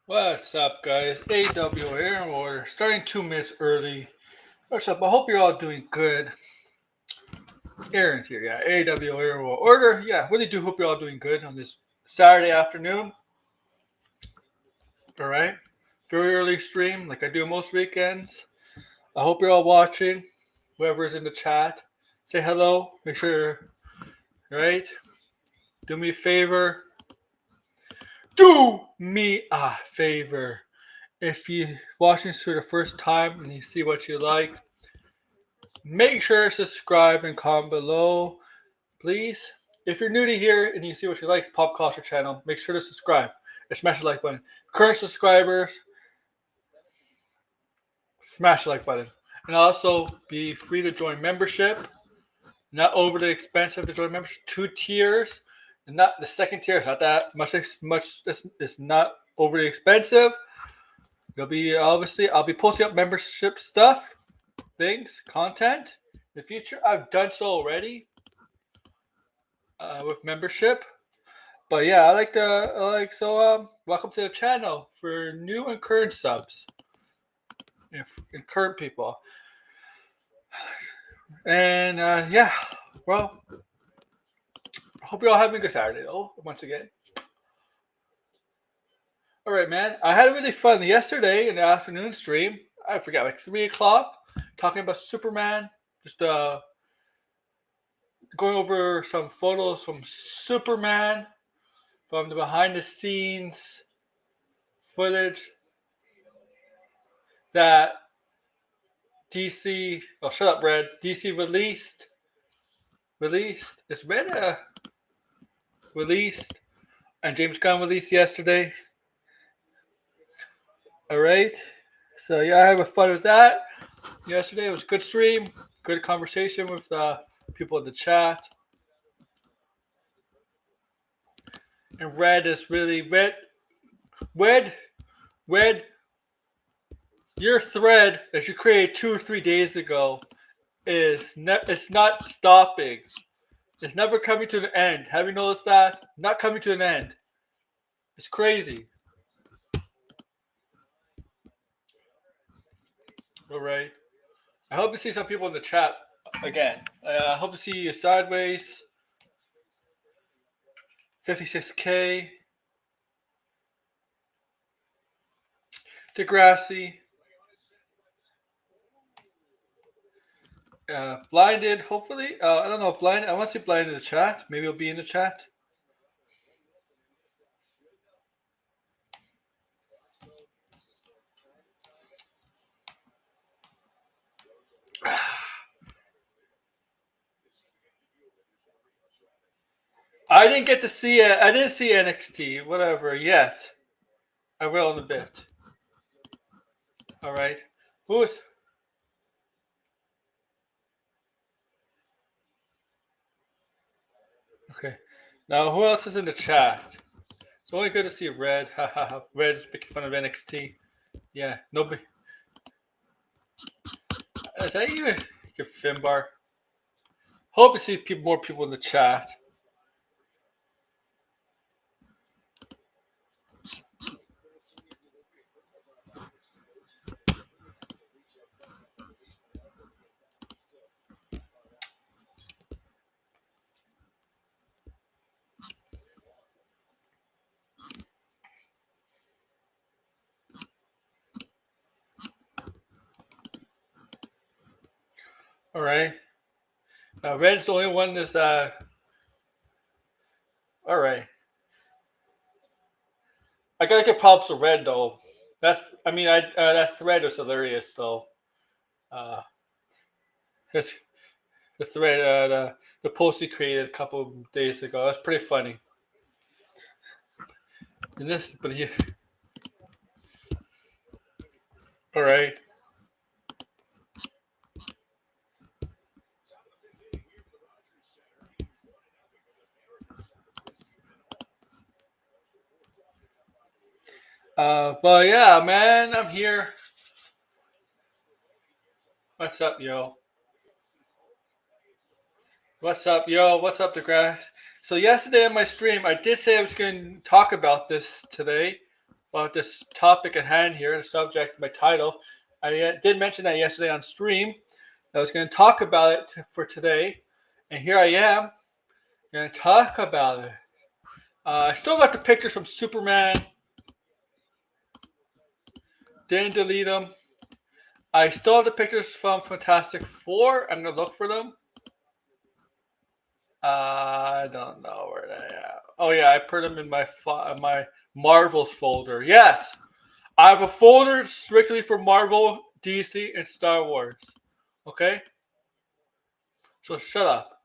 What's up, guys? AW here in order. Starting 2 minutes early. What's up? I hope you're all doing good. Aaron's here, yeah. AW here in order. Yeah, really do hope you're all doing good on this Saturday afternoon. All right. Very early stream, like I do most weekends. I hope you're all watching. Whoever's in the chat, say hello. Make sure, right? Do me a favor. Do me a favor. If you're watching this for the first time and you see what you like, make sure to subscribe and comment below, please. If you're new to here and you see what you like, Pop Culture channel, make sure to subscribe and smash the like button. Current subscribers, smash the like button. And also be free to join membership. Not overly expensive to join membership. 2 tiers. And not the second tier is not that much. It's not overly expensive. You'll be obviously I'll be posting up membership stuff, things, content. In the future, I've done so already with membership. But yeah, welcome to the channel for new and current subs and current people. And yeah, well, I hope you're all having a good Saturday though. Once again. All right, man. I had really fun yesterday in the afternoon stream. I forgot, like 3 o'clock, talking about Superman. Just going over some photos from Superman, from the behind the scenes footage that DC. Oh, shut up, Red. DC released. It's Red released, and James Gunn released yesterday. All right. So yeah, I had fun with that. Yesterday it was a good stream, good conversation with people in the chat. And Red is really Red. Your thread that you created 2 or 3 days ago it's not stopping. It's never coming to an end. Have you noticed that? Not coming to an end. It's crazy. All right. I hope to see some people in the chat again. I hope to see you sideways. 56K. Degrassi. Blinded, hopefully. I don't know. Blinded. I want to see Blinded in the chat. Maybe it'll be in the chat. I didn't get to see it. I didn't see NXT, whatever, yet. I will in a bit. All right. Who is? Okay. Now, who else is in the chat? It's only good to see Red. Red is making fun of NXT. Yeah, nobody. Is that even give Finbar? Hope to see more people in the chat. All right. Now, Red's the only one that's all right. I gotta give props to Red though. That thread was hilarious though. His the thread, the post he created a couple of days ago. That's pretty funny. And this, but yeah, all right. But yeah, man, I'm here. What's up, yo? What's up, yo? What's up, the grass? So yesterday on my stream, I did say I was going to talk about this today, about this topic at hand here, the subject, my title. I did mention that yesterday on stream. I was going to talk about it for today, and here I am going to talk about it. I still got the pictures from Superman. Didn't delete them. I still have the pictures from Fantastic Four. I'm going to look for them. I don't know where they are. Oh yeah, I put them in my Marvels folder. Yes, I have a folder strictly for Marvel, DC, and Star Wars. Okay, so shut up.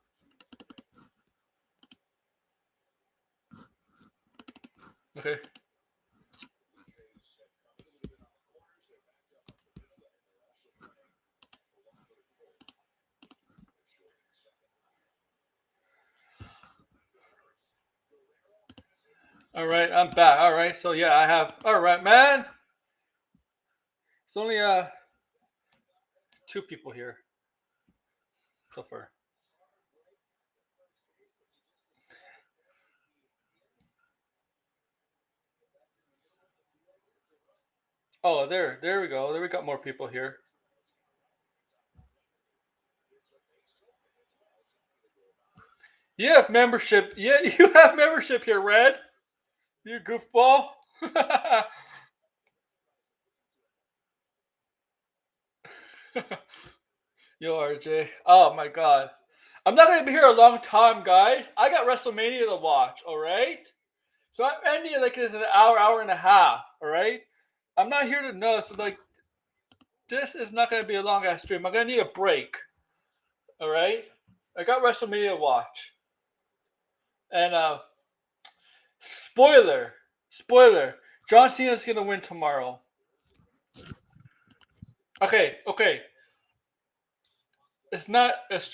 Okay. All right, I'm back. All right, so yeah, I have. All right, man. It's only two people here so far. Oh, there we go. There we got more people here. You have membership. Yeah, you have membership here, Red. You goofball. Yo, RJ. Oh my god. I'm not gonna be here a long time, guys. I got WrestleMania to watch, alright? So I'm ending it like it's an hour, hour and a half, alright? I'm not here to know, so like this is not gonna be a long ass stream. I'm gonna need a break. Alright? I got WrestleMania to watch. And spoiler. Spoiler. John Cena's gonna win tomorrow. Okay. It's not as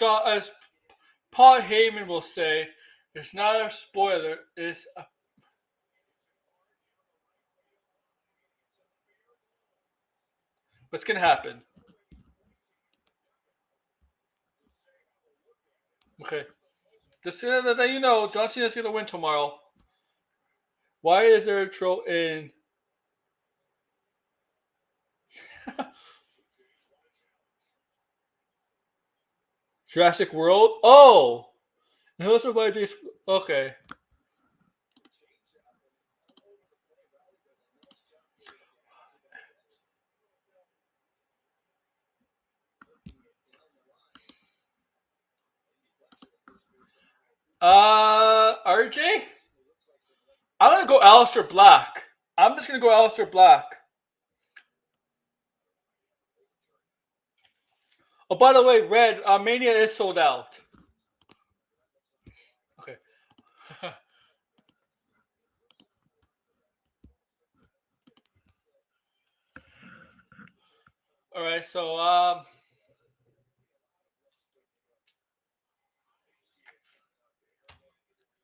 Paul Heyman will say, it's not a spoiler, it's a what's gonna happen. Okay. Just so that you know, John Cena's gonna win tomorrow. Why is there a troll in Jurassic World? Oh! Those are why these. Okay. RJ? I'm gonna go Aleister Black. I'm just gonna go Aleister Black. Oh, by the way, Red, Mania is sold out. Okay. Alright, so,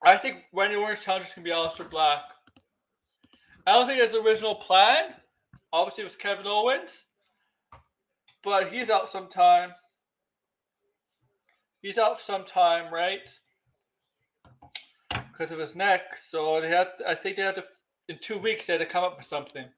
I think Randy Orton's challenge is gonna be Aleister Black. I don't think it's the original plan. Obviously, it was Kevin Owens, but he's out sometime. He's out sometime, right? Because of his neck. So they had. I think they had to. In 2 weeks, they had to come up with something.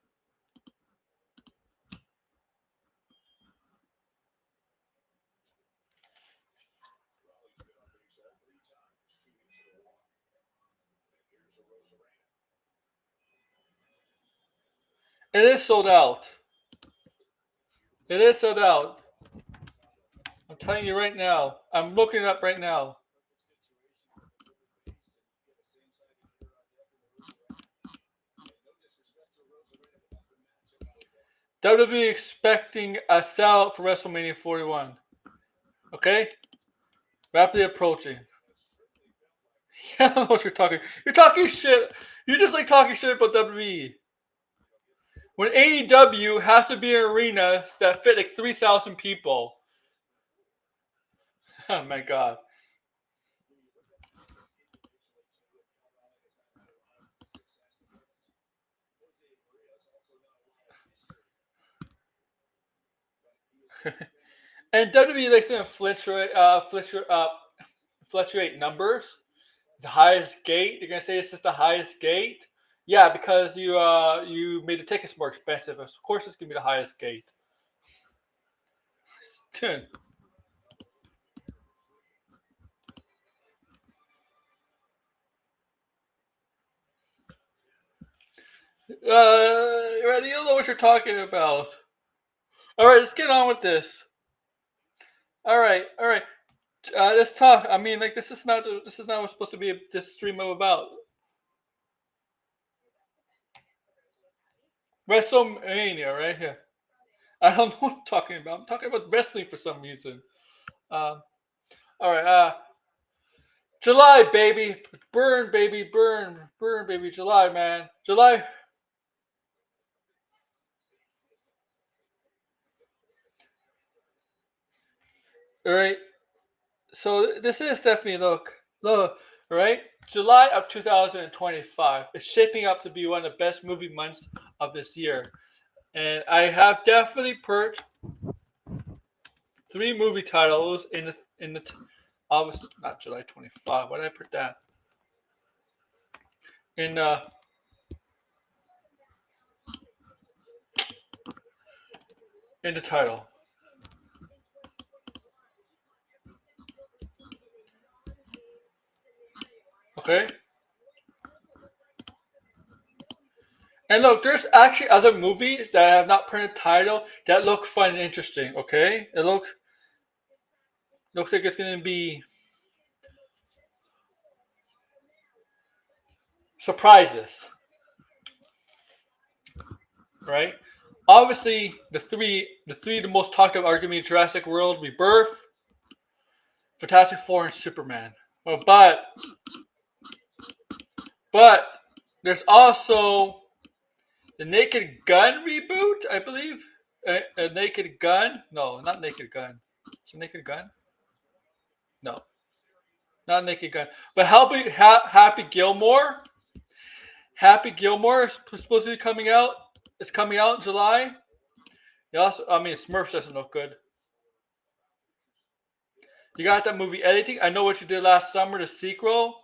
It is sold out. It is sold out. I'm telling you right now. I'm looking it up right now. WWE expecting a sellout for WrestleMania 41. Okay? Rapidly approaching. Yeah, I know what you're talking. You're talking shit. You just like talking shit about WWE. When AEW has to be in arenas that fit like 3,000 people. Oh my god. And WWE likes to fluctuate numbers. The highest gate. You're gonna say this is the highest gate. Yeah, because you made the tickets more expensive. Of course, it's gonna be the highest gate. Ready? You know what you're talking about. All right, let's get on with this. All right, all right. Let's talk. I mean, like this is not what's supposed to be this stream about. WrestleMania, right here. I don't know what I'm talking about. I'm talking about wrestling for some reason. Um, all right. July, baby, burn, baby, burn, burn, baby. July, man. July. All right. So this is definitely look. All right. July of 2025 is shaping up to be one of the best movie months of this year, and I have definitely put three movie titles in the obviously not July 25. Why did I put that in in the title? Okay. And look, there's actually other movies that I have not put in the title that look fun and interesting. Okay, it looks like it's gonna be surprises, right? Obviously, the most talked about are gonna be Jurassic World, Rebirth, Fantastic Four, and Superman. Well, but there's also the Naked Gun reboot, I believe. A Naked Gun? No, not Naked Gun. Is it Naked Gun? No, not Naked Gun. But Happy Gilmore. Happy Gilmore is supposed to be coming out. It's coming out in July. You also, I mean, Smurfs doesn't look good. You got that movie Editing. I Know What You Did Last Summer, the sequel.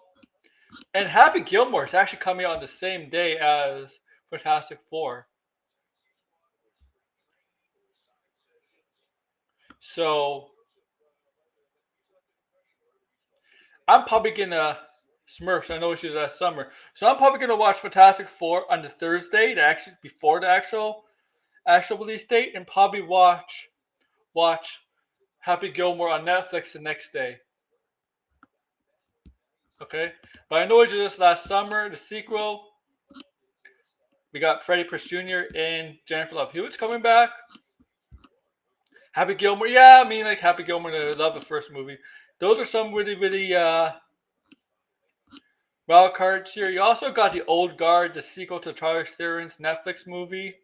And Happy Gilmore is actually coming out on the same day as Fantastic Four. So I'm probably gonna Smurfs. I Know What You Did Last Summer. So I'm probably gonna watch Fantastic Four on the Thursday, to actually before the actual release date, and probably watch Happy Gilmore on Netflix the next day. Okay, but I Know What You Did This Last Summer, the sequel. We got Freddie Prinze Jr. and Jennifer Love Hewitt's coming back. Happy Gilmore, yeah, I mean like Happy Gilmore. I love the first movie. Those are some really wild cards here. You also got the Old Guard, the sequel to Charles Theron's Netflix movie.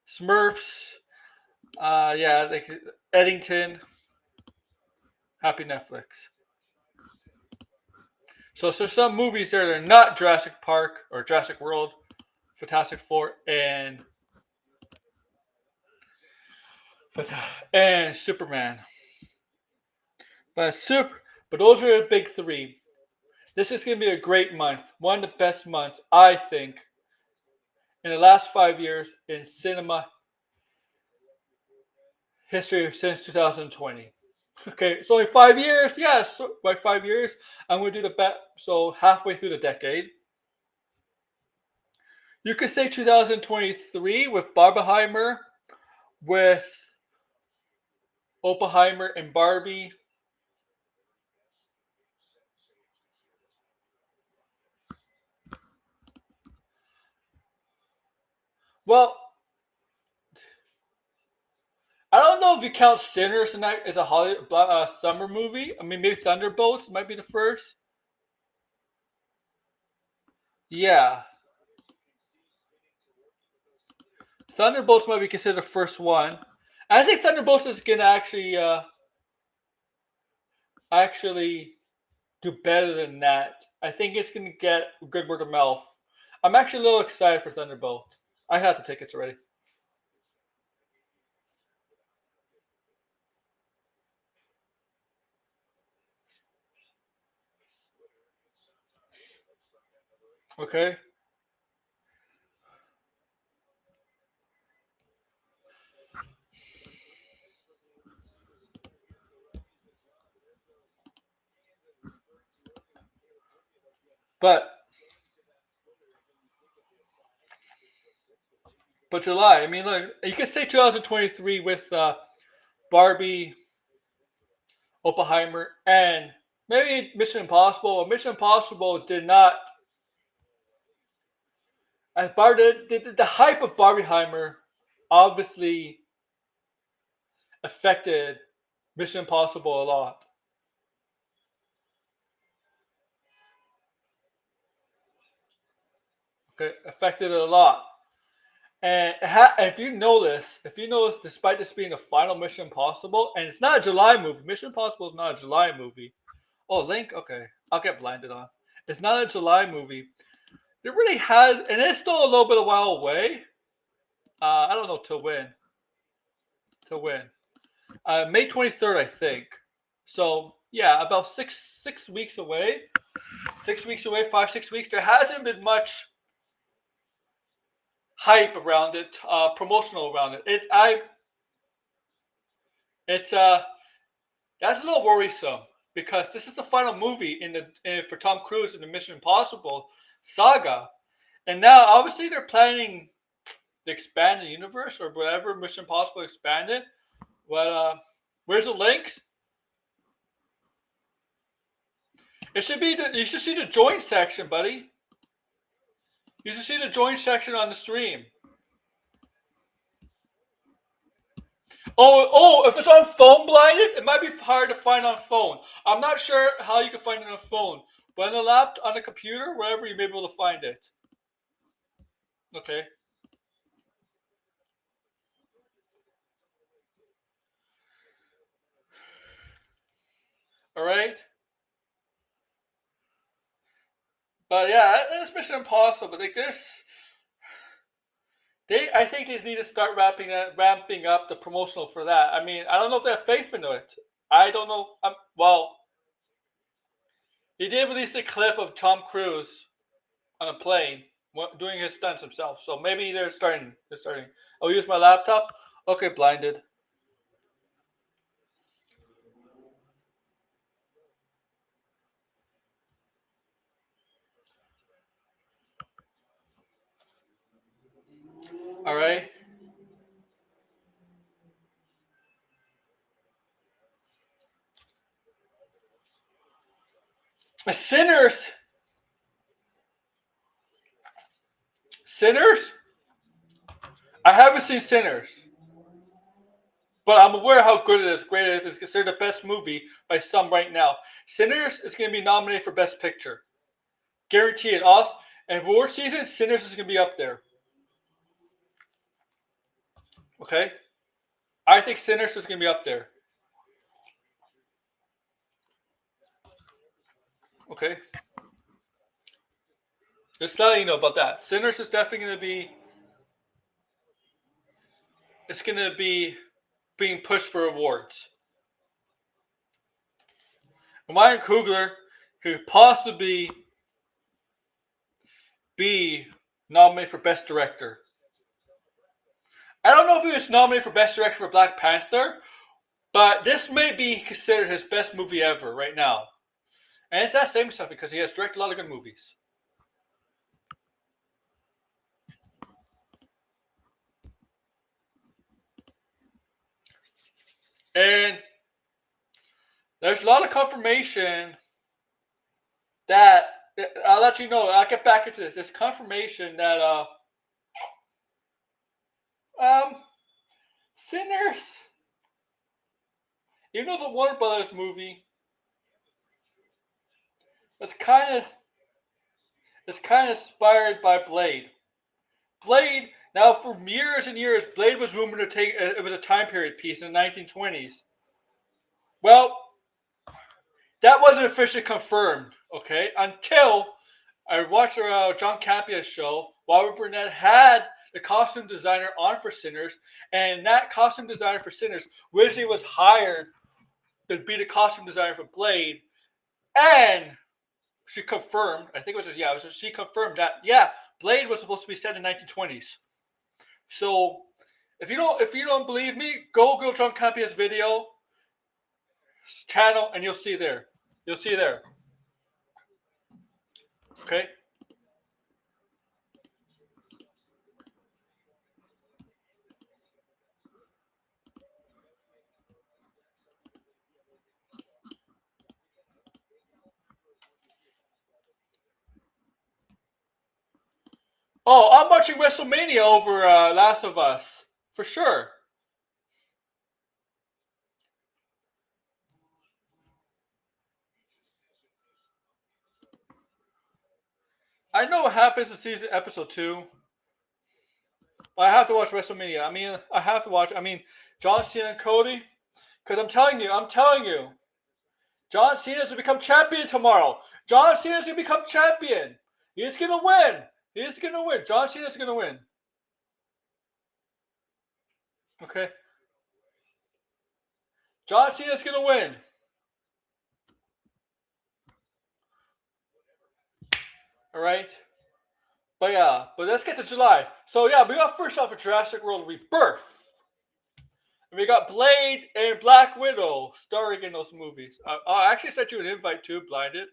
Smurfs, yeah, like Eddington. Happy Netflix. So some movies there that are not Jurassic Park or Jurassic World, Fantastic Four, and Superman. But but those are the big three. This is going to be a great month. One of the best months, I think, in the last 5 years in cinema history since 2020. Okay, it's only 5 years. Yes, so by 5 years, I'm going to do the bet. So halfway through the decade, you could say 2023 with Barbenheimer, with Oppenheimer and Barbie. Well, I don't know if you count Sinners and that as a Hollywood summer movie. I mean, maybe Thunderbolts might be the first. Yeah, Thunderbolts might be considered the first one. I think Thunderbolts is gonna actually do better than that. I think it's gonna get good word of mouth. I'm actually a little excited for Thunderbolts. I have the tickets already. Okay, but July. I mean, look, you could say 2023 with Barbie, Oppenheimer, and maybe Mission Impossible. Mission Impossible did not. As the hype of Barbieheimer obviously affected Mission Impossible a lot. Okay, affected it a lot. And if you notice, despite this being the final Mission Impossible, and it's not a July movie. Mission Impossible is not a July movie. Oh, Link. Okay, I'll get blinded on. It's not a July movie. It really has, and it's still a little bit a while away. I don't know to when. To when? May 23rd, I think. So yeah, about six weeks away. 6 weeks away, 5 6 weeks. There hasn't been much hype around it, promotional around it. It's that's a little worrisome because this is the final movie for Tom Cruise in the Mission Impossible saga, and now obviously they're planning to expand the universe or whatever Mission Impossible expanded. But where's the links? It should be you should see the join section, buddy. You should see the join section on the stream. If it's on phone blinded, it might be hard to find on phone. I'm not sure how you can find it on phone, but on the laptop, on the computer, wherever you may be able to find it. Okay. All right. But yeah, that's Mission Impossible. Like this, I think they need to start ramping up the promotional for that. I mean, I don't know if they have faith in it. I don't know. Well, he did release a clip of Tom Cruise on a plane doing his stunts himself. So maybe they're starting. They're starting. I'll use my laptop. Okay, blinded. All right. Sinners. Sinners. I haven't seen Sinners, but I'm aware how good it is. Great it is. It's considered the best movie by some right now. Sinners is going to be nominated for Best Picture, guaranteed. Us and award season, Sinners is going to be up there. Okay, I think Sinners is going to be up there. Okay, just letting you know about that. Sinners is definitely going to be. It's going to be being pushed for awards. Ryan Coogler could possibly be nominated for Best Director. I don't know if he was nominated for Best Director for Black Panther, but this may be considered his best movie ever right now. And it's that same stuff because he has directed a lot of good movies. And there's a lot of confirmation that I'll let you know. I'll get back into this. There's confirmation that Sinners even though it's a Warner Brothers movie, it's kind of inspired by Blade. Blade. Now, for years and years, Blade was rumored to take. It was a time period piece in the 1920s. Well, that wasn't officially confirmed. Okay, until I watched John Campia's show. Robert Burnett had the costume designer on for Sinners, and that costume designer for Sinners originally was hired to be the costume designer for Blade, and she confirmed. I think she confirmed that Blade was supposed to be set in the 1920s. So if you don't believe me, go John Campia's video channel, and you'll see there. You'll see there. Okay. Oh, I'm watching WrestleMania over Last of Us for sure. I know what happens in season episode 2. I have to watch WrestleMania. I have to watch. John Cena and Cody, because I'm telling you, John Cena's gonna become champion tomorrow. John Cena's gonna become champion. He's gonna win. He's gonna win. John Cena's gonna win. Okay. John Cena's gonna win. All right. But let's get to July. So we got first off a Jurassic World Rebirth. And we got Blade and Black Widow starring in those movies. I actually sent you an invite too, blinded.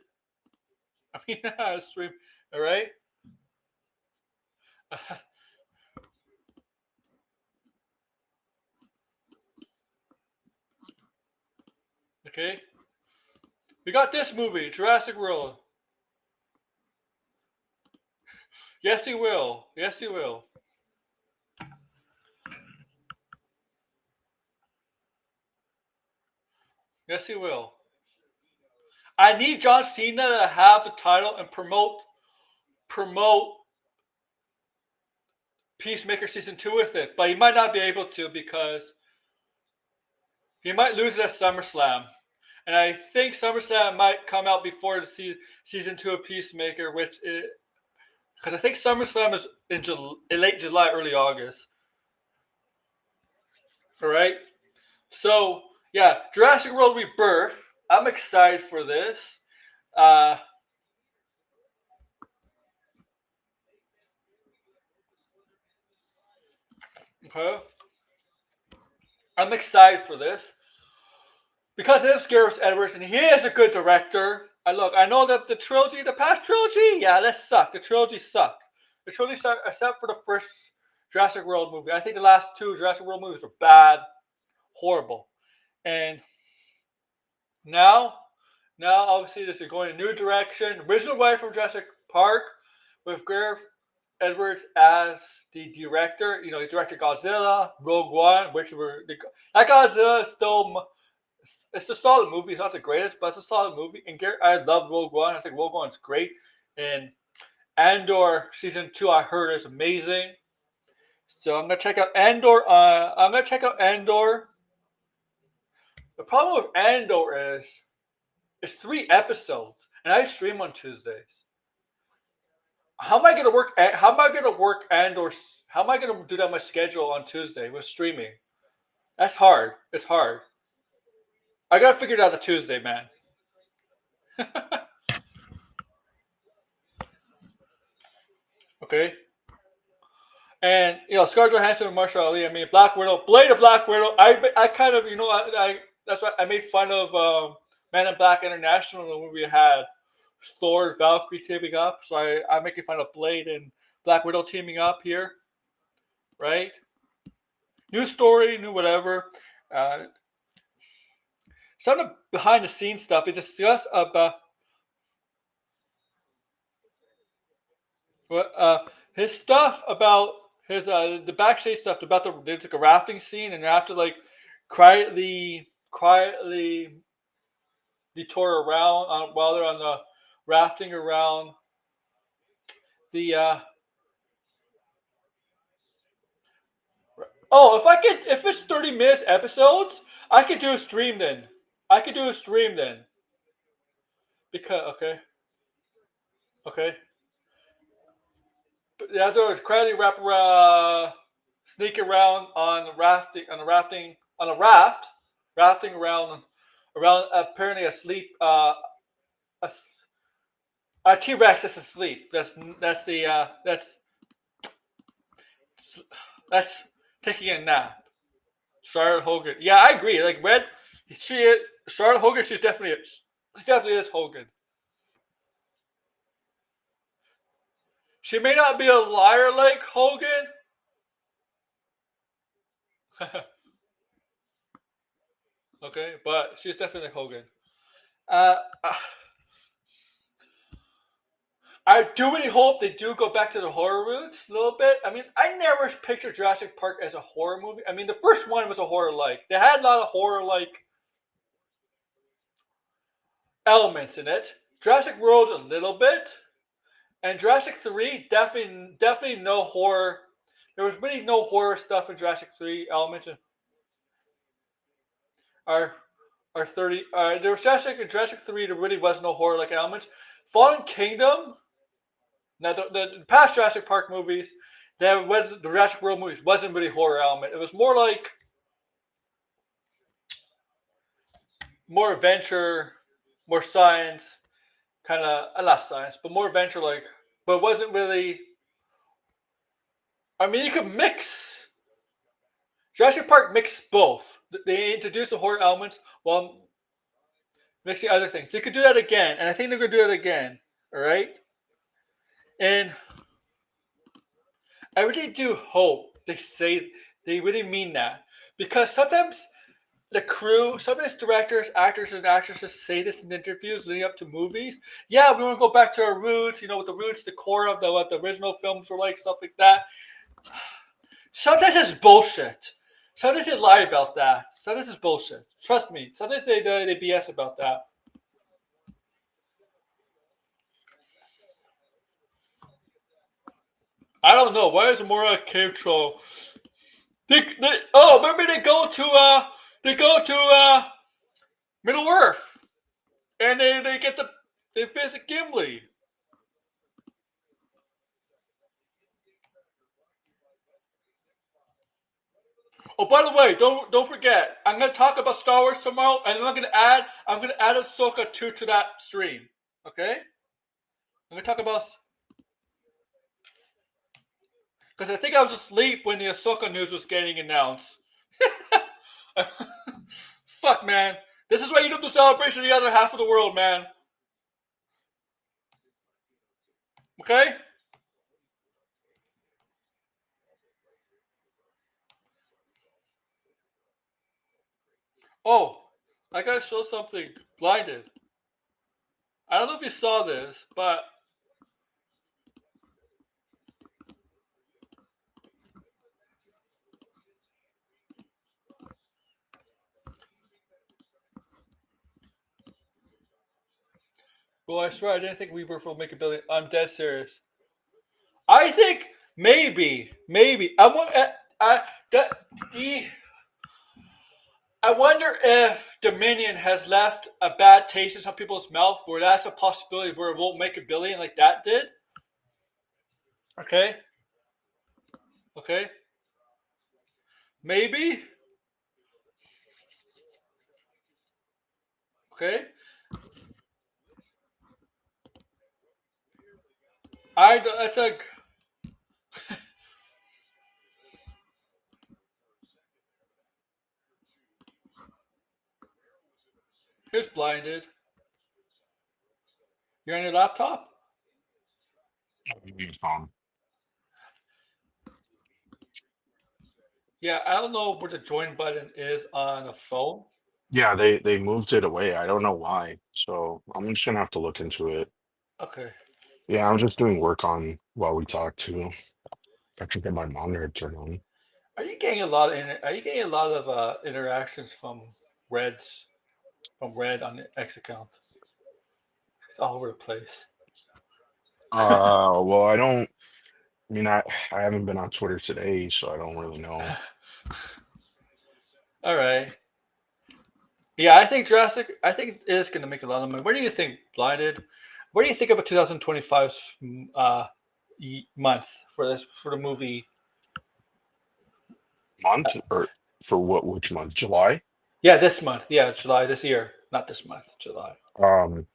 Stream. All right. Okay. We got this movie, Jurassic World. Yes, he will. Yes, he will. Yes, he will. I need John Cena to have the title and promote Peacemaker Season 2 with it, but he might not be able to because he might lose it at SummerSlam. And I think SummerSlam might come out before the Season 2 of Peacemaker, which is... Because I think SummerSlam is in late July, early August. All right? So, Jurassic World Rebirth. I'm excited for this. Okay. I'm excited for this because it is Gareth Edwards, and he is a good director. I know that the past trilogy, that sucked. The trilogy sucked. The trilogy sucked, except for the first Jurassic World movie. I think the last 2 Jurassic World movies were bad, horrible, and now obviously this is going a new direction. Original writer from Jurassic Park with Gareth Edwards as the director. He directed Godzilla, Rogue One, that Godzilla is still. It's a solid movie. It's not the greatest, but it's a solid movie. And I love Rogue One. I think Rogue One's great. And Andor Season 2, I heard, is amazing. So I'm gonna check out Andor. The problem with Andor is it's 3 episodes, and I stream on Tuesdays. How am I gonna work Andor? How am I gonna do that on my schedule on Tuesday with streaming? That's hard. It's hard. I gotta figure it out the Tuesday, man. Okay. And Scarlett Johansson and Mahershala Ali. Black Widow, Blade of Black Widow. I kind of that's why I made fun of Man in Black International when we had Thor and Valkyrie teaming up. So I'm making fun of Blade and Black Widow teaming up here, right? New story, new whatever. Some of the behind the scenes stuff. We discuss about his stuff about his the backstage stuff about there's like a rafting scene, and they have to quietly quietly detour around while they're on the rafting around the. Oh, if it's 30 minutes episodes, I could do a stream then. I could do a stream then. Because okay. But yeah, there was quietly wrap around, sneak around on a raft, rafting around apparently asleep. A, a T Rex is asleep. That's the that's taking a nap. Charlotte Hogan. Yeah, I agree. Like Red, she Charlotte Hogan. She definitely is Hogan. She may not be a liar like Hogan. Okay, but she's definitely like Hogan. Uh, I do really hope they do go back to the horror roots a little bit. I mean, I never pictured Jurassic Park as a horror movie. I mean, the first one was a horror like. They had a lot of horror like elements in it. Jurassic World a little bit, and Jurassic 3 definitely no horror. There was really no horror stuff in Jurassic 3 elements. Are are 30. There was Jurassic 3. There really was no horror like elements. Fallen Kingdom. Now the past Jurassic Park movies, the Jurassic World movies wasn't really horror element. It was more like more adventure, more science, kind of not science, but more adventure like. But it wasn't really. I mean, you could mix. Jurassic Park mixed both. They introduced the horror elements while mixing other things. So you could do that again, and I think they're gonna do it again. All right, and I really do hope they really mean that because sometimes the crew, sometimes directors, actors, and actresses say this in interviews leading up to movies. Yeah, we want to go back to our roots. You know, with the roots, the core of what the original films were like, stuff like that. Sometimes it's bullshit. Sometimes they lie about that. Sometimes it's bullshit. Trust me. Sometimes they BS about that. I don't know. Why is Mora a cave troll? Maybe they go to Middle Earth and they visit Gimli. Oh, by the way, don't forget. I'm gonna talk about Star Wars tomorrow, and I'm gonna add Ahsoka 2 to that stream. Okay, I'm gonna talk about because I think I was asleep when the Ahsoka news was getting announced. Fuck, man. This is why you do the celebration of the other half of the world, man. Okay? Oh, I gotta show something. Blinded. I don't know if you saw this, but well, I swear I didn't think Rebirth will make a billion. I'm dead serious. I think maybe. I that the. I wonder if Dominion has left a bad taste in some people's mouth, where that's a possibility where it won't make a billion like that did. Okay, okay, maybe. Okay, that's a. Here's blinded. You're on your laptop. Um, Yeah, I don't know where the join button is on a phone. yeah, they moved it away. I don't know why. So I'm just gonna have to look into it. Okay. Yeah, I'm just doing work on while we talk too. I can get my monitor turned on. Are you getting a lot of interactions from? Reds from Red on the X account. It's all over the place. Well, I don't. I mean, I haven't been on Twitter today, so I don't really know. All right. Yeah, I think Jurassic. I think it is going to make a lot of money. What do you think, Blinded? What do you think about 2025's month for this for the movie? Month or for what? Which month? July. Yeah, this month. Yeah, July this year, not this month, July. Um,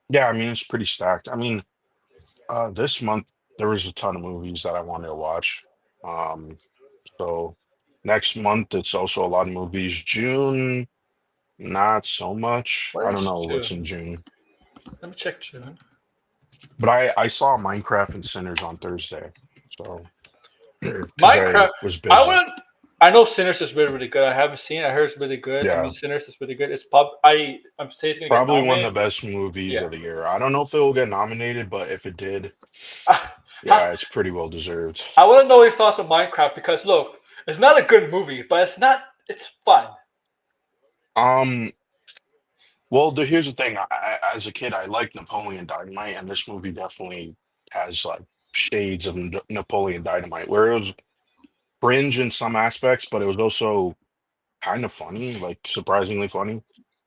yeah, I mean it's pretty stacked. I mean, this month there was a ton of movies that I wanted to watch. Um, so next month it's also a lot of movies. June, not so much. What I don't is know what's June? in June, Let me check June. but I saw Minecraft and Sinners on Thursday, so because I Minecraft. was I busy. wouldn't. I know Sinners is really really good. I haven't seen it. I heard it's really good. I mean, Yeah, Sinners is really good. It's pub. I'm saying it's gonna get probably one of nominated. the best movies Yeah. of the year. I don't know if it will get nominated, but if it did, I, yeah, it's pretty well deserved. I want to know your thoughts on Minecraft because look, it's not a good movie, but it's not. It's fun. Um, well, here's the thing. As a kid, I liked Napoleon Dynamite, and this movie definitely has like shades of Napoleon Dynamite, where it was cringe in some aspects, but it was also kind of funny, like surprisingly funny.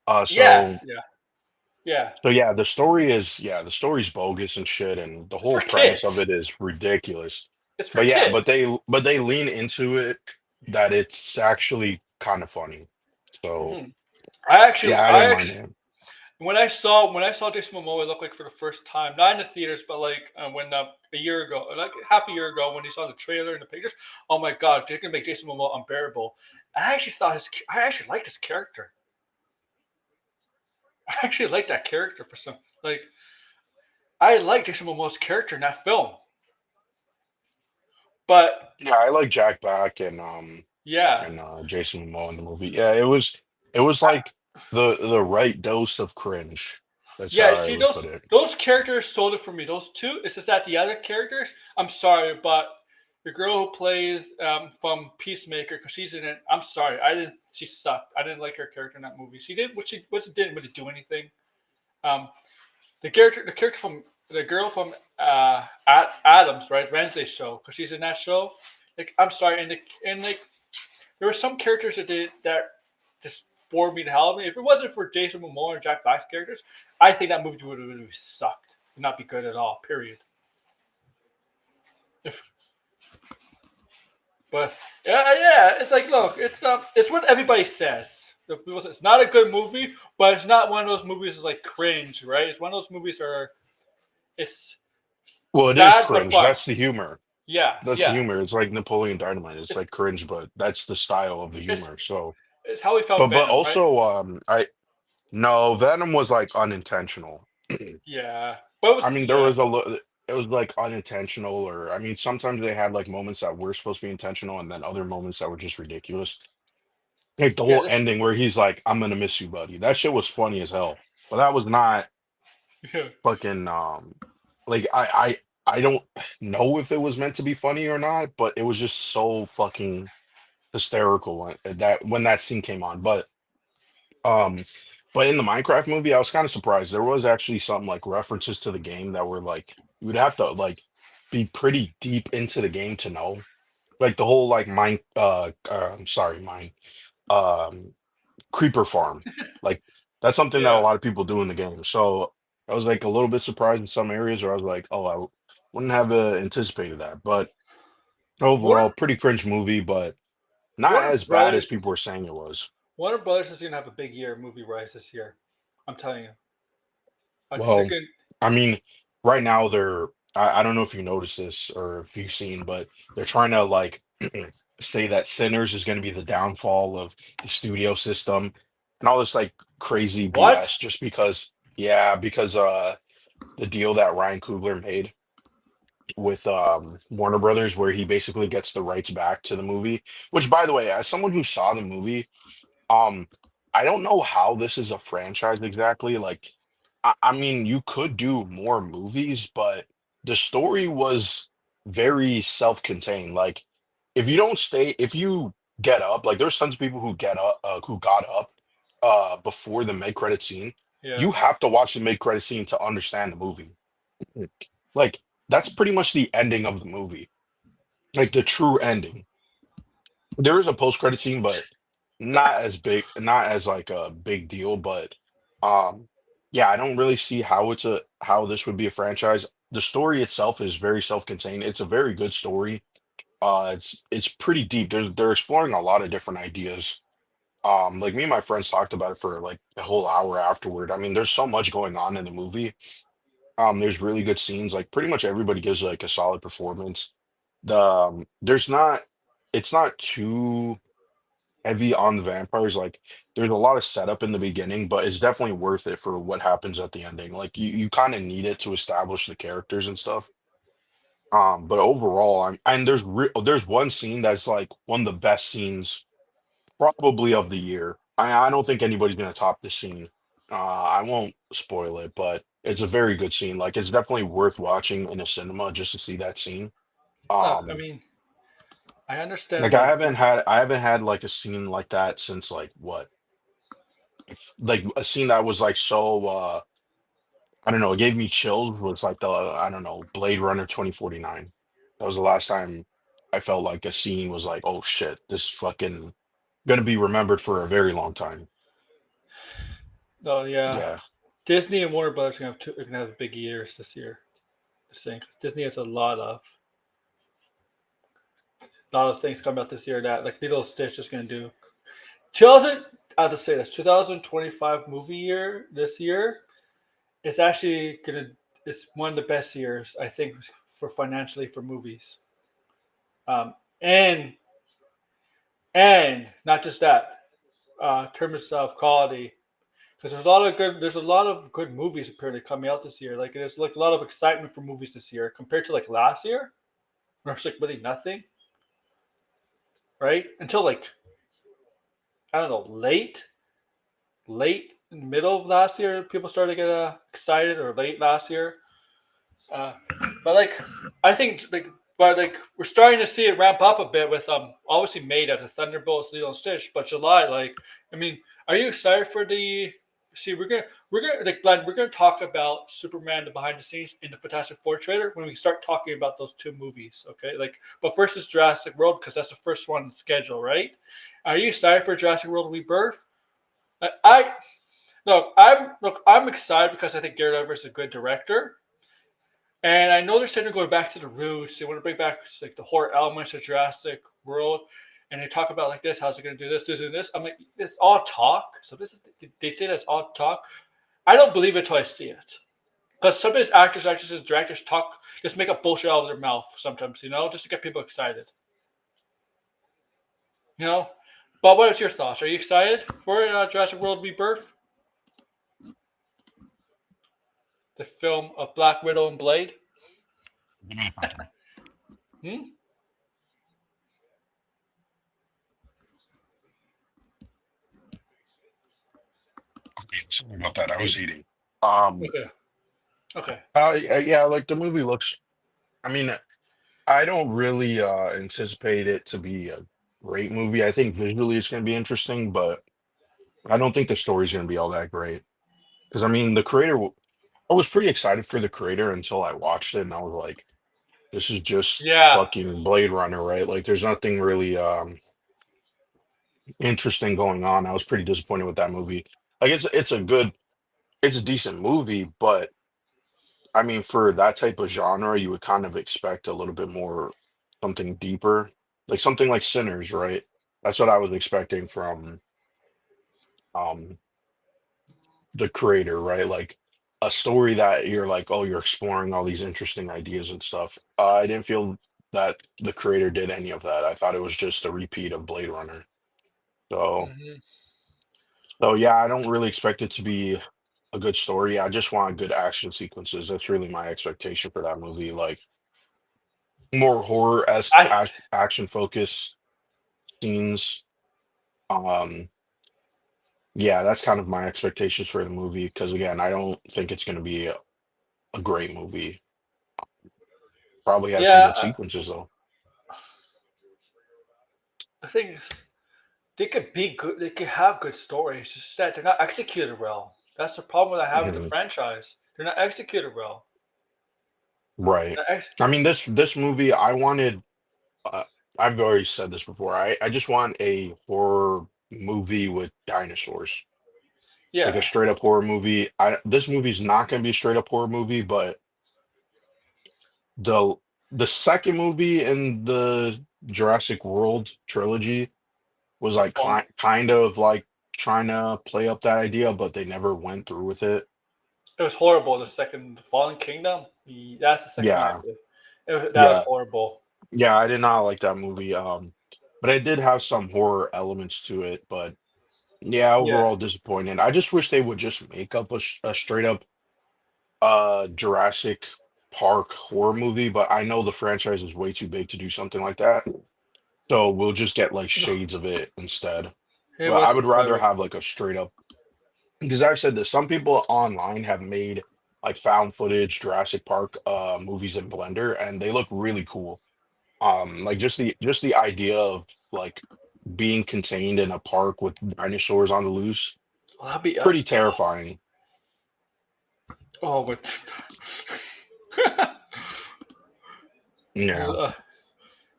Uh, so Yes. Yeah. Yeah. so yeah, the story's bogus and shit, and the It's whole for premise of it kids. is ridiculous. It's for But yeah, kids. but they lean into it that it's actually kind of funny. So Hmm. I actually, yeah, I I didn't mind actually, it. when I saw Jason Momoa look like for the first time, not in the theaters, but like when a year ago, like half a year ago, when he saw the trailer and the pictures, oh my god, they're gonna make Jason Momoa unbearable. I actually liked his character. I actually liked that character for some, like, I like Jason Momoa's character in that film. But Yeah, I like Jack Black and yeah, Jason Momoa in the movie. Yeah, it was like the right dose of cringe. That's how yeah. I See would put it. those characters sold it for me. Those two. It's just that the other characters. I'm sorry, but the girl who plays from Peacemaker, because she's in it. I'm sorry, I didn't. She sucked. I didn't like her character in that movie. She did what she didn't really do anything. Um, the character from the girl from Adams, right? Wednesday show, because she's in that show. Like, I'm sorry, and like there were some characters that did that just bored me to hell. I mean, if it wasn't for Jason Momoa and Jack Black's characters, I think that movie would have really sucked and not be good at all. Period. If But yeah, it's like look, it's what everybody says. It's not a good movie, but it's not one of those movies that's like cringe, right? It's one of those movies where it's Well, it is bad but cringe. fun. That's the humor. Yeah, That's the yeah. humor. It's like Napoleon Dynamite. It's It's like cringe, but that's the style of the it's humor. So, it's how we found but Venom, right? also, I no Venom was like unintentional. Yeah, but it I was mean, there yeah, was a it was like unintentional, or I mean, sometimes they had like moments that were supposed to be intentional, and then other moments that were just ridiculous. Like the yeah. whole This ending where he's like, "I'm gonna miss you, buddy." That shit was funny as hell. But that was not yeah, fucking like I don't know if it was meant to be funny or not, but it was just so fucking hysterical when that scene came on. Um but in the Minecraft movie, I was kind of surprised. There was actually some like references to the game that were like you would have to like be pretty deep into the game to know. Like the whole like I'm sorry, mine um creeper farm. Like that's something that a yeah. lot of people do in the game. So I was like a little bit surprised in some areas where I was like, oh, wouldn't have anticipated that. But overall, Warner pretty cringe movie, but not Warner as bad as Brothers people were saying it was. Warner Brothers is gonna have a big year movie rise this year. I'm telling you. Like they're Well, gonna I mean, right now I don't know if you noticed this or if you've seen, but they're trying to like say that Sinners is going to be the downfall of the studio system and all this like crazy what? BS just because, yeah, because the deal that Ryan Coogler made with Warner Brothers where he basically gets the rights back to the movie, which by the way, as someone who saw the movie, um, I don't know how this is a franchise exactly. Like, I mean, you could do more movies, but the story was very self-contained. Like, if you get up, like, there's tons of people who got up before the mid credit scene, Yeah. you have to watch the mid credit scene to understand the movie. Like that's pretty much the ending of the movie, like the true ending. There is a post credit scene, but not as big, not as like a big deal. But um, yeah, I don't really see how this would be a franchise. The story itself is very self contained. It's a very good story. It's pretty deep. They're exploring a lot of different ideas. Like me and my friends talked about it for like a whole hour afterward. I mean, there's so much going on in the movie. There's really good scenes. Like pretty much everybody gives like a solid performance. There's not, it's not too heavy on the vampires. Like there's a lot of setup in the beginning, but it's definitely worth it for what happens at the ending. Like you kind of need it to establish the characters and stuff. But overall, and there's one scene that's like one of the best scenes probably of the year. I don't think anybody's gonna top this scene. I won't spoil it, but it's a very good scene. Like it's definitely worth watching in a cinema just to see that scene. Look, I Um, mean, I understand like like I haven't had like a scene like that since like what, like a scene that was like so I don't know, it gave me chills was like the I don't know, Blade Runner 2049. That was the last time I felt like a scene was like, oh shit, this is fucking gonna be remembered for a very long time. oh yeah. Yeah. Disney and Warner Brothers are gonna have big years this year. This thing, 'cause Disney has a lot of things coming out this year that like Little Stitch is gonna do. 2000, I'll just say this: 2025 movie year this year is actually gonna is one of the best years I think for financially for movies. Um, and and not just that, in terms of quality, because there's a lot of good movies apparently coming out this year. Like there's like a lot of excitement for movies this year compared to like last year, where it's like really nothing, right? Until like I don't know, late in the middle of last year, people started to get excited, or late last year. Uh, but like, I think but we're starting to see it ramp up a bit with obviously made out of Thunderbolts, Lilo and Stitch, but July, like, I mean, are you excited for the? See, we're gonna like Glenn, we're gonna talk about Superman, the behind the scenes in the Fantastic Four trailer when we start talking about those two movies, okay? Like, but first is Jurassic World because that's the first one on the schedule, right? Are you excited for Jurassic World Rebirth? I I'm excited because I think Garrett Evers is a good director. And I know they're saying they're going back to the roots. They want to bring back like the horror elements of Jurassic World, and they talk about like this. How's it going to do this, and this? I'm like, it's all talk. So this is they say that's all talk. I don't believe it until I see it. Because some of these actors, actresses, directors talk, just make up bullshit out of their mouth sometimes, just to get people excited. You know. But what is your thoughts? Are you excited for Jurassic World Rebirth, the film of Black Widow and Blade? Give me a second. Hmm? Okay, sorry about that. I was eating. Um, Okay. Okay. yeah, like the movie looks. I mean, I don't really anticipate it to be a great movie. I think visually it's going to be interesting, but I don't think the story's going to be all that great. Because I mean, I was pretty excited for the creator until I watched it, and I was like, this is just Yeah. fucking Blade Runner, right? Like, there's nothing really interesting going on. I was pretty disappointed with that movie. Like, it's a decent movie, but I mean, for that type of genre, you would kind of expect a little bit more something deeper, like something like Sinners, right? That's what I was expecting from um the creator, right? Like a story that you're like, oh, you're exploring all these interesting ideas and stuff. I didn't feel that the creator did any of that. I thought it was just a repeat of Blade Runner. So, Hmm. so yeah, I don't really expect it to be a good story. I just want good action sequences. That's really my expectation for that movie. Like more horror-esque I action focus scenes. Um, yeah, that's kind of my expectations for the movie because again, I don't think it's going to be a great movie. Probably has some yeah. good sequences though. I think they could be good. They could have good stories. It's just that they're not executed well. That's the problem that I have with the Mhm. franchise. They're not executed well. Right. They're ex- I mean, this movie, I wanted. Uh, I've already said this before. I just want a horror movie with dinosaurs, like a yeah, straight up horror movie. This movie's not going to be a straight up horror movie, but the the second movie in the Jurassic World trilogy was the like fun. kind of like trying to play up that idea, but they never went through with it. It was horrible. The second Fallen Kingdom. That's the second one I Yeah, did. That was yeah, horrible. yeah. I did not like that movie. But it did have some horror elements to it. But yeah, Yeah. overall disappointed. I just wish they would just make up a straight up Jurassic Park horror movie. But I know the franchise is way too big to do something like that. So we'll just get like shades of it instead. It But I wasn't would rather good. have like a straight up, because I've said this, some people online have made like found footage Jurassic Park movies in Blender and they look really cool. Like just the idea of like being contained in a park with dinosaurs on the loose, Well, that'd be pretty terrifying. oh, but Yeah. uh,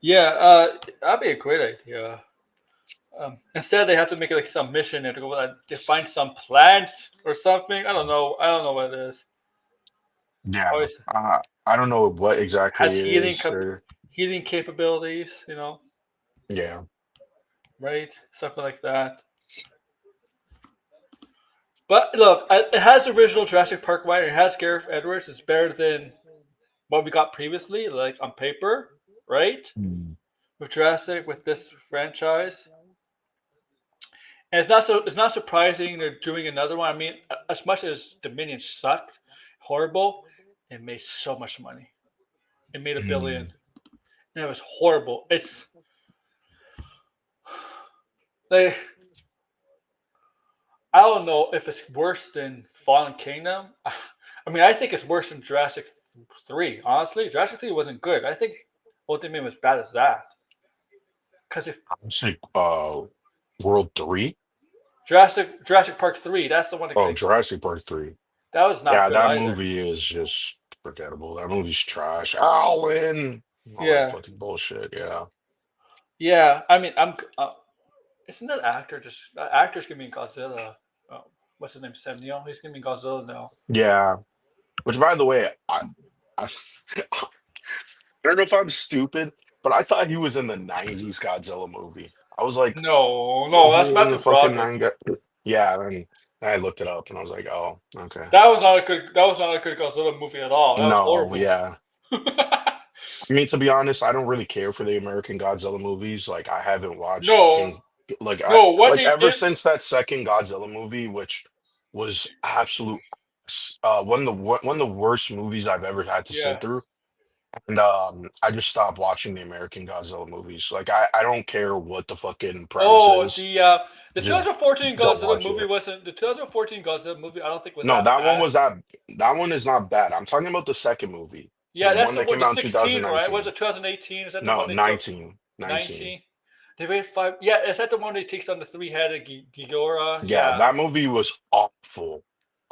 yeah, that'd be a great idea. Instead, they have to make it like some mission and to go to find some plant or something. I don't know. I don't know what it is. Yeah. Always I don't know what exactly has it is or healing capabilities. yeah. Right? Something like that. But look, it has original Jurassic Park wine. It has Gareth Edwards. It's better than what we got previously, like on paper, right? Hmm. With Jurassic, with this franchise, and it's not surprising they're doing another one. I mean, as much as Dominion sucked, horrible, it made so much money. It made a billion, Hmm. and it was horrible. It's like I don't know if it's worse than Fallen Kingdom. I mean, I think it's worse than Jurassic 3. Honestly, Jurassic 3 wasn't good. I think Ultimate was bad as that. Because if It's like World 3. Jurassic Park 3, that's the one that Oh, Jurassic Park 3. that was not Yeah, good that either. movie is just forgettable. That movie's trash. Alan, all that Yeah, fucking bullshit. Yeah, yeah. I mean, isn't that actor just that actor's gonna be in Godzilla? Oh, what's his name? Sam Neill. He's gonna be in Godzilla now. yeah. Which, by the way, I don't know if I'm stupid, but I thought he was in the '90s Godzilla movie. I was like, No, no, was that's he in the Matthew fucking Broderick. nine? Yeah, then I looked it up and I was like, oh, okay. That was not a good. That was not a good Godzilla movie at all. That was No, horrible. yeah. I mean, to be honest, I don't really care for the American Godzilla movies. Like, I haven't watched no, King. no. What Like they ever did, since that second Godzilla movie, which was absolute one of the worst movies I've ever had to sit yeah. through. And I just stopped watching the American Godzilla movies. Like I don't care what the fucking premise Oh, is. the Just 2014 don't Godzilla watch movie it. wasn't the 2014 Godzilla movie. I don't think was No, that that one bad. was that one is not bad. I'm talking about the second movie. Yeah, The that's one the that one. came The out in 16, right? Was 2019. it 2018? Is that the No, one they took? 19. 19. They made five. Yeah, is that the one that takes on the three-headed Ghidorah? Yeah, Yeah. that movie was awful.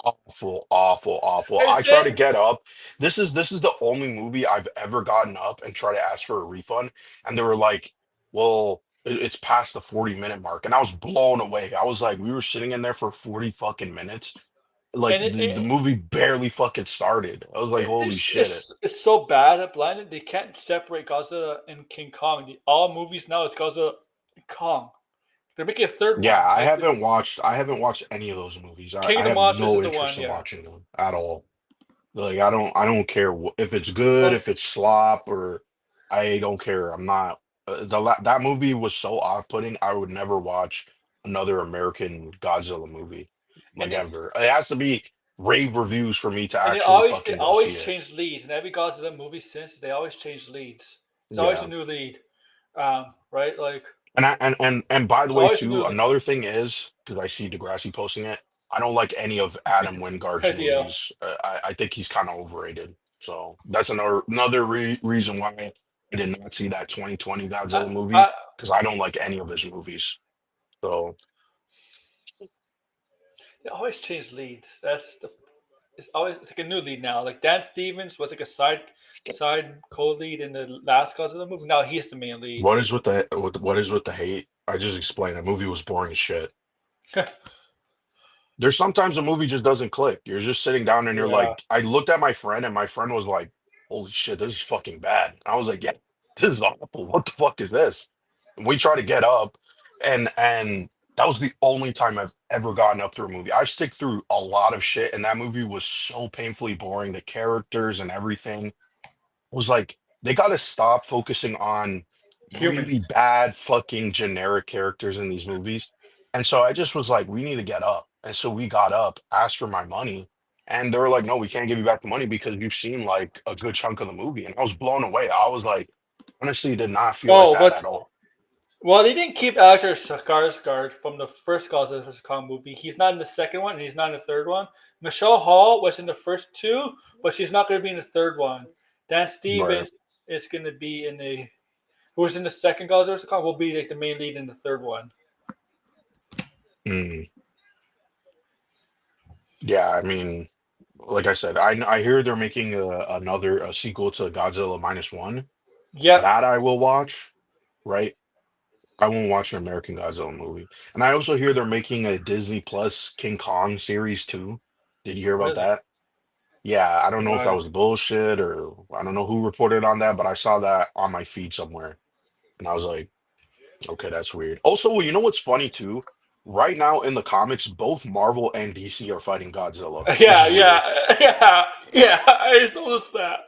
Awful, awful, awful. And I try to then get up. This is the only movie I've ever gotten up and try to ask for a refund. And they were like, well, it's past the 40-minute mark. And I was blown away. I was like, we were sitting in there for 40 fucking minutes. Like and the movie barely fucking started. I was like, holy shit. it's so bad at blinded they can't separate Godzilla and King Kong. All movies now is Godzilla and Kong. They're making a third Yeah, one. Like the I haven't watched any of those movies. I Kingdom have Monsters is no the one. interest in Yeah. watching them at all. Like I don't care if it's good, Like if it's slop, or I don't care. I'm not that movie was so off-putting. I would never watch another American Godzilla movie and like ever. It has to be rave reviews for me to and actually they fucking go always see it. change leads in every Godzilla movie since they always change leads. It's always a Yeah. new lead. Right? Like And by the it's way, always a too, new lead. another thing is because I see Degrassi posting it. I don't like any of Adam Wingard's Yeah. movies. I think he's kind of overrated. So that's another reason why I did not see that 2020 I, Godzilla movie I because I don't like any of his movies. So They always change leads. It's like a new lead now. Like Dan Stevens was like a side co-lead in the last Godzilla movie. Now he's the main lead. what is with the hate? I just explained that movie was boring as shit. There's sometimes a movie just doesn't click. You're just sitting down and you're Yeah. like, I looked at my friend and my friend was like, "Holy shit, this is fucking bad." I was like, "Yeah, this is awful. What the fuck is this?" And we try to get up, and that was the only time I've ever gotten up through a movie. I stick through a lot of shit, and that movie was so painfully boring. The characters and everything was like, they got to stop focusing on Humans. really bad fucking generic characters in these movies. And so I just was like, we need to get up. And so we got up, asked for my money, and they were like, no, we can't give you back the money because you've seen like a good chunk of the movie. And I was blown away. I was like, honestly, did not feel like Oh, that but at all. well, they didn't keep Alexander Skarsgård from the first Godzilla vs Kong movie. He's not in the second one, and he's not in the third one. Michelle Hall was in the first two, but she's not going to be in the third one. Dan Right. Stevens is going to be in the who was in the second Godzilla vs Kong will be like the main lead in the third one. Mm. Yeah, I mean, like I said, I hear they're making another a sequel to Godzilla minus one. Yep. That I will watch, right? I won't watch an American Godzilla movie. And I also hear they're making a Disney Plus King Kong series too. Did you hear about Really? that? Yeah, I don't know if that Right. was bullshit or I don't know who reported on that, but I saw that on my feed somewhere. And I was like, okay, that's weird. Also, you know what's funny too? Right now in the comics, both Marvel and DC are fighting Godzilla, which Yeah, is weird. yeah. I noticed that.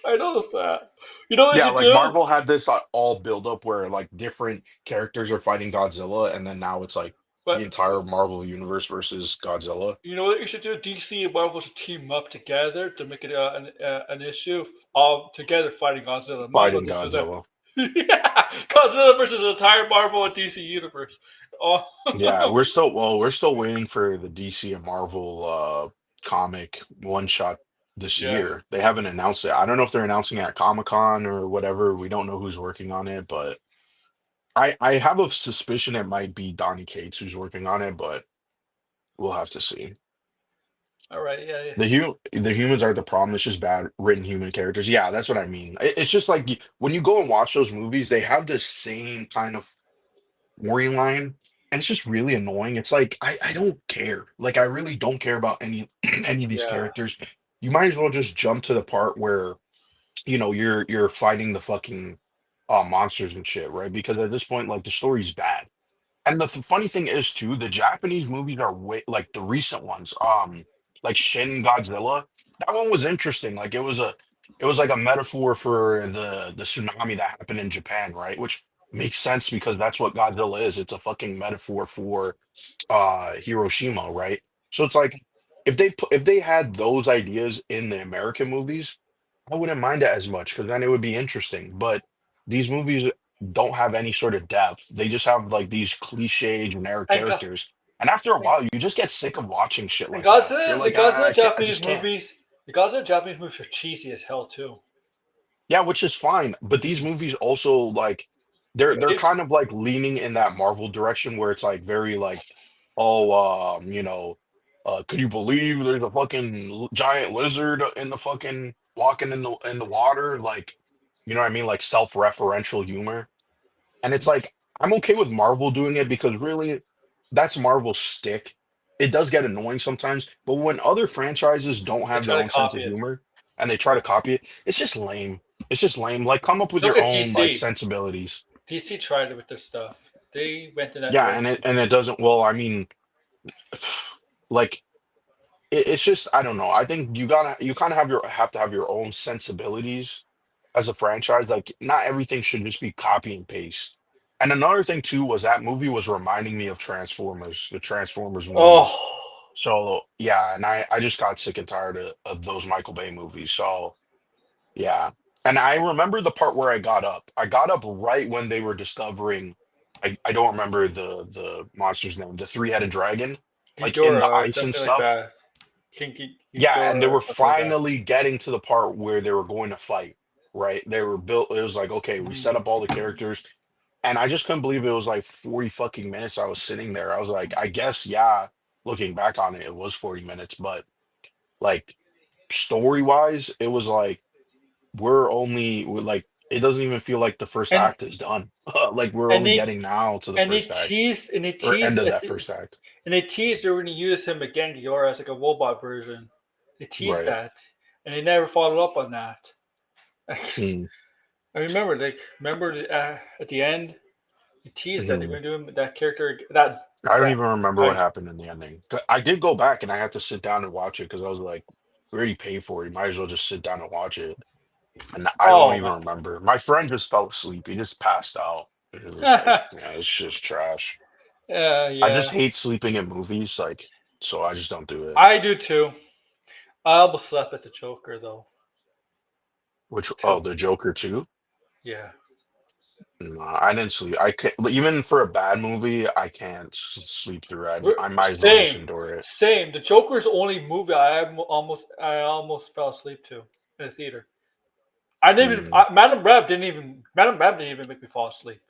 I noticed that. You know what you Yeah, should like do? Marvel had this all build up where like different characters are fighting Godzilla, and then now it's like the But entire Marvel universe versus Godzilla you know what you should do? DC and Marvel should team up together to make it an issue. All together fighting Godzilla. Might as well fighting just do that. Godzilla. Yeah, Godzilla versus the entire Marvel and DC universe. Oh, Yeah, we're still waiting for the DC and Marvel comic one shot this yeah. year. They haven't announced it. I don't know if they're announcing it at Comic-Con or whatever. We don't know who's working on it, but I have a suspicion it might be Donny Cates who's working on it, but we'll have to see. All right. Yeah. Yeah. The humans are the problem. It's just bad written human characters. Yeah, that's what I mean. It's just like when you go and watch those movies, they have the same kind of storyline, and it's just really annoying. It's like I don't care. Like I really don't care about any any of these Yeah. characters. You might as well just jump to the part where you're fighting the fucking monsters and shit, right? Because at this point, like the story's bad. And the funny thing is too, the Japanese movies are way like the recent ones, like Shin Godzilla. That one was interesting. Like it was like a metaphor for the tsunami that happened in Japan, right? Which makes sense because that's what Godzilla is. It's a fucking metaphor for Hiroshima, right? So it's like if they had those ideas in the American movies, I wouldn't mind it as much because then it would be interesting. But these movies don't have any sort of depth. They just have like these cliche generic And, Go- characters. And after a while, you just get sick of watching shit and like that. You're Godzilla, the like, ah, Godzilla I Japanese just can't. movies, the Godzilla Japanese movies are cheesy as hell too. Yeah, which is fine. But these movies also like they're It, kind of like leaning in that Marvel direction where it's like very like, oh, could you believe there's a fucking giant lizard in the fucking walking in the water? Like, you know what I mean? Like self-referential humor. And it's like, I'm okay with Marvel doing it because really, that's Marvel's stick. It does get annoying sometimes, but when other franchises don't they have try their to own sense copy of it. humor and they try to copy it, it's just lame. It's just lame. Like, come up with Look your at own like DC. sensibilities. DC tried it with their stuff. They went in that Yeah, direction. and it doesn't. Well, I mean, like it's just I don't know. I think you kind of have to have your own sensibilities as a franchise. Like not everything should just be copy and paste. And another thing too was that movie was reminding me of Transformers, the Transformers movies. Oh, So yeah, and I just got sick and tired of those Michael Bay movies. So yeah. And I remember the part where I got up. I got up right when they were discovering I don't remember the monster's name, the three-headed dragon, like in the Ghidorah or ice and something like stuff. that. Kinky Yeah, and they Ghidorah or were something like that. finally getting to the part where they were going to fight, right? They were built, it was like, okay, we Mhm. set up all the characters. And I just couldn't believe it was like 40 fucking minutes. I was sitting there. I was like, I guess, yeah, looking back on it, it was 40 minutes, but like story wise, it was like we're like it doesn't even feel like the first and act is done. Like we're and only they getting now to the and they first act teased and they or end teased of at that the, first act. and they teased they were going to use him again, Giora, as like a robot version. They teased Right. that, and they never followed up on that. Hmm. I remember, at the end, they teased that they Hmm. were going to do that character that I don't that even remember what guy. happened in the ending. I did go back and I had to sit down and watch it because I was like, we already paid for it. You might as well just sit down and watch it. And I don't Oh even remember. My friend just fell asleep. He just passed out. It was like, man, yeah, it's just trash. I just yeah, hate sleeping in movies, like, so I just don't do it. I do too. I almost slept at the Joker though Which, oh, too. the Joker too? Yeah, No, I didn't sleep. I can't, even for a bad movie, I can't sleep through it. I might as well just same, endure it. same. The Joker's only movie I almost fell asleep to in the theater. I didn't even. Mm. Madam Web didn't even make me fall asleep.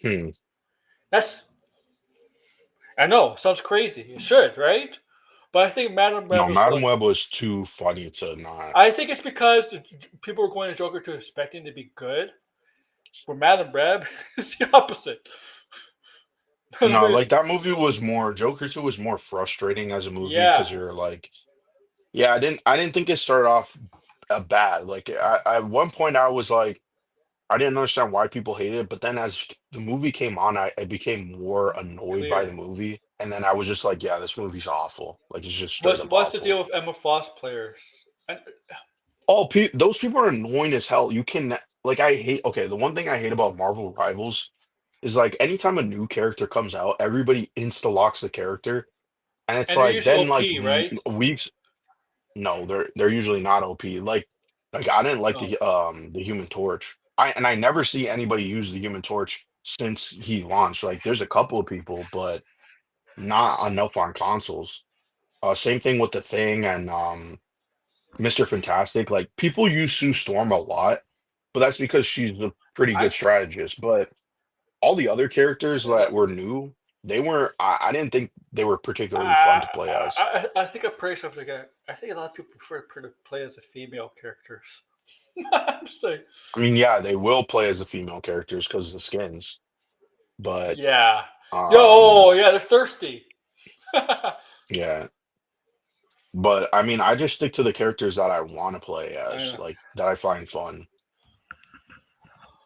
Hmm. That's I know sounds crazy. It should, right? But I think Madam Web No, was Madam like. Web was too funny to not. I think it's because people were going to Joker to expecting to be good, where Madam Web is the opposite. No, like that movie was more, Joker 2 was more frustrating as a movie Yeah, because you're like, yeah, I didn't think it started off bad. Like at one point I was like, I didn't understand why people hated it, but then as the movie came on, I became more annoyed by the clear. movie, and then I was just like, yeah, this movie's awful. Like it's just straight up What's the awful. deal with Emma Frost players? And, Oh, those people are annoying as hell. You can like I hate. Okay, the one thing I hate about Marvel Rivals is like anytime a new character comes out, everybody insta locks the character, and it's and they're like usually then like OP, right? weeks. No, they're usually not OP. Like I didn't like Oh, the Human Torch. I never see anybody use the Human Torch since he launched. Like there's a couple of people, but not enough on consoles. Same thing with the Thing and Mr. Fantastic. Like people use Sue Storm a lot, but that's because she's a pretty I good strategist. But all the other characters that were new, they weren't. I didn't think they were particularly fun I, to play as. I think I'm pretty sure I think a lot of people prefer to play as the female characters. I'm saying, I mean, yeah, they will play as the female characters because of the skins, but yeah, yo, um, oh, yeah, they're thirsty. I yeah. But I mean, I just stick to the characters that I want to play as, know. like that I find fun.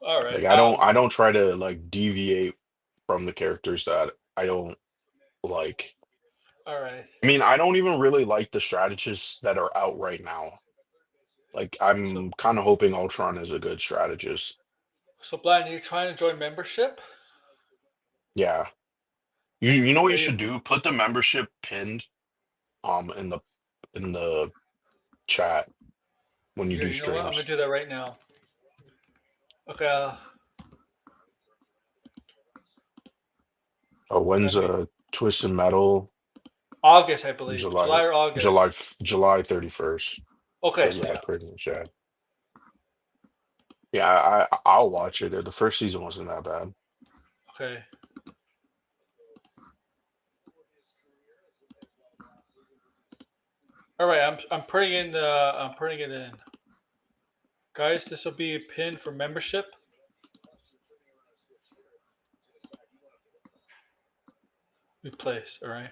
All Like right. I don't try to like deviate from the characters that I don't like. All right. I mean, I don't even really like the strategists that are out right now. Like So, I'm kind of hoping Ultron is a good strategist. so Brian, you trying to join membership? Yeah. You know what you Are you? should do? Put the membership pinned in the chat when you do You know what? I'm gonna streams. do that right now. Okay. When's Let me. Twisted Metal? August, I believe. July July or August. July 31st. Okay. But So yeah, yeah. pretty much, yeah. Yeah, I'll watch it. The first season wasn't that bad. Okay. All right. I'm putting it in. Guys, this will be a pin for membership. Replace. All right.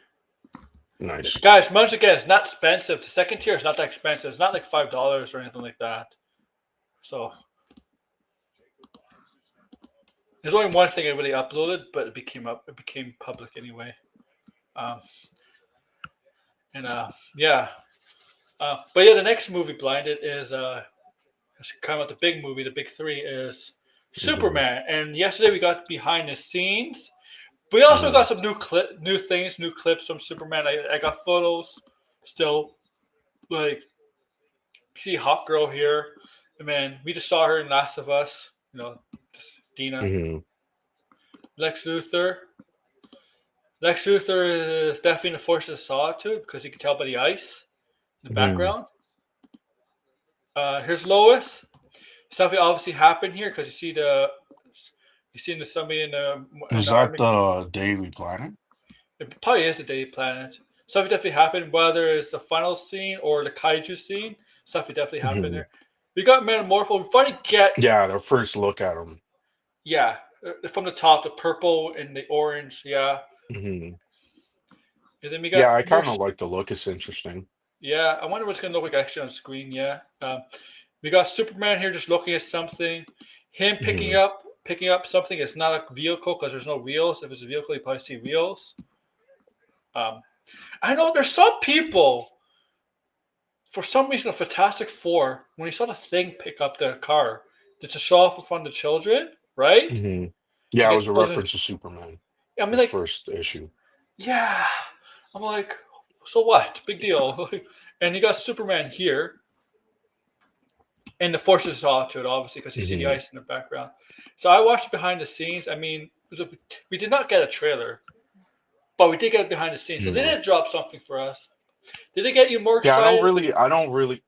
Nice. Guys, once again, it's not expensive. The second tier is not that expensive. It's not like $5 or anything like that. So there's only one thing I really uploaded, but it became up. It became public anyway. Um, and yeah. But yeah, the next movie blinded is it's kind of the big movie. The big three is Hmm. Superman. And yesterday we got behind the scenes. We also Hmm. got some new things, new clips from Superman. I got photos still. Like see Hot Girl here. And man, we just saw her in Last of Us. You know, Dina. Hmm. Lex Luthor. Lex Luthor is definitely the forces saw it too because you can tell by the ice in the Hmm. background. Here's Lois. Something obviously happened here because you see You seen the somebody in Is the that army? the Daily Planet? It probably is the Daily Planet. Stuff definitely happened, whether it's the final scene or the kaiju scene. Stuff definitely happened Mhm. there. We got Metamorpho. We finally get, Yeah, the first look at him. yeah, from the top, the purple and the orange, yeah. Hmm. And then we Yeah, got I more. kind of like the look. It's interesting. Yeah, I wonder what's gonna look like actually on screen. Yeah, we got Superman here just looking at something. Him Hmm. picking up something. It's not a vehicle because there's no wheels. If it's a vehicle, you probably see wheels. Um, I know there's some people for some reason, a Fantastic Four, when he saw the Thing pick up the car to show off in front of the children, right? Hmm. Yeah, it Against was a President. reference to Superman, I mean, the like, first issue. yeah. I'm like, so what? Big deal. And he got Superman here, and the forces saw to it, obviously, because you see the Hmm. ice in the background. So I watched behind the scenes. I mean, we did not get a trailer, but we did get behind the scenes. So they No. did drop something for us. Did it get you more Yeah, excited? I don't really.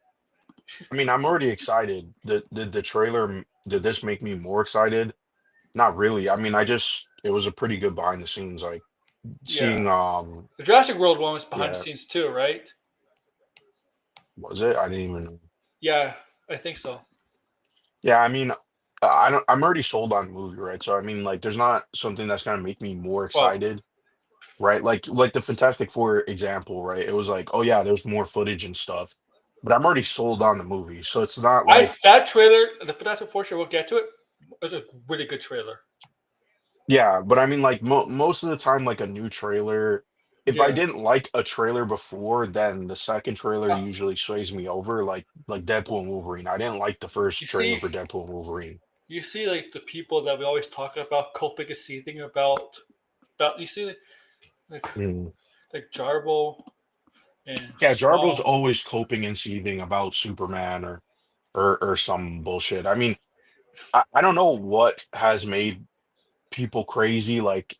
I mean, I'm already excited. The trailer did this make me more excited? Not really. I mean, it was a pretty good behind the scenes. Like Yeah. seeing The Jurassic World one was behind the yeah, scenes too, right? was it? I didn't even know. Yeah, I think so. Yeah, I mean, I don't. I'm already sold on the movie, right? So I mean, like, there's not something that's gonna make me more Well, excited, right? Like the Fantastic Four example, right? It was like, oh yeah, there's more footage and stuff, but I'm already sold on the movie, so it's not I like that trailer, the Fantastic Four trailer, we'll get to it. It was a really good trailer. yeah. But I mean, like most of the time, like a new trailer. If I Yeah. didn't like a trailer before, then the second trailer Uh, usually sways me over. Like Deadpool and Wolverine. I didn't like the you first trailer see, for Deadpool and Wolverine. you see, like the people that we always talk about, coping and seething about. You see, like Mm. like Jarbo and Yeah, Jarbo's Small. always coping and seething about Superman or some bullshit. I mean, I don't know what has made people crazy like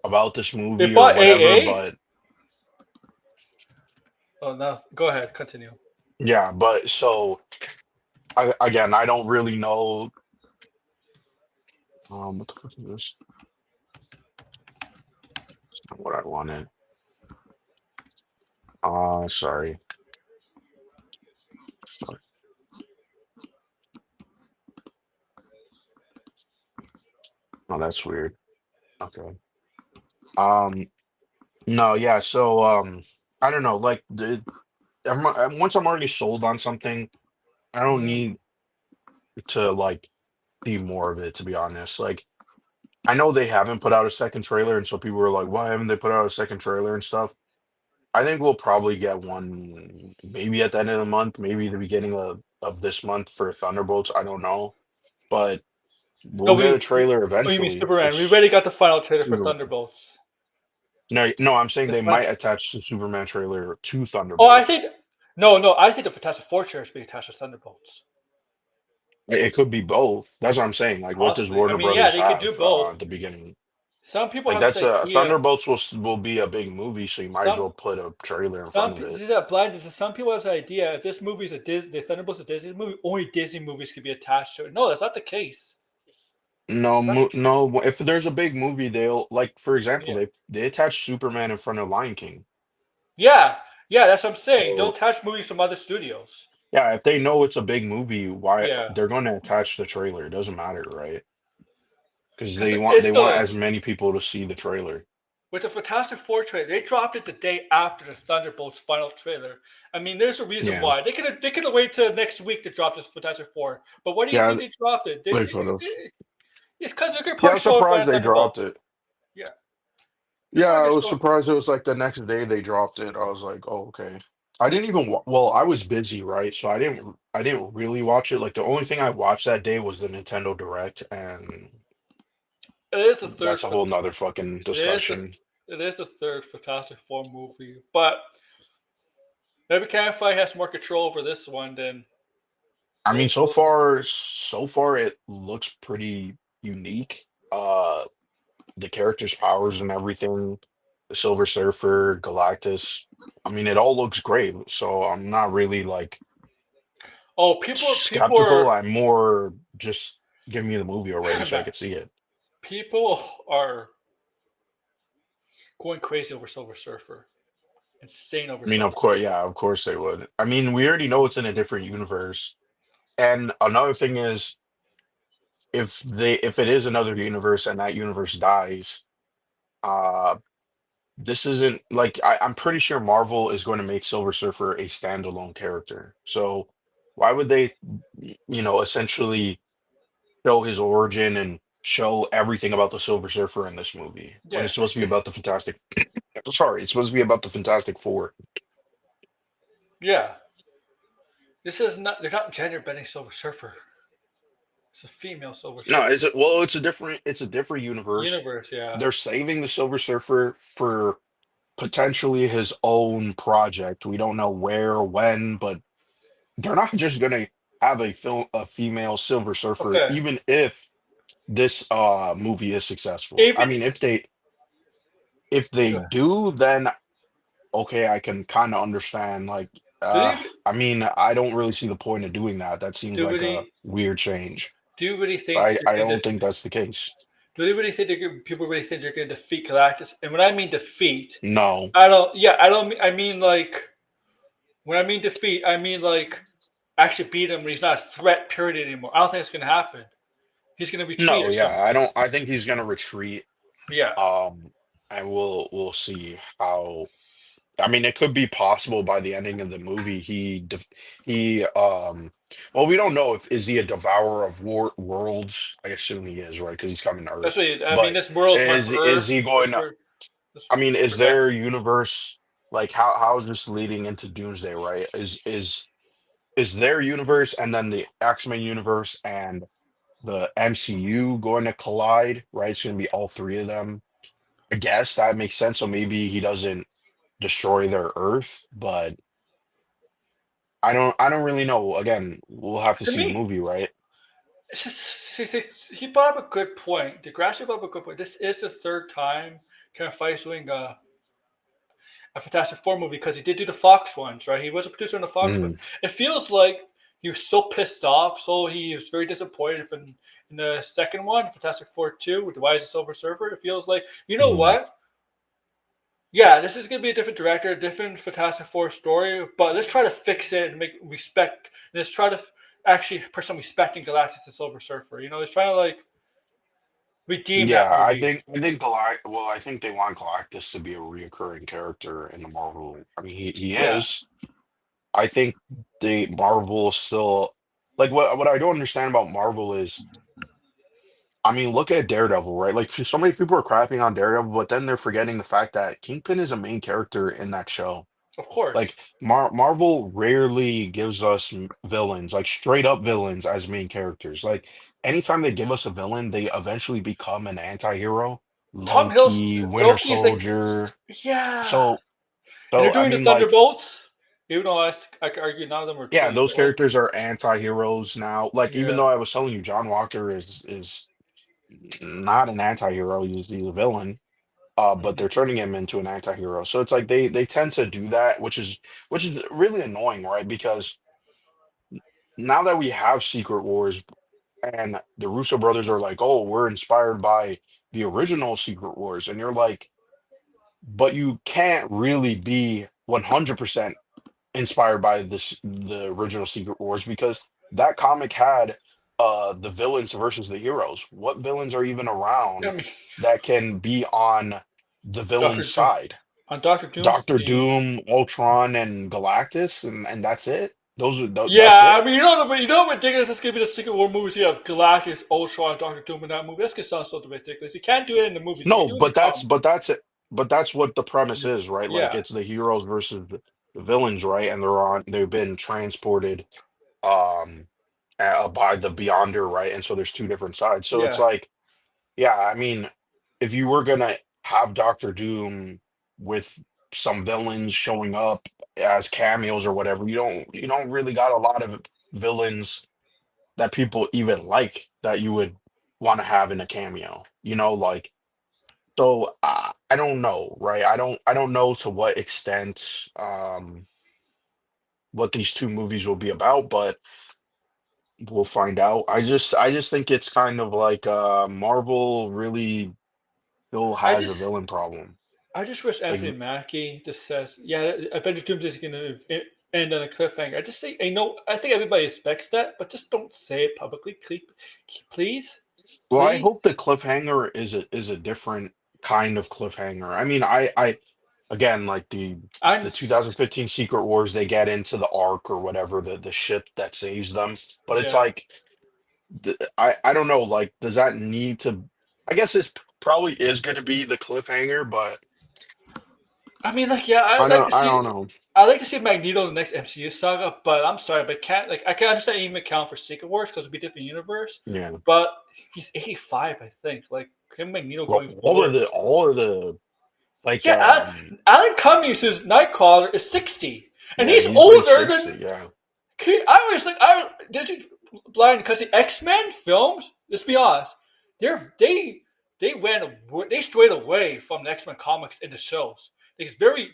about this They movie or bought whatever, AA. but Oh no, go ahead, continue. yeah, but so again, I don't really know what the fuck is this? It's not what I wanted. Sorry. Fuck. Oh, that's weird. Okay. Um no, yeah, so I don't know, like once I'm already sold on something, I don't Mhm. need to like see more of it, to be honest. Like I know they haven't put out a second trailer, and so people were like, "Why haven't they put out a second trailer and stuff?" I think we'll probably get one maybe at the end of the month, maybe the beginning of this month for Thunderbolts. I don't know, but No, we'll get a trailer oh, you mean eventually. Superman? We already It's got the final trailer for Super. Thunderbolts. No, no, I'm saying The they fin- might attach the Superman trailer to oh, I Thunderbolts. think no, I think the Fantastic Four trailer is being attached to Thunderbolts. It could be both. That's what I'm saying. Like, what does Possibly. I Warner mean, yeah, Brothers they could do have both. at the beginning? Some people Like, have this that's a idea. Thunderbolts will be a big movie, so you might as Some well put a trailer in some front of people it. this is a blind. Some people have this idea. If this movie is a Disney, the Thunderbolts is a Disney movie, only Disney movies could be attached to it. No, that's not the case. No, That's not the no. If there's a big movie, they'll like, for example, yeah, they attach Superman in front of Lion King. yeah, yeah. That's what I'm saying. They'll So attach movies from other studios. yeah, if they know it's a big movie, why Yeah, they're going to attach the trailer? It doesn't matter, right? Because because they it's want the as many people to see the trailer. with the Fantastic Four trailer, they dropped it the day after the Thunderbolts final trailer. I mean, there's a reason Yeah, why they could have waited till next week to drop this Fantastic Four. But what do you yeah, think they dropped it? they could have. It's because they're gonna Yeah, I probably was show it for surprised the they dropped Thunderbolts. it. Yeah, they're Yeah, probably I gonna was show. surprised it was like the next day they dropped it. I was like, oh, okay. I didn't even well, I was busy, right? So I didn't really watch it. Like the only thing I watched that day was the Nintendo Direct, and It is the third. that's a whole nother fucking It is the. discussion. It is the third Fantastic Four movie, but maybe Canfly has more control over this one than I mean, most most. so far it looks pretty unique. The characters' powers and everything, the Silver Surfer, Galactus. I mean, it all looks great. So I'm not really like Oh, people skeptical. are. I'm more just give me the movie already so I Nah, could see it. people are going crazy over Silver Surfer. Insane over I mean, Silver of course, Surfer. yeah, of course they would. I mean, we already know it's in a different universe. And another thing is, if it is another universe and that universe dies, uh, this isn't like I'm pretty sure Marvel is going to make Silver Surfer a standalone character. So why would they, essentially show his origin and show everything about the Silver Surfer in this movie when Yeah, it's supposed to be about the Fantastic? Sorry, it's supposed to be about the Fantastic Four. yeah. This is not. They're not gender bending Silver Surfer. It's a female Silver No, Surfer. it's a different universe. Universe, yeah. They're saving the Silver Surfer for potentially his own project. We don't know where or when, but they're not just gonna have a female Silver Surfer, Okay. even if this movie is successful. I Even mean, if they okay. do, then okay, I can kind of understand. Like, Do you even, I mean, I don't really see the point of doing that. That seems do like a really weird change. do you really But think that I don't think that's the case. do you really think people really think they're going to defeat Galactus? And when I mean defeat, No, I don't. Yeah, I don't. I mean like when I mean defeat, I mean like actually beat him when he's not a threat period anymore. I don't think it's going to happen. He's going to retreat no, or yeah, something. I think he's gonna retreat. Yeah. Um, and we'll see how. I mean, it could be possible by the ending of the movie he well, we don't know if is he a devourer of worlds. I assume he is, right? Because he's coming to That's Earth. what I mean. But This world's meant for is Earth. he This going to? for this I mean, is for them. their universe like how is this leading into Doomsday? Right? Is their universe and then the X-Men universe and the MCU going to collide? Right? It's going to be all three of them. I guess that makes sense. So maybe he doesn't destroy their Earth, but I don't really know. Again, we'll have to To see the me, movie, right? it's just he brought up a good point. DeGrasse brought up a good point. This is the third time Kevin Feige's doing a Fantastic Four movie because he did do the Fox ones, right? He was a producer on the Fox ones. Mm, It feels like he was so pissed off, so he was very disappointed in the second one, Fantastic Four 2, with the Rise of Silver Surfer. It feels like, you know mm. what? Yeah, this is going to be a different director, a different Fantastic Four story, but let's try to fix it and make respect. Let's try to actually put some respect in Galactus and Silver Surfer. Let's try to like redeem that Yeah, movie. I think they want Galactus to be a reoccurring character in the Marvel. I mean, he Yeah, is. I think the Marvel still like what I don't understand about Marvel is, I mean, look at Daredevil, right? Like so many people are crapping on Daredevil, but then they're forgetting the fact that Kingpin is a main character in that show. of course. Like Marvel rarely gives us villains, like straight up villains as main characters. Like anytime they give us a villain, they eventually become an anti-hero. Tom Hill's Loki, Winter Loki is like, Soldier. yeah. So And they're so I doing the mean like Thunderbolts. Even though I could argue none of them are yeah, truly those villains. characters are anti-heroes now. Like even Yeah. though I was telling you John Walker is not an anti-hero, he's a villain. But Hmm. they're turning him into an anti-hero. So it's like they tend to do that, which is really annoying, right? Because now that we have Secret Wars and the Russo brothers are like, oh, we're inspired by the original Secret Wars, and you're like, but you can't really be 100% inspired by the original Secret Wars because that comic had the villains versus the heroes. What villains are even I around mean, that can be on the Doctor villain's Doom side? on Doctor Doom's Doctor team. Doom, Ultron, and Galactus, and that's it. That's Yeah, I it. mean, you know how ridiculous this could be the Secret War movies. You have Galactus, Ultron, Doctor Doom in that movie. That's gonna sound so ridiculous. You can't do it in the movies. You can No, do it in the comic. but that's what the premise is, right? Like Yeah. it's the heroes versus the villains, right? And they've been transported um by the Beyonder, right? And so there's two different sides. So it's Yeah. like, yeah, I mean, if you were gonna have Doctor Doom with some villains showing up as cameos or whatever, you don't really got a lot of villains that people even like that you would want to have in a cameo. Like so I don't know, right? I don't know to what extent what these two movies will be about, but we'll find out. I just think it's kind of like Marvel really still I has a just villain problem. I just wish Like, Anthony Mackie just says, "Yeah, Avengers Doomsday is going to end on a cliffhanger." I just say, I know, I think everybody expects that, but just don't say it publicly, please, well, I please. hope the cliffhanger is a different kind of cliffhanger. I mean, I again like I'm, the 2015 Secret Wars, they get into the Ark or whatever, the ship that saves them, but it's yeah. like I don't know, like does that need to? I guess this probably is going to be the cliffhanger, but I mean, like, yeah, I'd like to I see. don't know. I like to see Magneto in the next MCU saga, but I'm sorry, but can't like I can understand even account for Secret Wars because it'd be a different universe. Yeah. But he's 85, I think. Like him, Magneto Well, going forward. all of the like Yeah, Alan Cummings' Nightcrawler is 60, and yeah, he's he's like older 60, than. yeah. I was like, I did you blind because the X-Men films. Let's be honest, they they strayed away from the X-Men comics into shows. It's very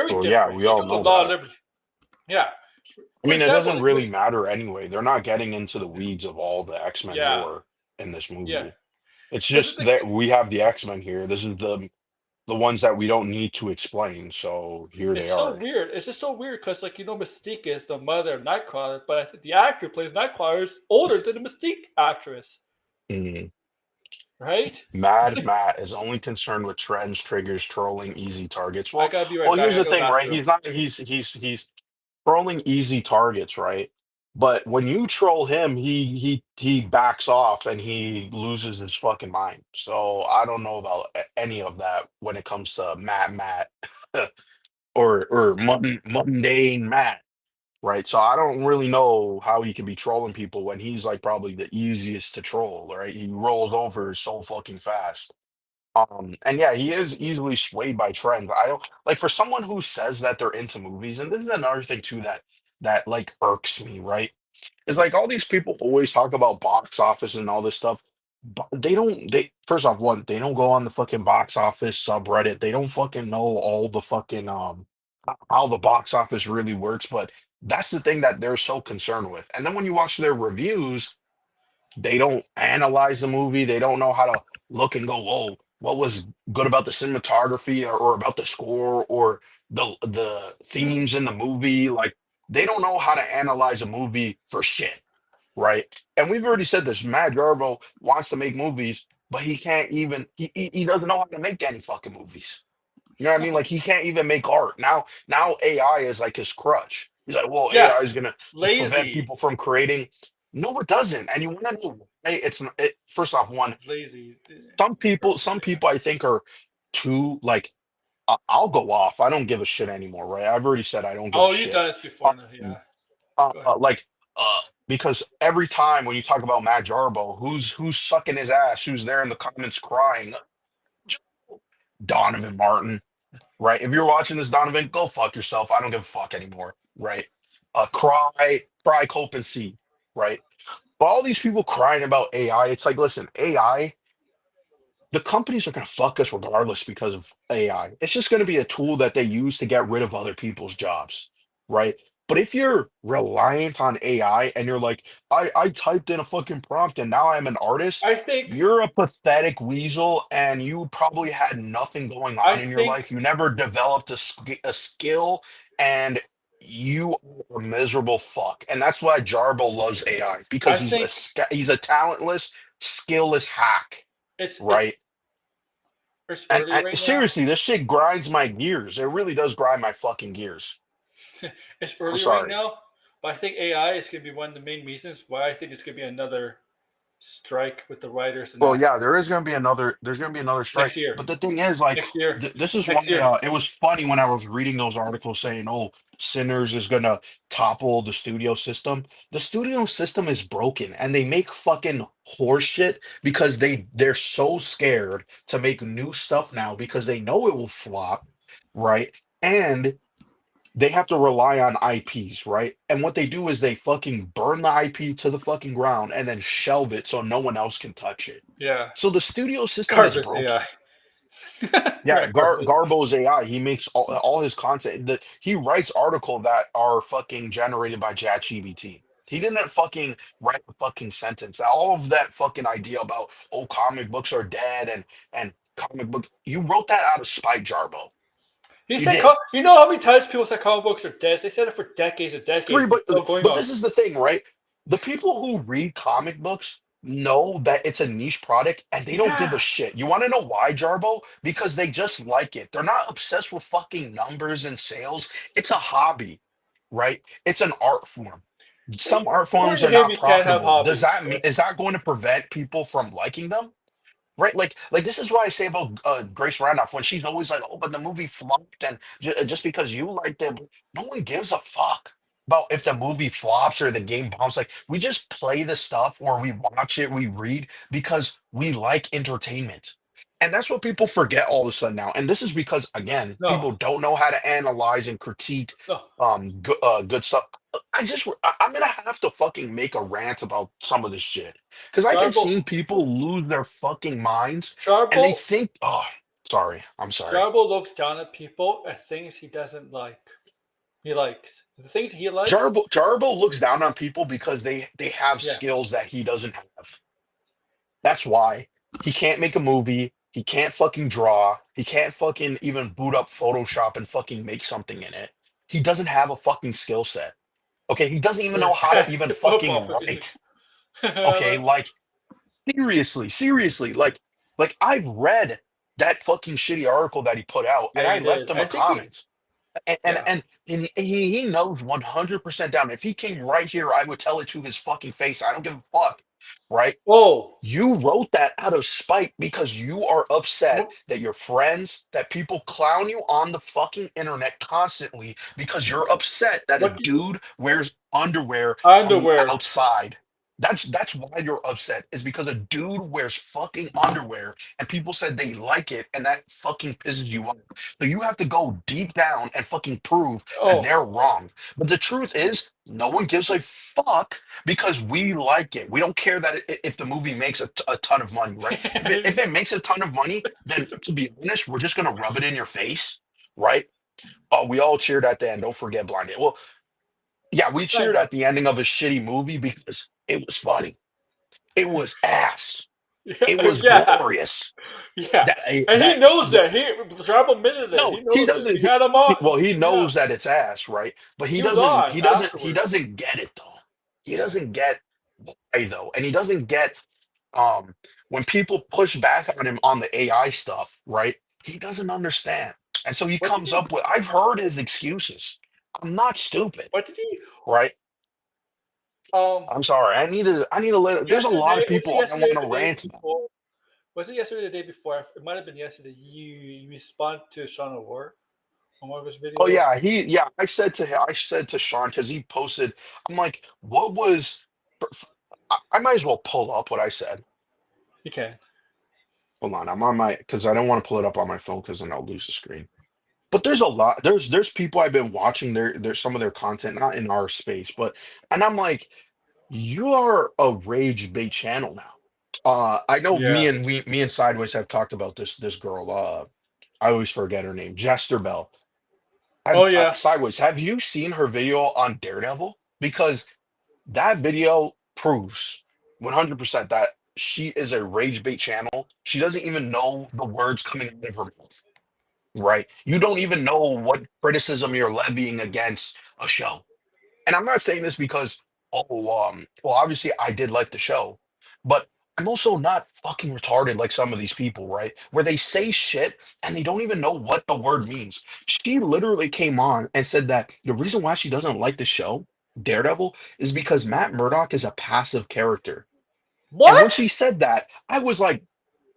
Well, yeah, different. we They all took a know lot of that. liberty. Yeah, I for mean, it example, doesn't like really matter anyway. They're not getting into the weeds of all the X-Men yeah, lore in this yeah, movie. It's because it's just like that we have the X-Men here. This is the ones that we don't need to explain. So here it's they so are. weird. It's just so weird because Mystique is the mother of Nightcrawler, but I think the actor who plays Nightcrawler is older than the Mystique actress, Mhm. right? Mad Matt is only concerned with trends, triggers, trolling, easy targets. I Well, gotta be right well, back. here's I gotta the go to the thing, right? bathroom. He's trolling easy targets, right? But when you troll him, he backs off and he loses his fucking mind. So I don't know about any of that when it comes to Matt or mundane Matt, right? So I don't really know how he can be trolling people when he's like probably the easiest to troll, right? He rolls over so fucking fast. And yeah, he is easily swayed by trends. I don't like for someone who says that they're into movies, and this is another thing too that like irks me, right? Is like all these people always talk about box office and all this stuff, but they first off, one, they don't go on the fucking box office subreddit. They don't fucking know all the fucking how the box office really works, but that's the thing that they're so concerned with. And then when you watch their reviews, they don't analyze the movie. They don't know how to look and go, whoa, what was good about the cinematography or about the score or the themes in the movie? Like they don't know how to analyze a movie for shit, right? And we've already said this. Matt Jarbo wants to make movies, but he can't even he doesn't know how to make any fucking movies. You know what I mean? Like he can't even make art. Now AI is like his crutch. He's like, well, Yeah, AI is gonna prevent lazy. people from creating. No, it doesn't. And you want to know why? First off, one, It's lazy. some people I think are too like I'll go off. I don't give a shit anymore, right? I've already said I don't give a Oh, you've shit. done this before. No, Um, yeah. Go ahead. like because every time when you talk about Matt Jarbo, who's sucking his ass, who's there in the comments crying, Donovan Martin. Right? If you're watching this, Donovan, go fuck yourself. I don't give a fuck anymore. Right? Cry, cope, and see. Right? But all these people crying about AI, it's like, listen, AI, the companies are going to fuck us regardless because of AI. It's just going to be a tool that they use to get rid of other people's jobs, right? But if you're reliant on AI and you're like, I typed in a fucking prompt and now I'm an artist, I think. you're a pathetic weasel and you probably had nothing going I on in your life. think. You never developed a skill and you are a miserable fuck. And that's why Jarbo loves AI because I think he's a talentless, skillless hack, it's it's right? it's And, early and right now. seriously, this shit grinds my gears. It really does grind my fucking gears. It's I'm early right sorry. now, but I think AI is going to be one of the main reasons why I think it's going to be another strike with the writers and Well, yeah, actors there's going to be another strike. next year. But the thing is, like, Next year. this is why Next year. it was funny when I was reading those articles saying, oh, Sinners is going to topple the studio system. The studio system is broken and they make fucking horseshit because they're so scared to make new stuff now because they know it will flop, right? And they have to rely on IPs, right? And what they do is they fucking burn the IP to the fucking ground and then shelve it so no one else can touch it. Yeah. So the studio system is Carbus broken. AI. Yeah, Yeah, Carbus. Garbo's AI, he makes all his content. He writes articles that are fucking generated by ChatGPT. He didn't fucking write a fucking sentence. All of that fucking idea about comic books are dead and comic book. You wrote that out of spite, Jarbo. He You said, did. you know how many times people said comic books are dead? They said it for decades and decades. But It's still going but on. this is the thing, right? The people who read comic books know that it's a niche product and they don't give a Yeah. shit. You want to know why, Jarbo? Because they just like it. They're not obsessed with fucking numbers and sales. It's a hobby, right? It's an art form. Some art forms According are to him, not you can't have profitable. Does hobbies. that mean Okay? is that going to prevent people from liking them? Right, like this is what I say about Grace Randolph when she's always like, "Oh, but the movie flopped," and just because you liked it, no one gives a fuck about if the movie flops or the game bombs. Like we just play the stuff or we watch it, we read because we like entertainment, and that's what people forget all of a sudden now. And this is because again, No, people don't know how to analyze and critique no. good stuff. I'm gonna have to fucking make a rant about some of this shit. Because I've been Jarbo, seeing people lose their fucking minds and they Jarbo, think, oh, sorry, I'm sorry. Jarbo looks down at people at things he doesn't like. He likes the things he likes. Jarbo looks down on people because they have Yeah. skills that he doesn't have. That's why he can't make a movie. He can't fucking draw. He can't fucking even boot up Photoshop and fucking make something in it. He doesn't have a fucking skill set. Okay, he doesn't even know how to even Football fucking for music. write. Okay, like seriously, like I've read that fucking shitty article that he put out, Yeah, and I you left did. him I a think he. comment, and and Yeah. and, and he knows 100% down. If he came right here, I would tell it to his fucking face. I don't give a fuck, right? Oh, You wrote that out of spite because you are upset what? that your friends, that people clown you on the fucking internet constantly because you're upset that a What? dude wears underwear on the Underwear. outside. That's why you're upset, is because a dude wears fucking underwear and people said they like it and that fucking pisses you off. So you have to go deep down and fucking prove that Oh, they're wrong. But the truth is, no one gives a fuck because we like it. We don't care that if the movie makes a ton of money, right? If it makes a ton of money, then to be honest, we're just gonna rub it in your face, right? Oh, we all cheered at the end. Don't forget Blinded. Well, yeah, we I cheered know. at the ending of a shitty movie because it was funny. It was ass. It Yeah, was yeah, glorious. yeah. That And he that knows that. He Jarbo admitted it. no, He he knows it. doesn't. We had him on. Well, he Yeah, knows that it's ass, right? But he he was doesn't. on He doesn't. He afterwards. doesn't get it though. He doesn't get why though, and he doesn't get um when people push back on him on the AI stuff, right? He doesn't understand, and so he What did comes he? up with. I've heard his excuses. I'm not stupid, What did he? right? Um, I'm sorry. I need to let. There's a lot of yesterday. Was it people I yesterday want or to the day rant about. before? Was it yesterday or the day before? It might have been yesterday. You respond to Sean O'Rourke on one of his Oh videos. yeah, yeah. I said to Sean because he posted. I'm like, what was? I might as well pull up what I said. You can. Hold on, I'm on my because I don't want to pull it up on my phone because then I'll lose the screen. But there's a lot. There's people I've been watching their some of their content, not in our space, but and I'm like, you are a rage bait channel now. I know Yeah. me and Sideways have talked about this girl. I always forget her name, Jester Bell. Oh yeah. Sideways, have you seen her video on Daredevil? Because that video proves 100% that she is a rage bait channel. She doesn't even know the words coming out of her mouth, right? You don't even know what criticism you're levying against a show. And I'm not saying this because, well, obviously I did like the show, but I'm also not fucking retarded like some of these people, right? Where they say shit and they don't even know what the word means. She literally came on and said that the reason why she doesn't like the show, Daredevil, is because Matt Murdock is a passive character. And when What? she said that, I was like,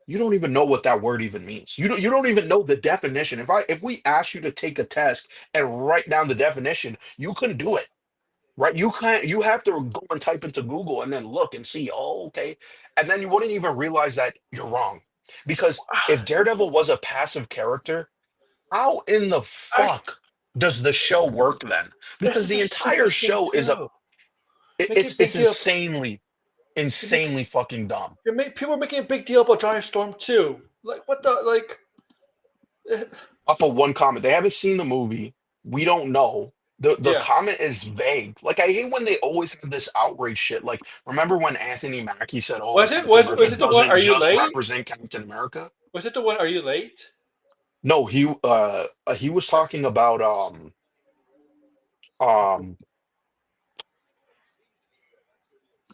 you don't even know what that word even means. You don't even know the definition. If we asked you to take a test and write down the definition, you couldn't do it, right? You can't. You have to go and type into Google and then look and see. Oh, okay, and then you wouldn't even realize that you're wrong, because if Daredevil was a passive character, how in the I, fuck does the show work then? this Because is the the entire stupidest thing show is a too. Making a it's big deal. You make, insanely fucking dumb. people are making a big deal about Giant Storm too. Like what the like? Off of one comment, they haven't seen the movie. We don't know. The Yeah. comment is vague. Like I hate when they always have this outrage shit. Like remember when Anthony Mackie said, "Oh, Was it Captain America was it the one? doesn't Are you just late? represent Captain America." Was it the one? Are you late? No, he was talking about um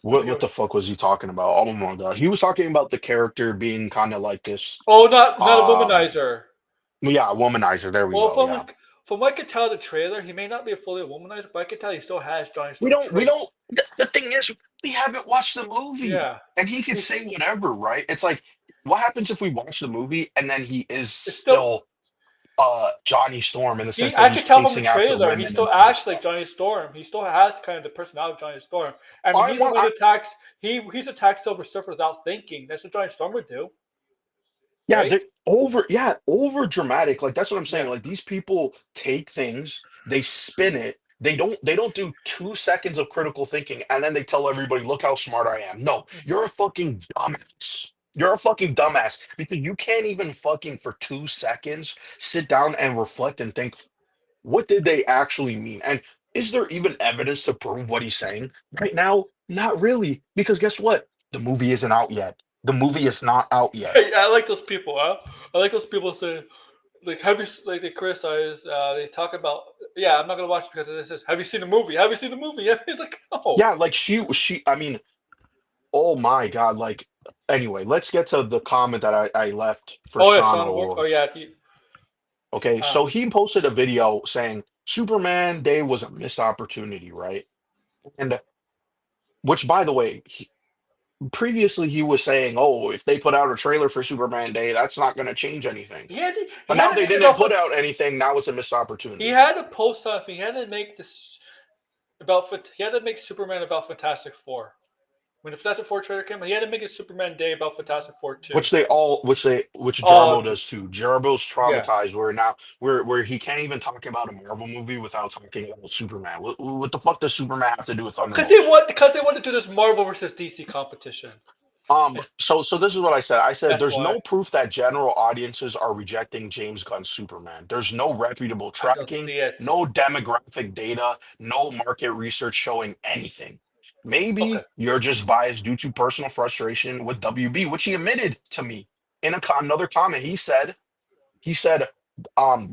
I forget what what. the fuck was he talking about? Oh my god. He was talking about the character being kind of like this Oh, not a um womanizer. yeah, womanizer. There we Well, go. Yeah. from what I could tell the trailer, he may not be a fully a womanizer, but I could tell he still has Johnny Storm We don't traits. the thing is we haven't watched the movie Yeah, and he can he's say whatever, right? It's like what happens if we watch the movie and then he is it's still still Johnny Storm in the he. sense that I he's could tell from the chasing after trailer he women and still all this acts like stuff. Johnny Storm. He still has kind of the personality of Johnny Storm. I mean, I he's the want one that attacks. He's attacked Silver Surfer without thinking. That's what Johnny Storm would do, Yeah, right? they're over dramatic. Like that's what I'm saying. Yeah. Like these people take things, they spin it. They don't do 2 seconds of critical thinking and then they tell everybody, look how smart I am. No, you're a fucking dumbass. You're a fucking dumbass because you can't even fucking for 2 seconds sit down and reflect and think, what did they actually mean? And is there even evidence to prove what he's saying? Right now, not really. Because guess what? The movie isn't out yet. The movie is not out yet. I like those people. Huh? I like those people say like have you like they criticize. They talk about yeah. I'm not gonna watch it because of this. Have you seen the movie? Have you seen the movie? Yeah. It's like no. Yeah, like I mean, oh my God. Like, anyway, let's get to the comment that I left for Oh yeah, Sean Shaun of War. Oh O'Rourke. yeah. Okay, Uh, so he posted a video saying Superman Day was a missed opportunity, right? And which, by the way, previously he was saying, oh, if they put out a trailer for Superman Day, that's not going to change anything. he But had now to they make didn't about put out anything. Now it's a missed he opportunity. had to post something. He had to make this he had to make Superman about Fantastic Four. When the Fantastic Four trailer came, he had to make it Superman Day about Fantastic Four too. Which Jarbo Um, does too. Jarbo's yeah, traumatized where he can't even talk about a Marvel movie without talking about Superman. What the fuck does Superman have to do with Thunderbolts? because they want to do this Marvel versus DC competition. So this is what I said. I said That's there's why no proof that general audiences are rejecting James Gunn's Superman. There's no reputable I don't tracking, see it. no demographic data, no market research showing anything. Okay, Maybe you're just biased due to personal frustration with WB, which he admitted to me in another comment. He said,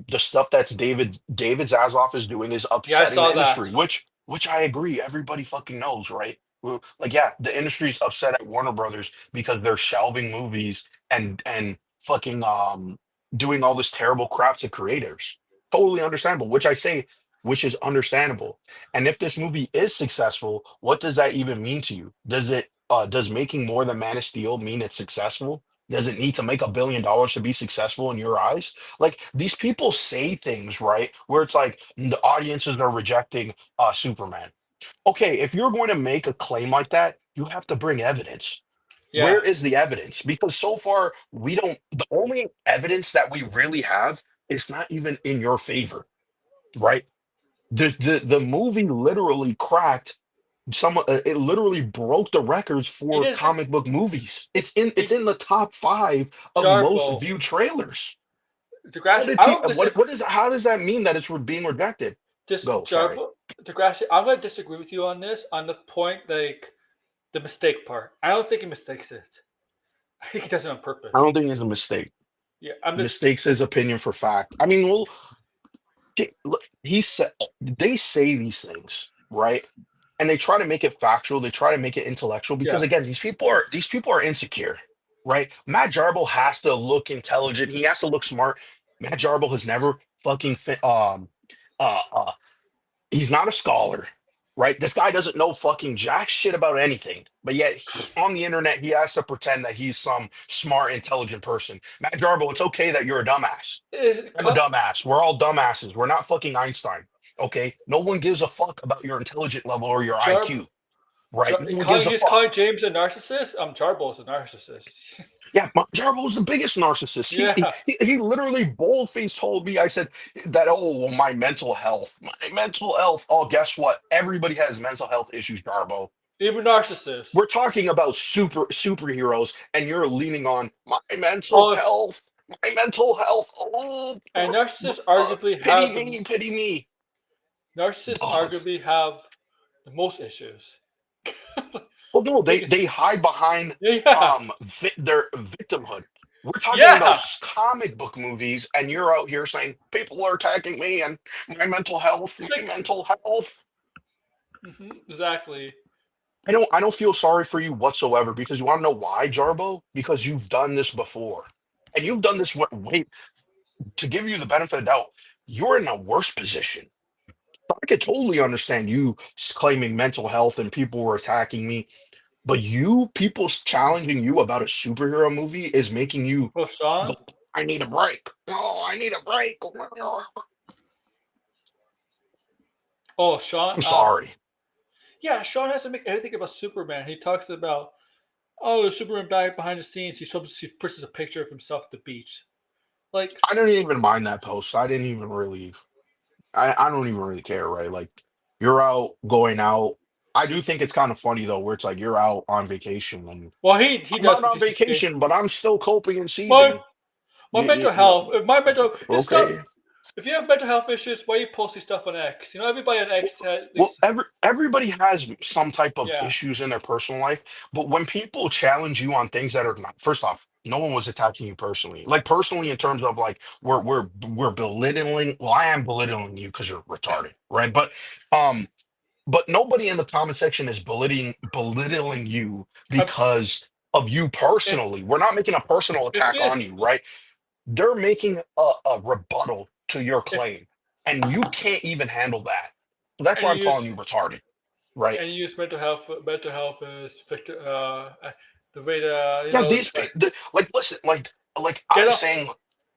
the stuff that's David Zaslav is doing is yeah, I upsetting saw the that. industry, which I agree. Everybody fucking knows, right? Like, yeah, the industry's upset at Warner Brothers because they're shelving movies and fucking doing all this terrible crap to creators. Totally understandable, which is understandable. And if this movie is successful, what does that even mean to you? Does making more than Man of Steel mean it's successful? Does it need to make $1 billion to be successful in your eyes? Like these people say things, right? Where it's like the audiences are rejecting Superman. Okay, if you're going to make a claim like that, you have to bring evidence. Yeah, Where is the evidence? Because so far we don't. The only evidence that we really have is not even in your favor, right? The movie literally cracked some. It literally broke the records it for is comic book movies. It's it in the top five of most Jarbo. viewed trailers. How Degrassi. did I don't people? disagree. What is? How does that mean that it's being rejected? This Go. Sorry. Jarbo, Degrassi. I'm gonna disagree with you on this on the point like the mistake part. I don't think he mistakes it. I think he does it on I purpose. don't think it's a mistake. Yeah, I'm just Mistakes his opinion for fact. I mean, well, look, he said they say these things, right? And they try to make it factual. They try to make it intellectual because yeah. again, these people are insecure, right? Matt Jarbo has to look intelligent. He has to look smart. Matt Jarbo has never fucking uh, uh he's not a scholar, right? This guy doesn't know fucking jack shit about anything, but yet on the internet he has to pretend that he's some smart, intelligent person. Matt Jarbo, it's okay that you're a dumbass. Eh, I'm a co- dumbass. We're all dumbasses. We're not fucking Einstein. Okay? No one gives a fuck about your intelligent level or your Jarbo. IQ, right? No one gives a He's calling fuck. James a narcissist. Jarbo's a narcissist. Yeah, Jarbo's the biggest narcissist. Yeah, He literally bold-faced told me, I said that, oh, well, my mental health. My mental health. Oh, guess what? Everybody has mental health issues, Jarbo. even narcissists. We're talking about superheroes, and you're leaning on my mental Oh, health. My mental health. Oh, and narcissists uh, arguably pity have the me, pity me. narcissists Dog. arguably have the most issues. Well, no, Biggest, they hide behind yeah, their victimhood. We're talking about yeah, comic book movies, and you're out here saying people are attacking me and it's my like mental health. exactly. I don't feel sorry for you whatsoever because you want to know why, Jarbo? Because you've done this before, and you've done this. What? Wait, to give you the benefit of the doubt, you're in a worse position. I could totally understand you claiming mental health and people were attacking me. But you, people challenging you about a superhero movie is making you Oh, go, Sean. I need a break. Oh, I need a break. Oh, Sean. I'm sorry. Yeah, Sean hasn't make anything about Superman. He talks about oh, Superman back behind the scenes. He pushes a picture of himself at the beach. Like, I didn't even mind that post. I didn't even really, I don't even really care, right? Like, you're out going out. I do think it's kind of funny, though, where it's like you're out on vacation and well, he I'm does out on just escape. vacation, but I'm still coping and My seething. my mental Yeah, health. If my mental, just stop. okay. If you have mental health issues, why are you posting stuff on X? You know, everybody on X had at Well, least. everybody has some type of Yeah, issues in their personal life, but when people challenge you on things that are not, first off, no one was attacking you personally. Like personally, in terms of like we're belittling. Well, I am belittling you because you're retarded, right? Um, but nobody in the comment section is belittling you I'm. because of you If personally. We're not making a personal if attack on if you, right? They're making a rebuttal to your if claim, and you can't even handle that. So that's and why you I'm calling use you retarded, right? and you use mental health as the way to Yeah, these people, like, listen, like get I'm off. saying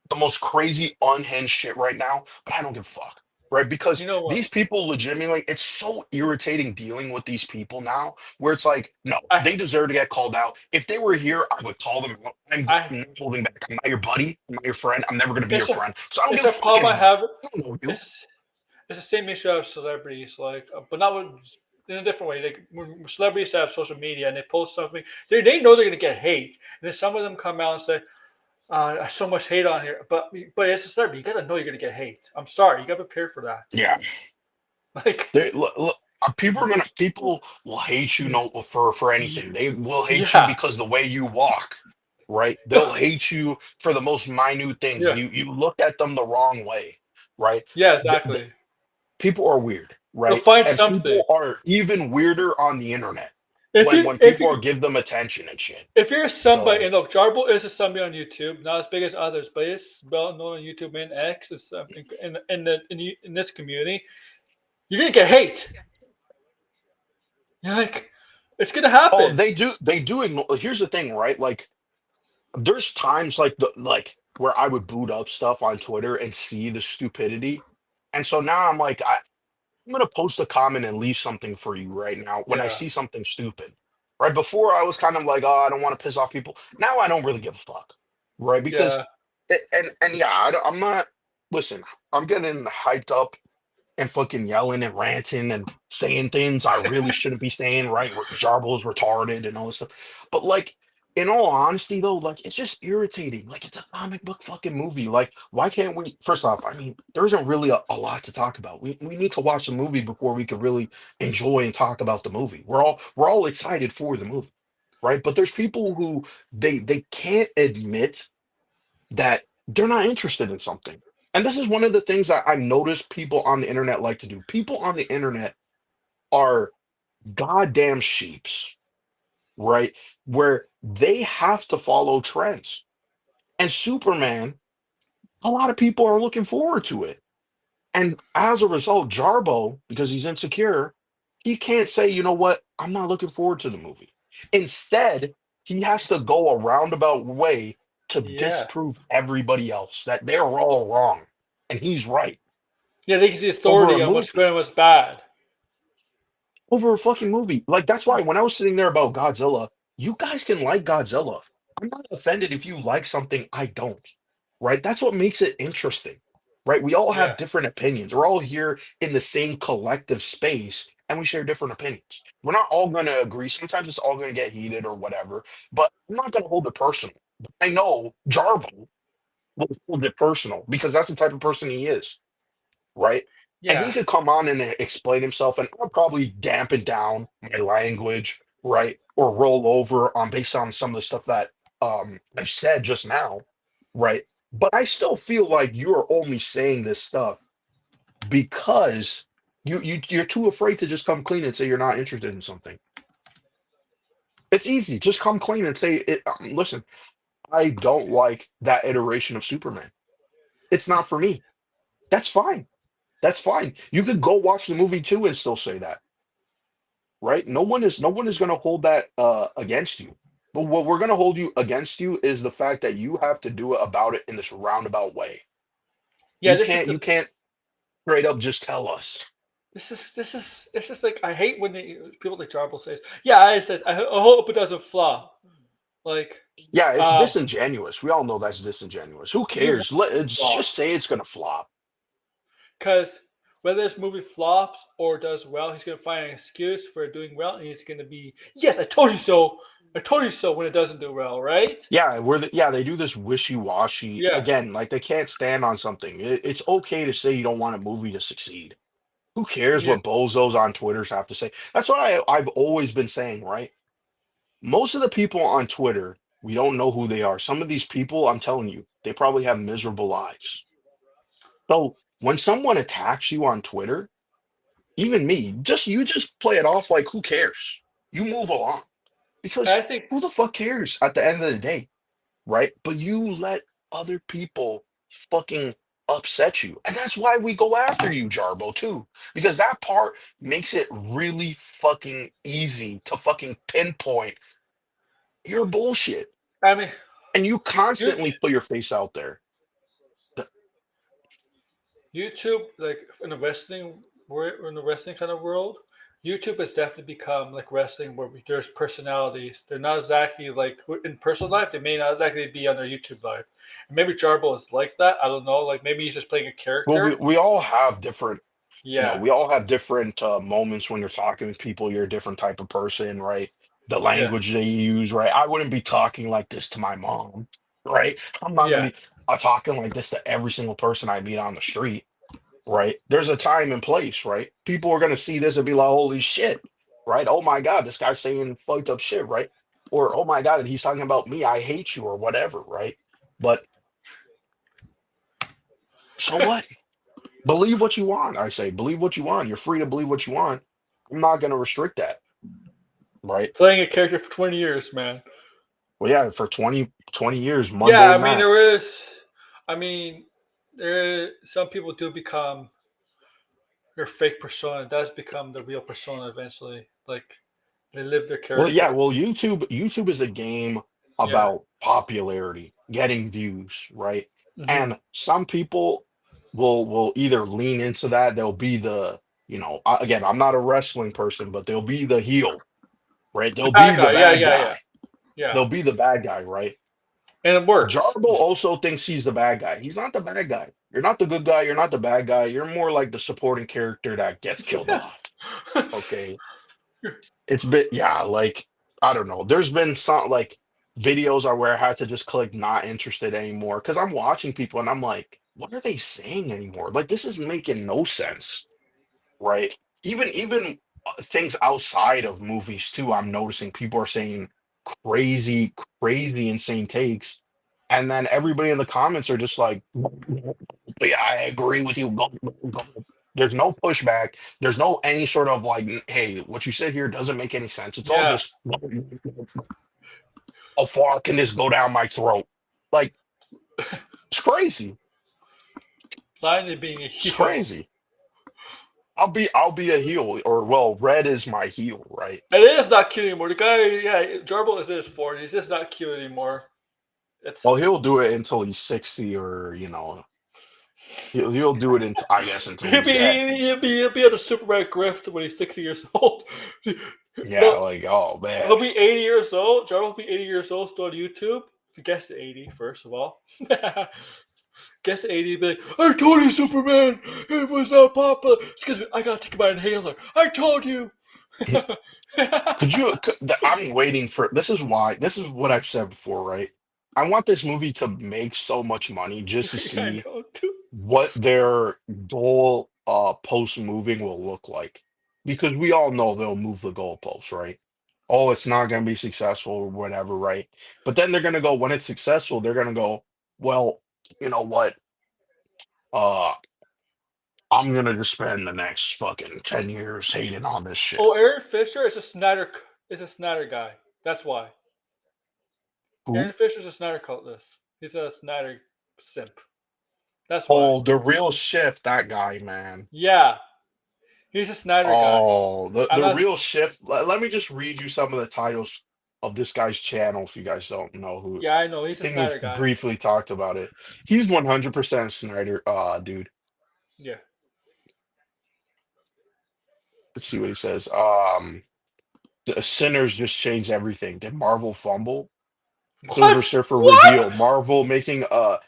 the most crazy unhinged shit right now, but I don't give a fuck, right? Because You know what? these people legitimately, it's so irritating dealing with these people now, where it's like, no, I they deserve to get called out. If they were here, I would call them out. I I'm not holding back. I'm not your buddy. I'm not your friend. I'm never gonna be your it's a friend. So I don't it's give a a fuck problem I anymore. have. I don't know you. It's it's the same issue of celebrities, like, but not with, in a different way. Like when celebrities have social media and they post something, they know they're gonna get hate, and then some of them come out and say, "So much hate on here," but as a celebrity, you gotta know you're gonna get hate. I'm sorry, you gotta prepare for that. Yeah. Like, Look, people will hate you yeah, no for anything. They will hate you yeah, because the way you walk, right? They'll hate you for the most minute things. yeah, You look at them the wrong way, right? yeah, The exactly. people are weird, They'll right? find And something. people are even weirder on the internet If you when if people are you give them attention and shit. if you're somebody, So and look, Jarbo is a somebody on YouTube, not as big as others, but it's well known on YouTube and X. It's in this community, you're gonna get hate. You're like, it's gonna oh, happen. they do ignore. Here's the thing, right? Like there's times like where I would boot up stuff on Twitter and see the stupidity. And so now I'm like, I'm gonna post a comment and leave something for you right now when I Yeah, see something stupid. Right before I was kind of like, oh, I don't want to piss off people. Now I don't really give a fuck. Right? yeah. Because and yeah, I'm not listen, I'm getting hyped up and fucking yelling and ranting and saying things I really shouldn't be saying, right? Jarbo's retarded and all this stuff. But like, in all honesty, though, like it's just irritating. Like it's a comic book fucking movie. Like, why can't we? First off, I mean, there isn't really a lot to talk about. We need to watch the movie before we can really enjoy and talk about the movie. We're all excited for the movie, right? But there's people who they can't admit that they're not interested in something. And this is one of the things that I noticed people on the internet like to do. People on the internet are goddamn sheeps, right? Where they have to follow trends. And Superman, a lot of people are looking forward to it. And as a result, Jarbo, because he's insecure, he can't say, you know what, I'm not looking forward to the movie. Instead, he has to go a roundabout way to Yeah, disprove everybody else that they're all wrong. And he's right. yeah. They can see Over a authority on what's good movie. and what's bad. Over a fucking movie. Like that's why when I was sitting there about Godzilla, you guys can like Godzilla. I'm not offended if you like something I don't. Right? That's what makes it interesting. Right? We all have Yeah, different opinions. We're all here in the same collective space and we share different opinions. We're not all going to agree. Sometimes it's all going to get heated or whatever, but I'm not going to hold it personal. I know Jarbo will hold it personal because that's the type of person he is, right? and he Yeah. could come on and explain himself, and I'll probably dampen down my language, right, or roll over on based on some of the stuff that I've said just now, right. But I still feel like you're only saying this stuff because you're too afraid to just come clean and say you're not interested in something. It's easy, just come clean and say it. Listen, I don't like that iteration of Superman. It's not It's, for me. That's fine. That's fine. You could go watch the movie too and still say that, right? No one is going to hold that against you. But what we're going to hold you against you is the fact that you have to do it about it in this roundabout way. yeah, You this is can't the you can't straight up just tell us. this is like I hate when people like Jarble says, yeah, I says I hope it doesn't flop. Like, Yeah, it's um, disingenuous. We all know that's disingenuous. Who you want cares? Just flop say it's going to flop. because whether this movie flops or does well, he's gonna find an excuse for doing well, and he's gonna be, yes, I told you so. I told you so when it doesn't do well, right? Yeah, they do this wishy-washy Yeah, again, like they can't stand on something. It's okay to say you don't want a movie to succeed. Who cares yeah. what bozos on Twitter's have to say? That's what I've always been saying, right? Most of the people on Twitter, we don't know who they are. Some of these people, I'm telling you, they probably have miserable lives. So when someone attacks you on Twitter, even me, you just play it off like who cares? You move along I because think who the fuck cares at the end of the day, right? But you let other people fucking upset you. And that's why we go after you, Jarbo, too. Because that part makes it really fucking easy to fucking pinpoint your bullshit. I mean And you you constantly put your face out there. The- YouTube, like in the wrestling kind of world, YouTube has definitely become like wrestling where there's personalities. They're not exactly like in personal life. They may not exactly be on their YouTube life. And maybe Jarbo is like that. I don't know. Like maybe he's just playing a Well, character. we all have different, Yeah, we all have different moments when you're talking with people. You're a different type of person, right? The yeah, language they use, right? I wouldn't be talking like this to my mom, right? I'm not gonna yeah. be talking like this to every single person I meet on the street, right? There's a time and place, right? People are gonna see this and be like, "Holy shit!" Right? Oh my god, this guy's saying fucked up shit, right? Or oh my god, he's talking about me. I hate you, or whatever, right? But so what? Believe what you want. I say, believe what you want. You're free to believe what you want. I'm not gonna restrict that, right? Playing a character for 20 years, man. Well, yeah, for 20 years, Yeah, Monday I mean Matt. there is. I mean, some people do become their fake persona. It does become the real persona eventually. Like they live their Well, character. yeah, well, YouTube is a game Yeah. about popularity, getting views, right? Hmm. And some people will either lean into that. They'll be the, again, I'm not a wrestling person, but they'll be the heel, right? The They'll be bad the guy. Yeah, bad yeah, guy. yeah, yeah. They'll be the bad guy, right? And it works. Jarbo also thinks he's the bad guy. He's not the bad guy. You're not the good guy. You're not the bad guy. You're more like the supporting character that gets killed Yeah. off. Okay. It's been, yeah, like, I don't know. There's been some like videos are where I had to just click not interested anymore because I'm watching people and I'm like, what are they saying anymore? Like, this is making no sense, right? Even things outside of movies too, I'm noticing people are saying crazy, crazy, insane takes, and then everybody in the comments are just like, "Yeah, I agree with you." Go, go, go." There's no pushback. There's no any sort of like, "Hey, what you said here doesn't make any sense." It's all Yeah. just, "How far can this go down my throat?" Like it's crazy. Finally being a It's heel. crazy. I'll be a heel, or well, red is my heel, right? And it is not cute anymore. The guy, yeah, Jarbo is in his 40s. He's just not cute anymore. It's Well, he'll do it until he's 60, or he'll do it until I guess until he'll he's be dead. he'll be at a Superman grift when he's 60 years old. Yeah, No, like oh man. he'll be 80 years old. Jarbo will be 80 years old still on YouTube. If you guess the 80, first of all. Guess 80, be like, I told you, Superman, it was not popular. Excuse me, I gotta take my inhaler. I told you. I'm waiting for this is what I've said before, right? I want this movie to make so much money just to I see know, too. what their goal post moving will look like, because we all know they'll move the goalposts, right? Oh, it's not going to be successful or whatever, right? But then they're going to go, when it's successful, they're going to go, well, you know what? Uh, I'm going to just spend the next fucking 10 years hating on this shit. Oh, Aaron Fisher is a Snyder. Is a Snyder guy. That's why. Who? Aaron Fisher's a Snyder cultist. He's a Snyder simp. That's why. Oh, the real shift, that guy, man. Yeah, he's a Snyder guy. Oh, the I'm not. real shift. Let me just read you some of the titles of this guy's channel if you guys don't know who. Yeah, I know. I He's a think we've Snyder guy. briefly talked about it. He's 100% Snyder, dude. Yeah. Let's see what he says. The Sinners just changed everything. Did Marvel fumble? Silver What? Surfer What? reveal. Marvel making a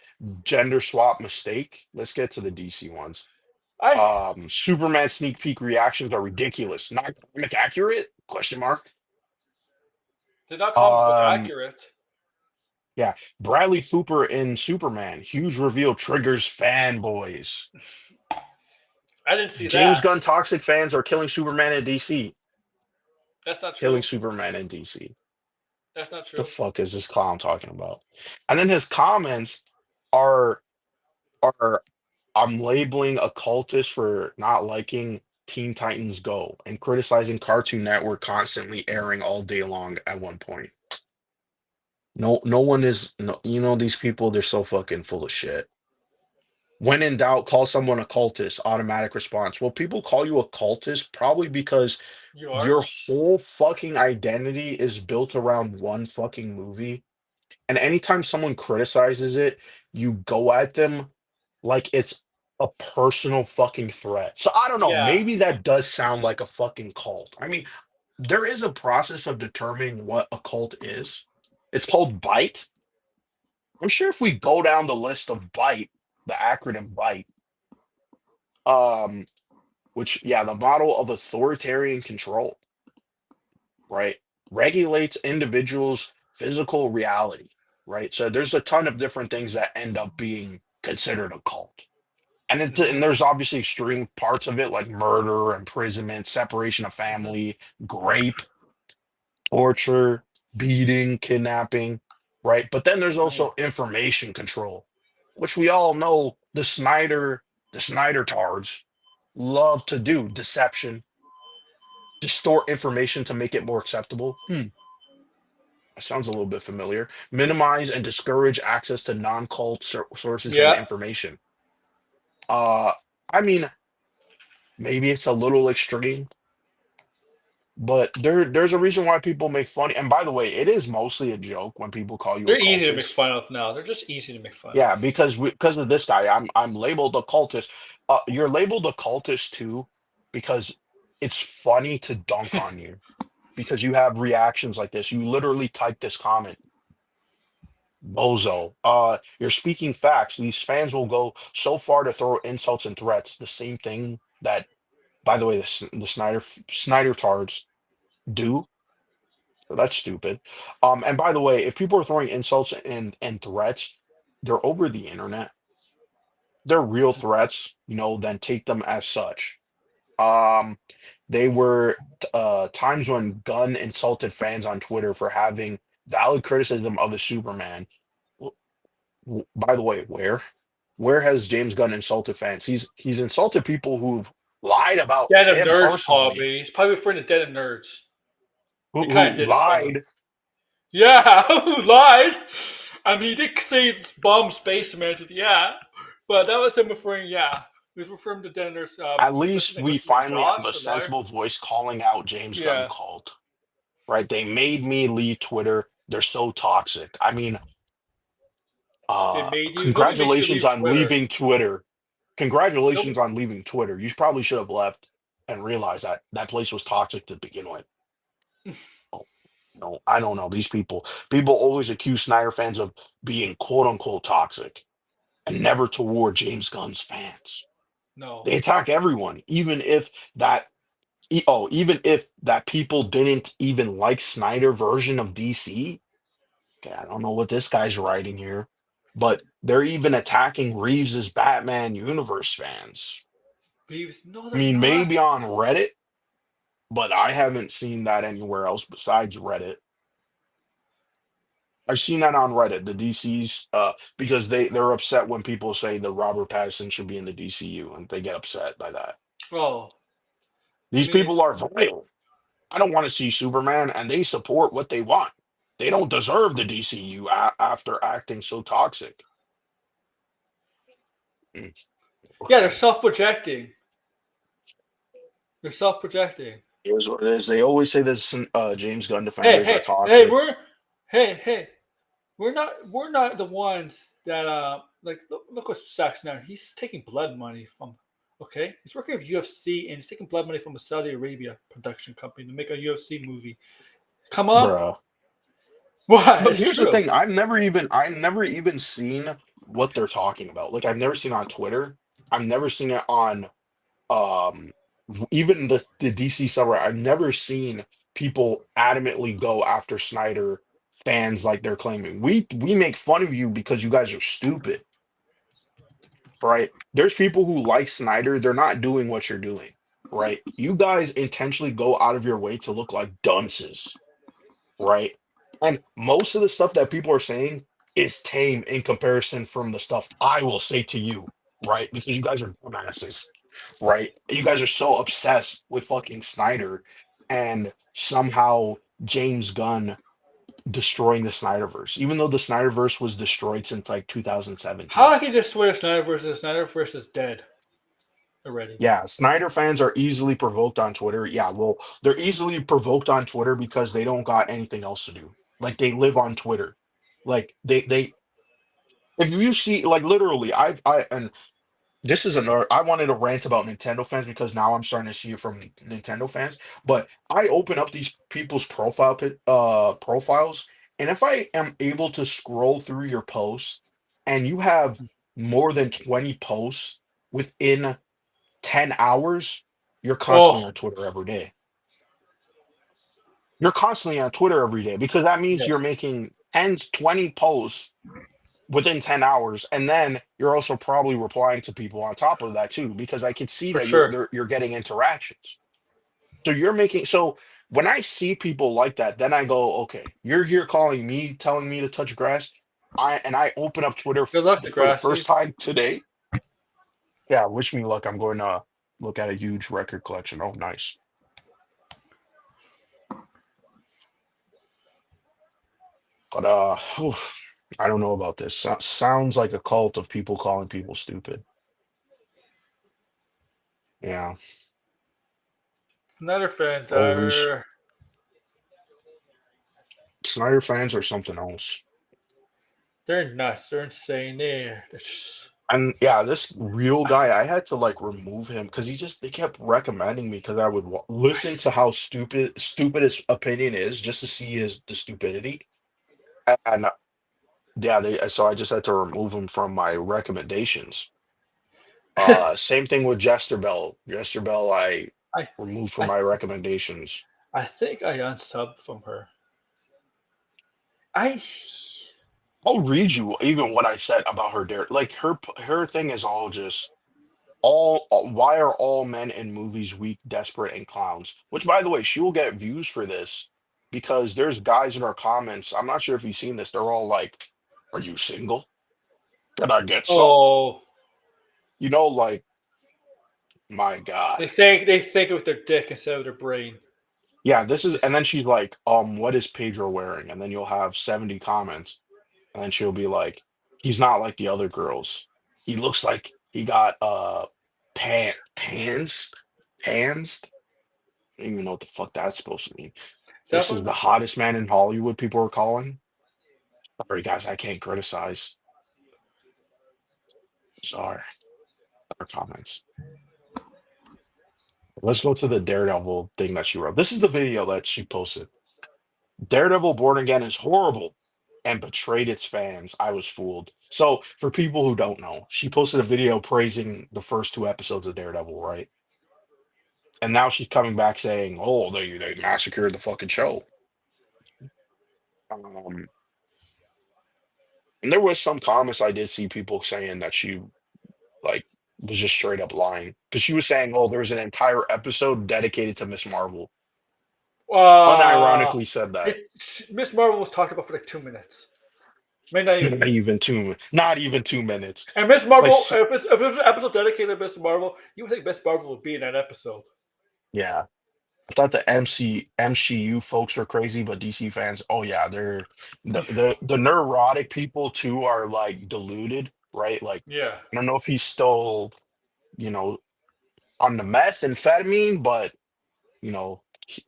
gender swap mistake. Let's get to the DC ones. I Superman sneak peek reactions are ridiculous. Not comic accurate? Question mark. They're not comic book Um, accurate. yeah, Bradley Cooper in Superman. Huge reveal triggers fanboys. I didn't see James that. Gunn toxic fans are killing Superman in DC. That's not Killing true. Superman in DC. That's not The true. fuck is this clown talking about? And then his comments are are I'm labeling a cultist for not liking Teen Titans Go and criticizing Cartoon Network constantly airing all day long at one point. No one is no, you know, these people, they're so fucking full of shit. When in doubt, call someone a cultist. Automatic response. Well, people call you a cultist probably because You are. your whole fucking identity is built around one fucking movie. And anytime someone criticizes it, you go at them like it's a personal fucking threat. So I don't know. Yeah. Maybe that does sound like a fucking cult. I mean, there is a process of determining what a cult is. It's called BITE. I'm sure if we go down the list of BITE, the acronym BITE, um, which, yeah, the model of authoritarian control, right, regulates individuals' physical reality, right? So there's a ton of different things that end up being considered a cult. And Hmm. there's obviously extreme parts of it like murder, imprisonment, separation of Hmm. family, grape, torture, beating, kidnapping, right? But then there's Hmm. also information control, which we all know the Snyder tards love to do. Deception, distort information to make it more acceptable. That sounds a little bit familiar. Minimize and discourage access to non-cult sources and Yeah. information. Uh, I mean, maybe it's a little extreme, but there's a reason why people make fun. And by the way, it is mostly a joke when people call you a They're easy to make cultist. fun of now. They're just easy to make fun Yeah, of. because of this guy, I'm labeled a cultist. You're labeled a cultist too, because it's funny to dunk on you because you have reactions like this. You literally type this comment, bozo. You're speaking facts. These fans will go so far to throw insults and threats. The same thing that, by the way, the Snyder tards do. That's stupid. And by the way, if people are throwing insults and threats, they're over the internet. They're real threats, then take them as such. Um, they were times when Gunn insulted fans on Twitter for having valid criticism of the Superman. W- By the way, where has James Gunn insulted fans? He's insulted people who've lied about Den of him Nerds, personally, probably. He's probably referring to Den of Nerds. who He kind of who did as well. lied. Yeah, who lied? I mean, he did say bomb space semantics, yeah. But that was him referring, yeah. He was referring to Den of Nerds. At What's his least name? we What's his name? finally have Josh, a the liar? sensible voice calling out James Gunn Yeah. cult, right? They made me leave Twitter. They're so toxic. I mean, They made you. Nobody makes you congratulations leave on Twitter. leaving Twitter. Nope. Congratulations on leaving Twitter. You probably should have left and realized that that place was toxic to begin with. Oh, no, I don't know. These people always accuse Snyder fans of being quote unquote toxic and never toward James Gunn's fans. No. They attack everyone, even if that people didn't even like Snyder version of DC. Okay, I don't know what this guy's writing here, but they're even attacking Reeves's Batman universe fans. beefs. No, I they're mean, not. maybe on Reddit, but I haven't seen that anywhere else besides Reddit. I've seen that on Reddit, the DCs, because they're upset when people say that Robert Pattinson should be in the DCU, and they get upset by that. Oh, I These mean, people are vile. I don't want to see Superman, and they support what they want. They don't deserve the DCU after acting so toxic. Mm, yeah, they're okay, self-projecting. They're self-projecting. here's what it is. They always say this. James Gunn Hey, defenders are hey, hey, toxic, hey, we're not the ones that like look what sucks now. He's taking blood money from okay. He's working with UFC and he's taking blood money from a Saudi Arabia production company to make a UFC movie. Come on, bruh. what? But It's here's the true. thing: I've never even seen what they're talking about. Like I've never seen it on Twitter. I've never seen it on um even the DC subreddit. I've never seen people adamantly go after Snyder fans like they're claiming. We make fun of you because you guys are stupid, right? There's people who like Snyder, they're not doing what you're doing, right? You guys intentionally go out of your way to look like dunces, right? And most of the stuff that people are saying is tame in comparison from the stuff I will say to you, right? Because you guys are dumbasses, right? You guys are so obsessed with fucking Snyder and somehow James Gunn destroying the Snyderverse, even though the Snyderverse was destroyed since like How 2017. can this Twitter Snyder versus is dead already? Yeah, Snyder fans are easily provoked on Twitter. Yeah, well, they're easily provoked on Twitter because they don't got anything else to do. Like they live on Twitter. Like they if you see like literally I and this is another I wanted to rant about Nintendo fans because now I'm starting to see it from Nintendo fans, but I open up these people's profiles, and if I am able to scroll through your posts and you have more than 20 posts within 10 hours, you're constantly Oh on Twitter every day. You're constantly on Twitter every day because that means you're yes, making 10, 20 posts within 10 hours. And then you're also probably replying to people on top of that too, because I could see for that sure. you're getting interactions. So you're making so when I see people like that, then I go, okay, you're here calling me, telling me to touch grass. I open up Twitter Good luck, for the first Degrassi. time today. Yeah, wish me luck. I'm going to look at a huge record collection. Oh, nice. But I don't know about this. Sounds like a cult of people calling people stupid. Yeah. Snyder fans Holy sh are Snyder fans are something else. they're nuts. They're insane. They're And yeah, this real guy, I had to like remove him because they kept recommending me because I would listen to how stupid his opinion is just to see the stupidity. And yeah, so I just had to remove him from my recommendations. Same thing with Jester Bell. Jester Bell, I I removed from I my recommendations. I think I unsubbed from her. I I'll read you even what I said about her dare. Like her thing is all just why are all men in movies weak, desperate, and clowns? Which by the way, she will get views for this because there's guys in her comments. I'm not sure if you've seen this. They're all like, "Are you single? Can I get some?" oh Like my God. they think with their dick instead of their brain. Yeah, this is, It's and then she's like, what is Pedro wearing? And then you'll have 70 comments, and then she'll be like, he's not like the other girls. He looks like he got pans. I don't even know what the fuck that's supposed to mean. that This is from the hottest man in Hollywood, people are calling. Sorry, guys, I can't criticize. Sorry, our comments. Let's go to the Daredevil thing that she wrote. This is the video that she posted. Daredevil Born Again is horrible and betrayed its fans. I was fooled. So, for people who don't know, she posted a video praising the first two episodes of Daredevil, right? And now she's coming back saying, "Oh, they massacred the fucking show." Um, and there was some comments I did see people saying that she like was just straight up lying because she was saying, "Oh, there's an entire episode dedicated to Miss Marvel." Uh, Unironically said that. Miss Marvel was talked about for like 2 minutes. Maybe not even. Not even 2 minutes. And Miss Like, Marvel, if it's an episode dedicated to Miss Marvel, you would think Miss Marvel would be in that episode. yeah, I thought the MCU folks were crazy, but DC fans, oh yeah, they're the neurotic people too are like deluded, right? Like, Yeah. I don't know if he's still, you know, on the methamphetamine, but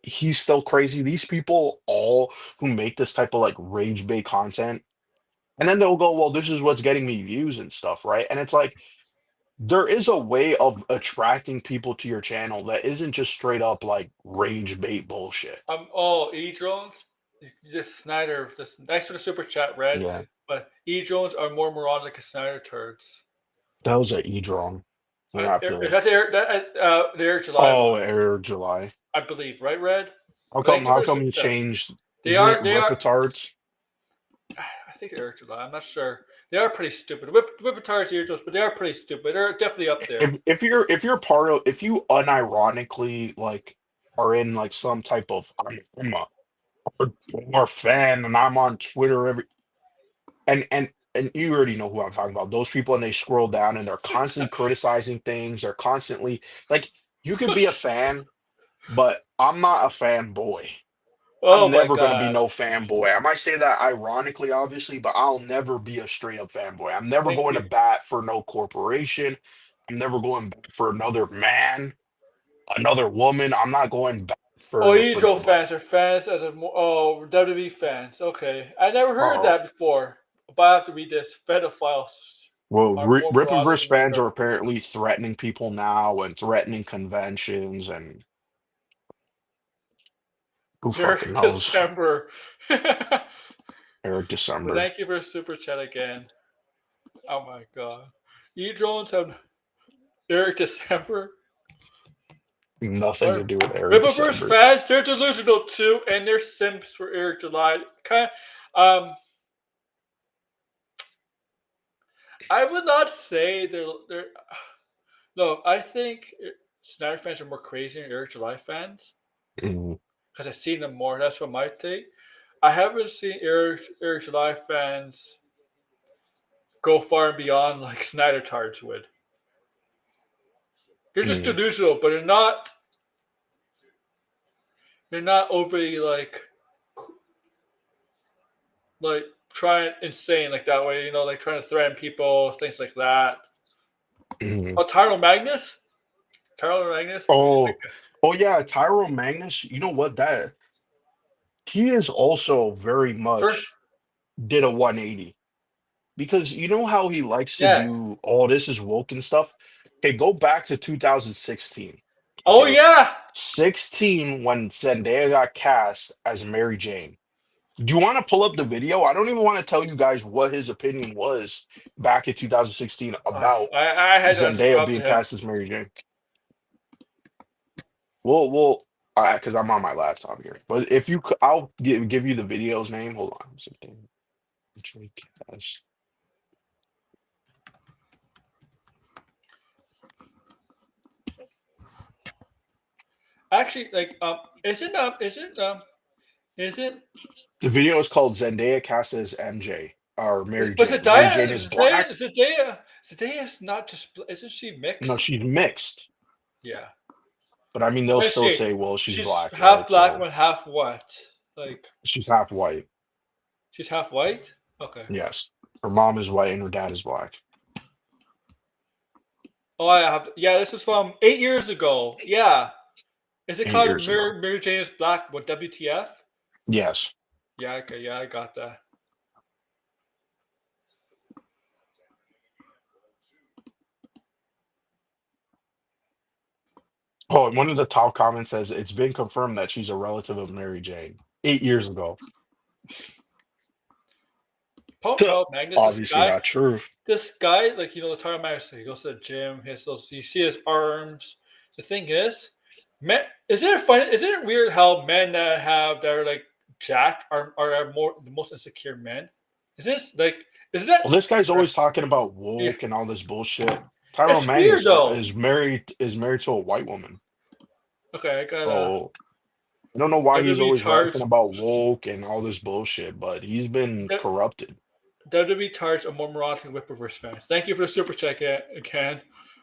he's still crazy. These people all who make this type of like rage bait content, and then they'll go, well, this is what's getting me views and stuff, right? And it's like there is a way of attracting people to your channel that isn't just straight up like rage bait bullshit. Oh, E drones. Just Snyder. Just thanks for the super chat, Red. Yeah, But E drones are more moronic as Snyder turds. that was a e-drum. You have Is to. that the Air July Oh, one? Air July. I believe, right, Red? How But thank come? you How for the come super you chat. changed? They Isn't it are. They are. Ripitards? I think they're Air July. I'm not sure. They are pretty stupid. Whippetards ear drones, but they are pretty stupid. They're definitely up there. If you're part of if you unironically like are in like some type of I'm a hardcore fan and I'm on Twitter and you already know who I'm talking about. Those people and they scroll down and they're constantly criticizing things. They're constantly like you could be a fan, but I'm not a fanboy. Oh I'm my never gonna be god. no fanboy. I might say that ironically, obviously, but I'll never be a straight up fanboy. I'm never Thank going to you. bat for no corporation. I'm never going back for another man, another woman. I'm not going back Oh, for Ejo nobody. fans are fans as a WWE fans. Okay, I never heard Oh, that before. But I have to read this. Pedophiles well, are more moronic Rippaverse than Miss fans are Marvel. apparently threatening people now and threatening conventions, and who Eric fucking knows? December. But Eric December, thank you for the super chat again. Oh my god. E drones have Eric December. nothing to What? do with Eric Rippaverse December. fans, they're delusional too, and they're simps for Eric July. I would not say they're. No, I think Snyder fans are more crazy than Eric July fans Mm, because I've seen them more. That's what my take. I haven't seen Eric July fans go far and beyond like Snyder tards would. They're just mm, delusional, but they're not. They're not overly like trying insane like that way. Like trying to threaten people, things like that. mm. Oh, Tyro Magnus. Tyler Magnus. Oh, oh yeah, Tyro Magnus. You know what? That he is also very First, much did a 180 because you know how he likes to yeah. do all this is woke and stuff. Okay, go back to 2016. Oh Okay, yeah. 16 when Zendaya got cast as Mary Jane. Do you want to pull up the video? I don't even want to tell you guys what his opinion was back in 2016 about I had to Zendaya unsubscribe to being him. cast as Mary Jane. We'll, because I'm on my laptop here. But if you, I'll give you the video's name. Hold on. Something. Cast. Actually, like, isn't The video is called Zendaya cast as MJ or Mary but Jane. Mary Jane is black. Zendaya is not just isn't she No, mixed? she's mixed. Yeah. But I mean, they'll What is still she? say, well, she's She's black, half right? black So but half what? Like she's half white. she's half white? Okay. Yes. Her mom is white and her dad is black. Oh, I have. Yeah, this is from 8 years ago. Yeah. Is it 8 called years ago. Mary Jane is Black? What WTF? Yes. Yeah. Okay. Yeah, I got that. Oh, and one of the top comments says it's been confirmed that she's a relative of Mary Jane 8 years ago. Paul Magnus, Obviously not true. this guy, like the Tara Magnus, he goes to the gym. He has those. You see his arms. The thing is, men. Isn't it funny? Isn't it weird how men that are like jacked are more the most insecure men? Isn't this like? Isn't that? Well, this guy's always talking about Yeah. woke and all this bullshit. Tyrone It's weird Magnus though. is married to a white woman. Okay, I got So I don't know why he's WWE always ranting charged about woke and all this bullshit, but he's been corrupted. WWE charged a more moronic Whipperverse fans. Thank you for the super chat again.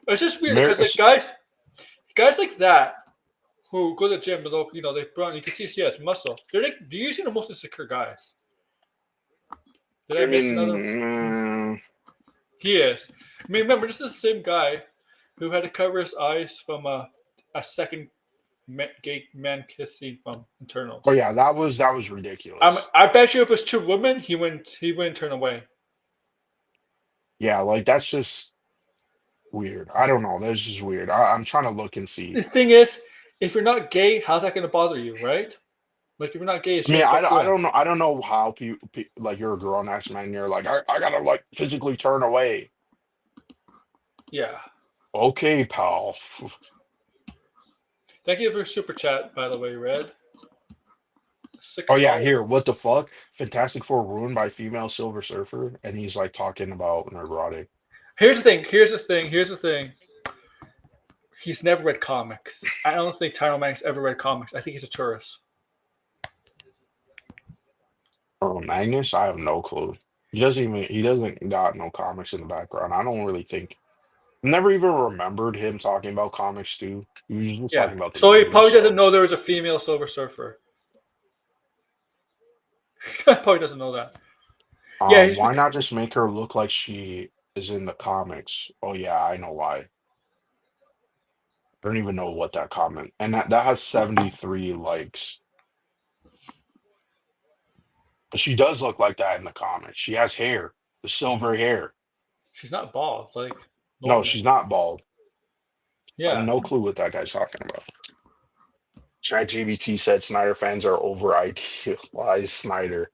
It's just weird Mar- because like guys like that who go to the gym, but you know they brought. You can see, yeah, it's muscle. They're usually the most insecure guys. Did I I miss another? mean, He is. I mean, remember this is the same guy who had to cover his eyes from a second gay man kiss scene from oh Internals. yeah, that was ridiculous. I bet you if it was two women, he wouldn't turn away. Yeah, like that's just weird. I don't know. That's just weird. I'm trying to look and see. The thing is, if you're not gay, how's that going to bother you, right? Like if you're not gay, it I mean, shouldn't affect you. I don't know. I don't know how people like you're a grown ass man. You're like, I gotta like physically turn away. Yeah. Okay, pal. Thank you for super chat, by the way, Red. Oh yeah, $6. here. What the fuck? Fantastic Four ruined by female Silver Surfer, and he's like talking about neurotic. Here's the thing. Here's the thing. Here's the thing. He's never read comics. I don't think Tyrone Max ever read comics. I think he's a tourist. Oh, Magnus, I have no clue. He doesn't got no comics in the background. I don't really think. Never even remembered him talking about comics too. He was just Yeah. talking about the So he movies. probably doesn't So, know there was a female Silver Surfer. Probably doesn't know that. Yeah, why not just make her look like she is in the comics? Oh yeah, I know why. I don't even know what that comment and that has 73 likes. But she does look like that in the comics. She has hair, the silver hair. she's not bald like No, normally. she's not bald. I have Yeah. no clue what that guy's talking about. ChatGPT said Snyder fans are over idealized Snyder.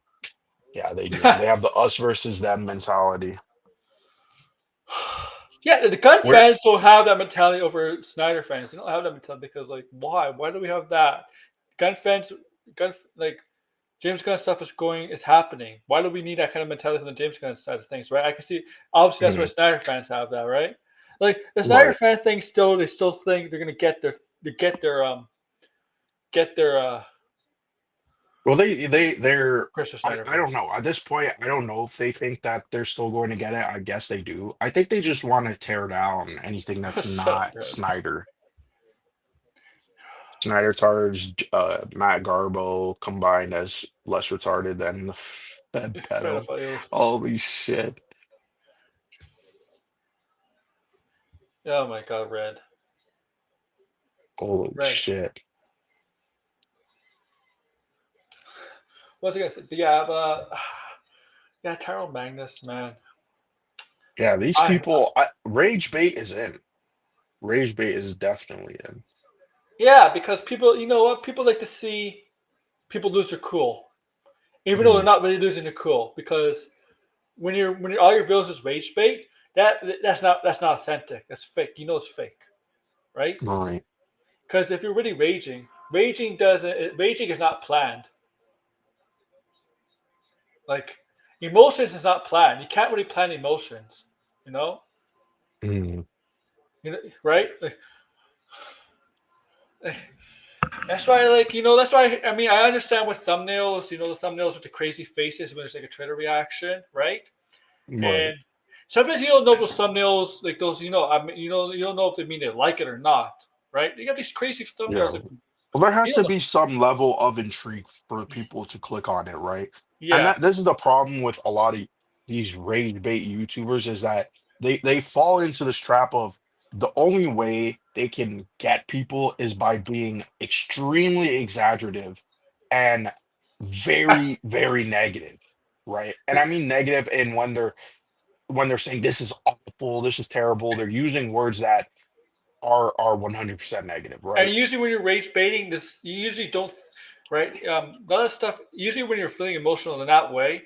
Yeah, they do. They have the us versus them mentality. Yeah, the gun Where fans don't have that mentality over Snyder fans. They don't have that mentality because, like, why? Why do we have that? Gun fans, like James Gunn stuff is happening. Why do we need that kind of mentality from the James Gunn side of things, right? I can see obviously that's why Mhm. Snyder fans have that, right? Like the Snyder Right. fan thing, they still think they're gonna get their Well, they're. Christopher I, Snyder I don't verse. know. At this point, I don't know if they think that they're still going to get it. I guess they do. I think they just want to tear down anything that's Shut up, not Red. Snyder. Snyder charged Matt Garbo combined as less retarded than the Fed pedo. Pedophiles. Holy shit. Oh my god, Red. Holy Red. shit. What's I gonna say? Yeah, but yeah, Tyrone Magnus, man. Yeah, these I people, Rage Bait is in. Rage Bait is definitely in. Yeah, because people, you know what? People like to see people lose their cool, even though they're Mhm. not really losing their cool. Because when all your videos is rage bait, that's not authentic. That's fake. You know it's fake, right? Right. Because if you're really raging is not planned. Like emotions is not planned. You can't really plan emotions. You know, Mhm. right? That's why, like, that's why. I mean, I understand with thumbnails, the thumbnails with the crazy faces when there's like a trailer reaction, right? Right. And sometimes you don't know those thumbnails, like those, I mean, you don't know if they mean they like it or not, right? You got these crazy thumbnails, Yeah. like, Well, there has you to know, be some level of intrigue for people to click on it, right? And yeah, that this is the problem with a lot of these rage bait YouTubers is that they fall into this trap of the only way they can get people is by being extremely exaggerative and very, very negative, right? And I mean negative in when they're saying this is awful, this is terrible, they're using words that are 100% negative, and right? usually when you're rage baiting, this you usually don't, right? A lot of stuff. Usually when you're feeling emotional in that way,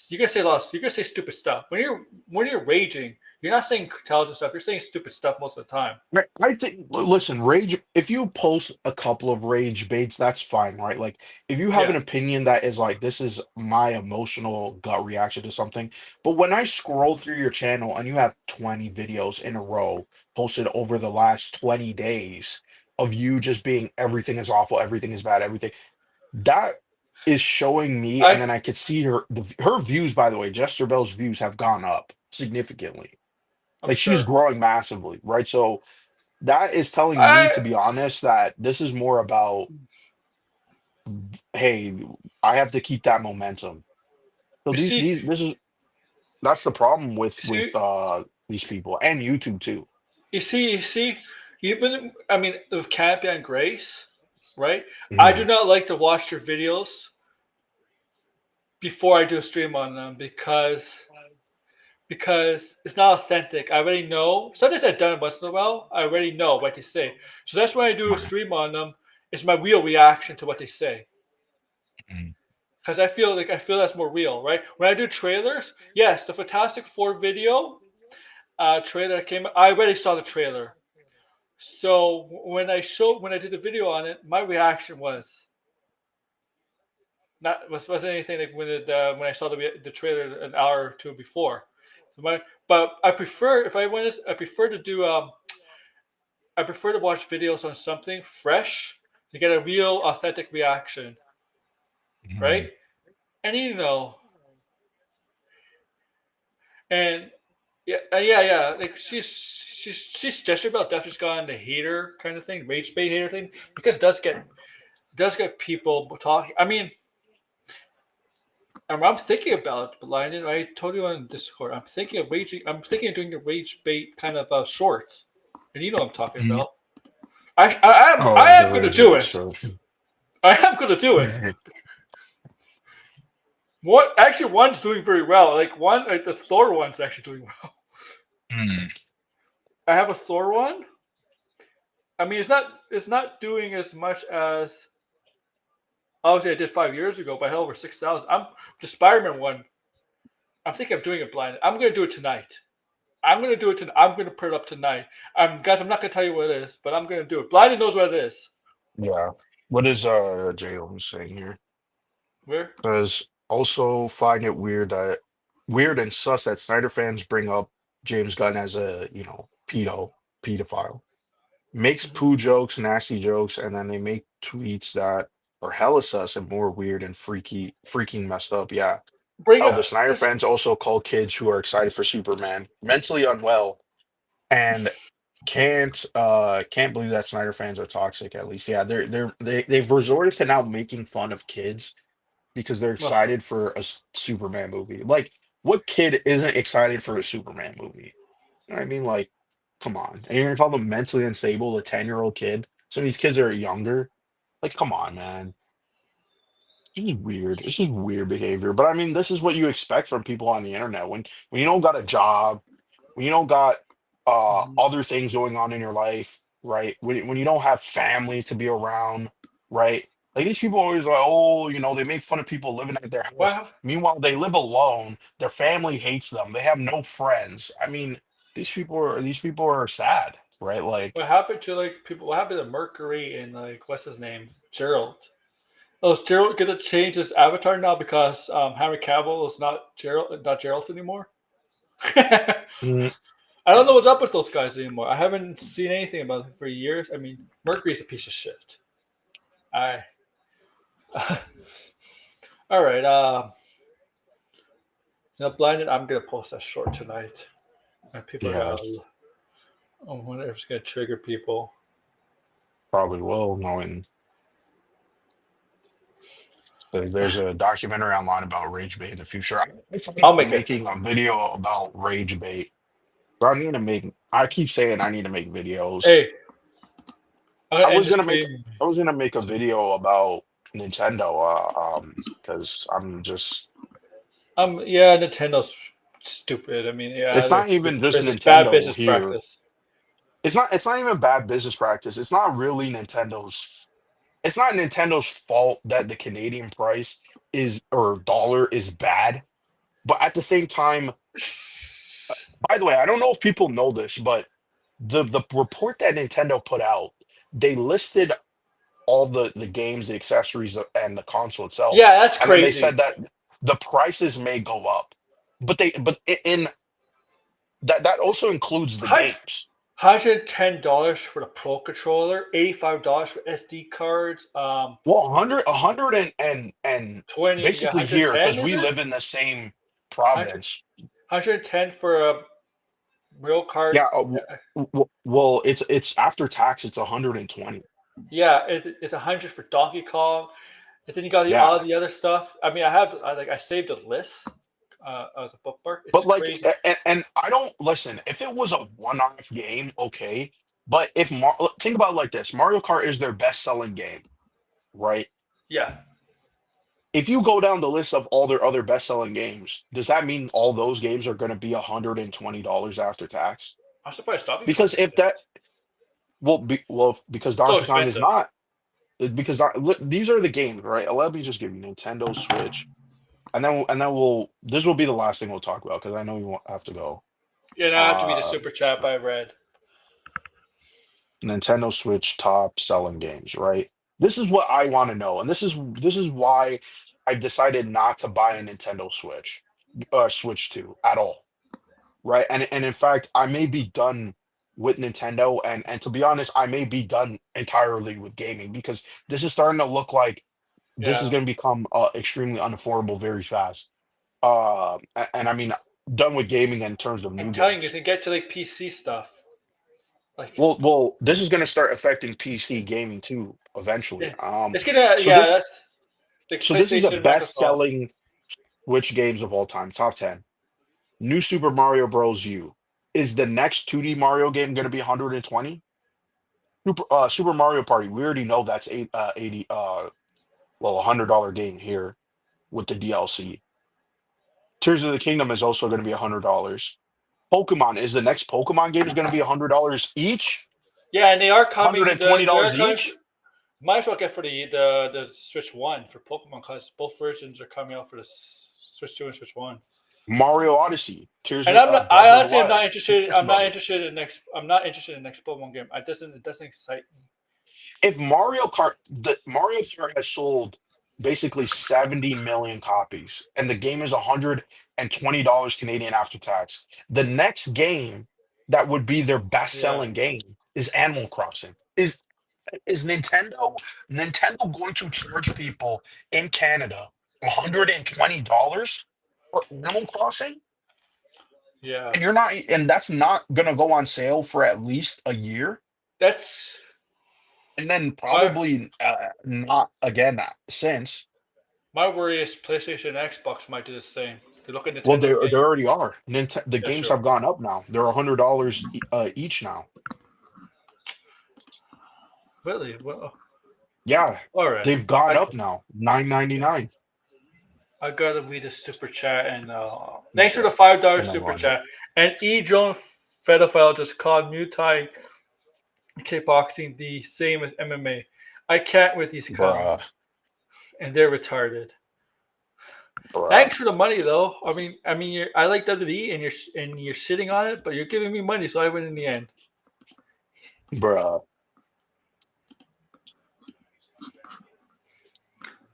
you're gonna say stupid stuff. When you're raging, You're not saying intelligent stuff. You're saying stupid stuff most of the time. Right. I think, listen, rage, if you post a couple of rage baits, that's fine, right? Like, if you have Yeah. an opinion that is like, this is my emotional gut reaction to something. But when I scroll through your channel and you have 20 videos in a row posted over the last 20 days of you just being everything is awful, everything is bad, everything, that is showing me. And I then I could see her views, by the way, Jester Bell's views have gone up significantly. I'm Like, she's sure. growing massively, right? So, that is telling me, I to be honest, that this is more about, hey, I have to keep that momentum. So you see this is that's the problem you with see these people and YouTube too. you see even I mean with Campy and Grace, right? I do Mhm. not like to watch their videos before I do a stream on them because it's not authentic. I already know. Sometimes I've done it once in a while. I already know what they say. So that's when I do a Right. stream on them. It's my real reaction to what they say. Mhm. Because I feel that's more real, right? When I do trailers, yes, the Fantastic Four video trailer that came, I already saw the trailer. So when I did the video on it, my reaction was not wasn't anything like when I saw the trailer an hour or two before. So but I prefer if I want to I prefer to do I prefer to watch videos on something fresh to get a real authentic reaction, right? Mhm. And and yeah. Like she's Jezebel definitely got on the hater kind of thing, rage bait hater thing, because it does get people talking. I mean, I'm thinking about it, Blinded. I told you on Discord. I'm thinking of raging. I'm thinking of doing a rage bait kind of short, and you know what I'm talking Mhm. about. I Oh, the am gonna rage do bait it. show. I am gonna do it. What actually one's doing very well. Like the Thor one's actually doing well. Mhm. I have a Thor one. I mean, it's not doing as much as obviously I did 5 years ago, but I had over 6,000. I'm the Spider-Man one. I'm thinking of doing it blind. I'm gonna do it tonight. I'm gonna do it tonight. I'm gonna put it up tonight. Guys, I'm not gonna tell you what it is, but I'm gonna do it. Blinded knows what it is. Yeah. What is Jalen saying here? Where? Says also find it weird and sus that Snyder fans bring up James Gunn as a, pedophile. Makes Mhm. poo jokes, nasty jokes, and then they make tweets that are hella sus and more weird and freaking messed up. Yeah. Bring Oh, the up Snyder this. fans also call kids who are excited for Superman mentally unwell and can't believe that Snyder fans are toxic, at least. Yeah, they've resorted to now making fun of kids because they're Ugh. excited for a Superman movie. Like, what kid isn't excited for a Superman movie? You know what I mean? Like, come on. And you're gonna call them mentally unstable, a 10-year-old kid? Some of these kids are younger. Like, come on, man. It's just weird. It's just weird behavior. But I mean, this is what you expect from people on the internet. When you don't got a job, when you don't got Mhm. other things going on in your life, right? When you don't have family to be around, right? Like, these people are always like, oh, they make fun of people living at their house. What Meanwhile, they live alone. Their family hates them. They have no friends. I mean, these people are sad, right? Like, what happened to like people? What happened to Mercury and like what's his name? Gerald. Oh, is Gerald gonna change his avatar now because Henry Cavill is not Gerald anymore? I mm, don't know what's up with those guys anymore. I haven't seen anything about them for years. I mean, Mercury's a piece of shit. I all right. Blinded. I'm gonna post that short tonight, and people are yeah, gonna. I wonder if it's gonna trigger people. probably will, knowing there's a documentary online about rage bait in the future. I'm thinking I'll of make it. making a video about rage bait. But I keep saying I need to make videos. Hey, I'm I gonna end was the gonna make stream. I was gonna make a So, video about Nintendo, because I'm just yeah, Nintendo's stupid. I mean, yeah, it's they're not even just it's bad Nintendo business here. practice. It's not even bad business practice. It's not Nintendo's fault that the Canadian price is or dollar is bad. But at the same time, By the way, I don't know if people know this, but the report that Nintendo put out, they listed all the games, the accessories, and the console itself, Yeah, that's and then they crazy. said that the prices may go up, but in that also includes the games. $110 for the Pro controller, $85 for SD cards, Well, 100 and 20, yeah, basically here 110 because is we it? live in the same 100, province. 110 for a real card. Yeah, well, it's after tax, it's 120. Yeah, it's 100 for Donkey Kong, and then you got Yeah, all the other stuff. I mean, I saved a list as a bookmark. It's but like, crazy. and I don't listen. If it was a one-off game, okay. But if think about it like this, Mario Kart is their best-selling game, right? Yeah, If you go down the list of all their other best-selling games, does that mean all those games are going to be $120 after tax? I'm surprised Donkey Kong Because if isn't. that, because So Donkey Kong is expensive. not, because look, these are the games, right? Let me just give you Nintendo Switch, and then this will be the last thing we'll talk about because I know you won't have to go. Yeah, now I have to read the Uh, super chat I read. Nintendo Switch top selling games, right? This is what I want to know, and this is why I decided not to buy a Nintendo Switch, Switch 2 at all, right? And in fact, I may be done with Nintendo, and to be honest, I may be done entirely with gaming because this is starting to look like this is Yeah, going to become extremely unaffordable very fast. And I mean, done with gaming in terms of I'm new telling you, it's games. gonna get to like PC stuff. Like, Well, this is going to start affecting PC gaming too eventually. yeah, it's gonna. So Yeah, this that's like so this is the PlayStation, Microsoft. best-selling Switch games of all time, top 10. New Super Mario Bros. U. Is the next 2D Mario game going to be 120? Super Mario Party, we already know that's 80 well, $100 game here with the DLC. Tears of the Kingdom is also going to be $100. Pokemon is the next Pokemon game is going to be $100 each, Yeah, and they are hundred coming. and twenty They are dollars coming. For, each. might as well get for the Switch One for Pokemon because both versions are coming out for the Switch Two and Switch One. Mario Odyssey, Tears And of I'm not. I Breath of the honestly am not Wild, interested. Super I'm not Smash. interested in next. I'm not interested in the next Pokemon game. It doesn't excite me. If the Mario Kart has sold basically 70 million copies, and the game is $120 Canadian after tax, the next game that would be their Yeah. best-selling game is Animal Crossing. Is Nintendo going to charge people in Canada $120 for Animal Crossing? Yeah. And that's not gonna go on sale for at least a year, That's and then my probably not again since. my worry is PlayStation and Xbox might do the same. They look at Well, Nintendo they game. already are. The Yeah, games sure. have gone up now. They're $100 each now. Really? Well, Yeah, all right. they've gone I up now. 9.99. I gotta read the super chat and thanks for Okay, the $5 and then super wind up, chat. And E Drone Fedophile just called Muay Thai kickboxing the same as MMA. I can't with these clowns, bruh, and they're retarded. bruh, Thanks for the money, though. I like WWE, and you're sitting on it, but you're giving me money, so I win in the end. bruh.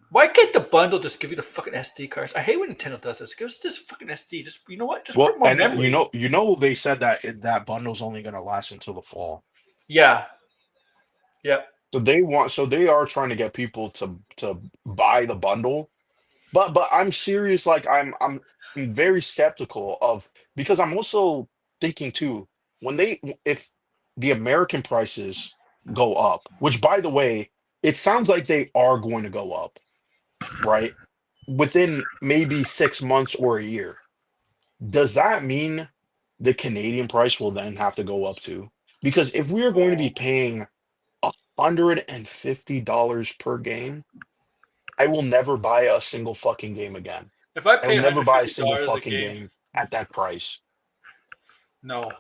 Why can't the bundle just give you the fucking SD cards? I hate when Nintendo does this. Give us just fucking SD. Just you know what? Just Well, put more and memory. they said that that bundle's only gonna last until the fall. Yeah. Yep. So they are trying to get people to buy the bundle. But I'm serious, like I'm very skeptical of because I'm also thinking too, when they if the American prices go up, which by the way, it sounds like they are going to go up, right? Within maybe 6 months or a year. Does that mean the Canadian price will then have to go up too? Because if we are going to be No. paying $150 per game, I will never buy a single fucking game again. If I I will pay one never hundred buy a fifty single dollars a fucking game, game at that price. no.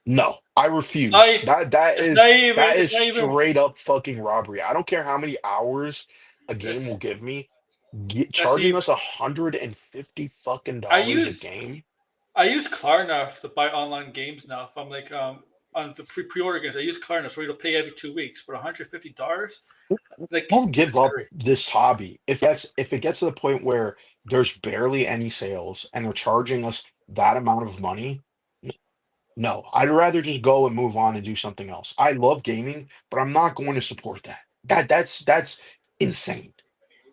No, I It's not. refuse. That It's not is even. that It's is not even. straight up fucking robbery. I don't care how many hours a game It's, will give me. that's Charging even. us $150 fucking I dollars a use. game. I use Klarna to buy online games now. If I'm like on the free pre-order games, I use Klarna, so it'll pay every 2 weeks. But $150, like I'll give that's up great. this hobby if it gets to the point where there's barely any sales and they're charging us that amount of money. No, I'd rather just go and move on and do something else. I love gaming, but I'm not going to support that. That's insane.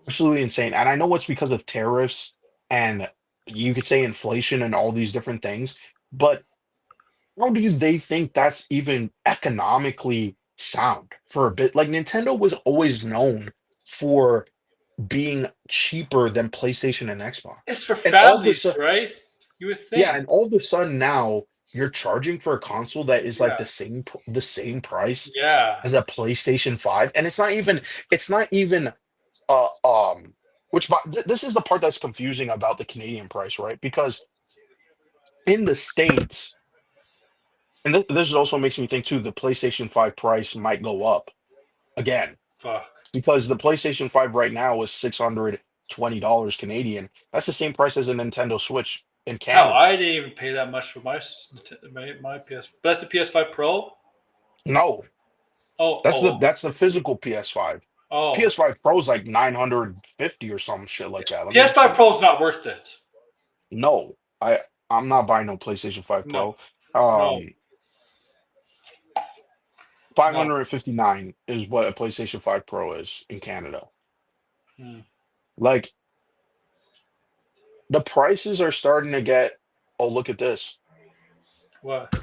Absolutely insane. And I know it's because of tariffs and you could say inflation and all these different things, but how do they think that's even economically sound for a bit? Like Nintendo was always known for being cheaper than PlayStation and Xbox. It's for And all this families, right? You would yeah, think. and all of a sudden now you're charging for a console that is like Yeah, the same price yeah. as a PlayStation 5 and it's not even uh um this is the part that's confusing about the Canadian price, right? Because in the States, and this also makes me think too, the PlayStation 5 price might go up again Fuck. because the PlayStation 5 right now is $620 Canadian. That's the same price as a Nintendo Switch in Hell, Canada. I didn't even pay that much for my PS. But that's the PS5 Pro. No, Oh, oh, that's the physical PS5. oh. PS5 Pro is like 950 or some shit like that. Let me PS5 see. Pro is not worth it. No, I'm not buying no PlayStation 5 No, Pro. no, Um, no. 559 is what a PlayStation 5 Pro is in Canada. Hmm. Like the prices are starting to get, oh, look at this. What?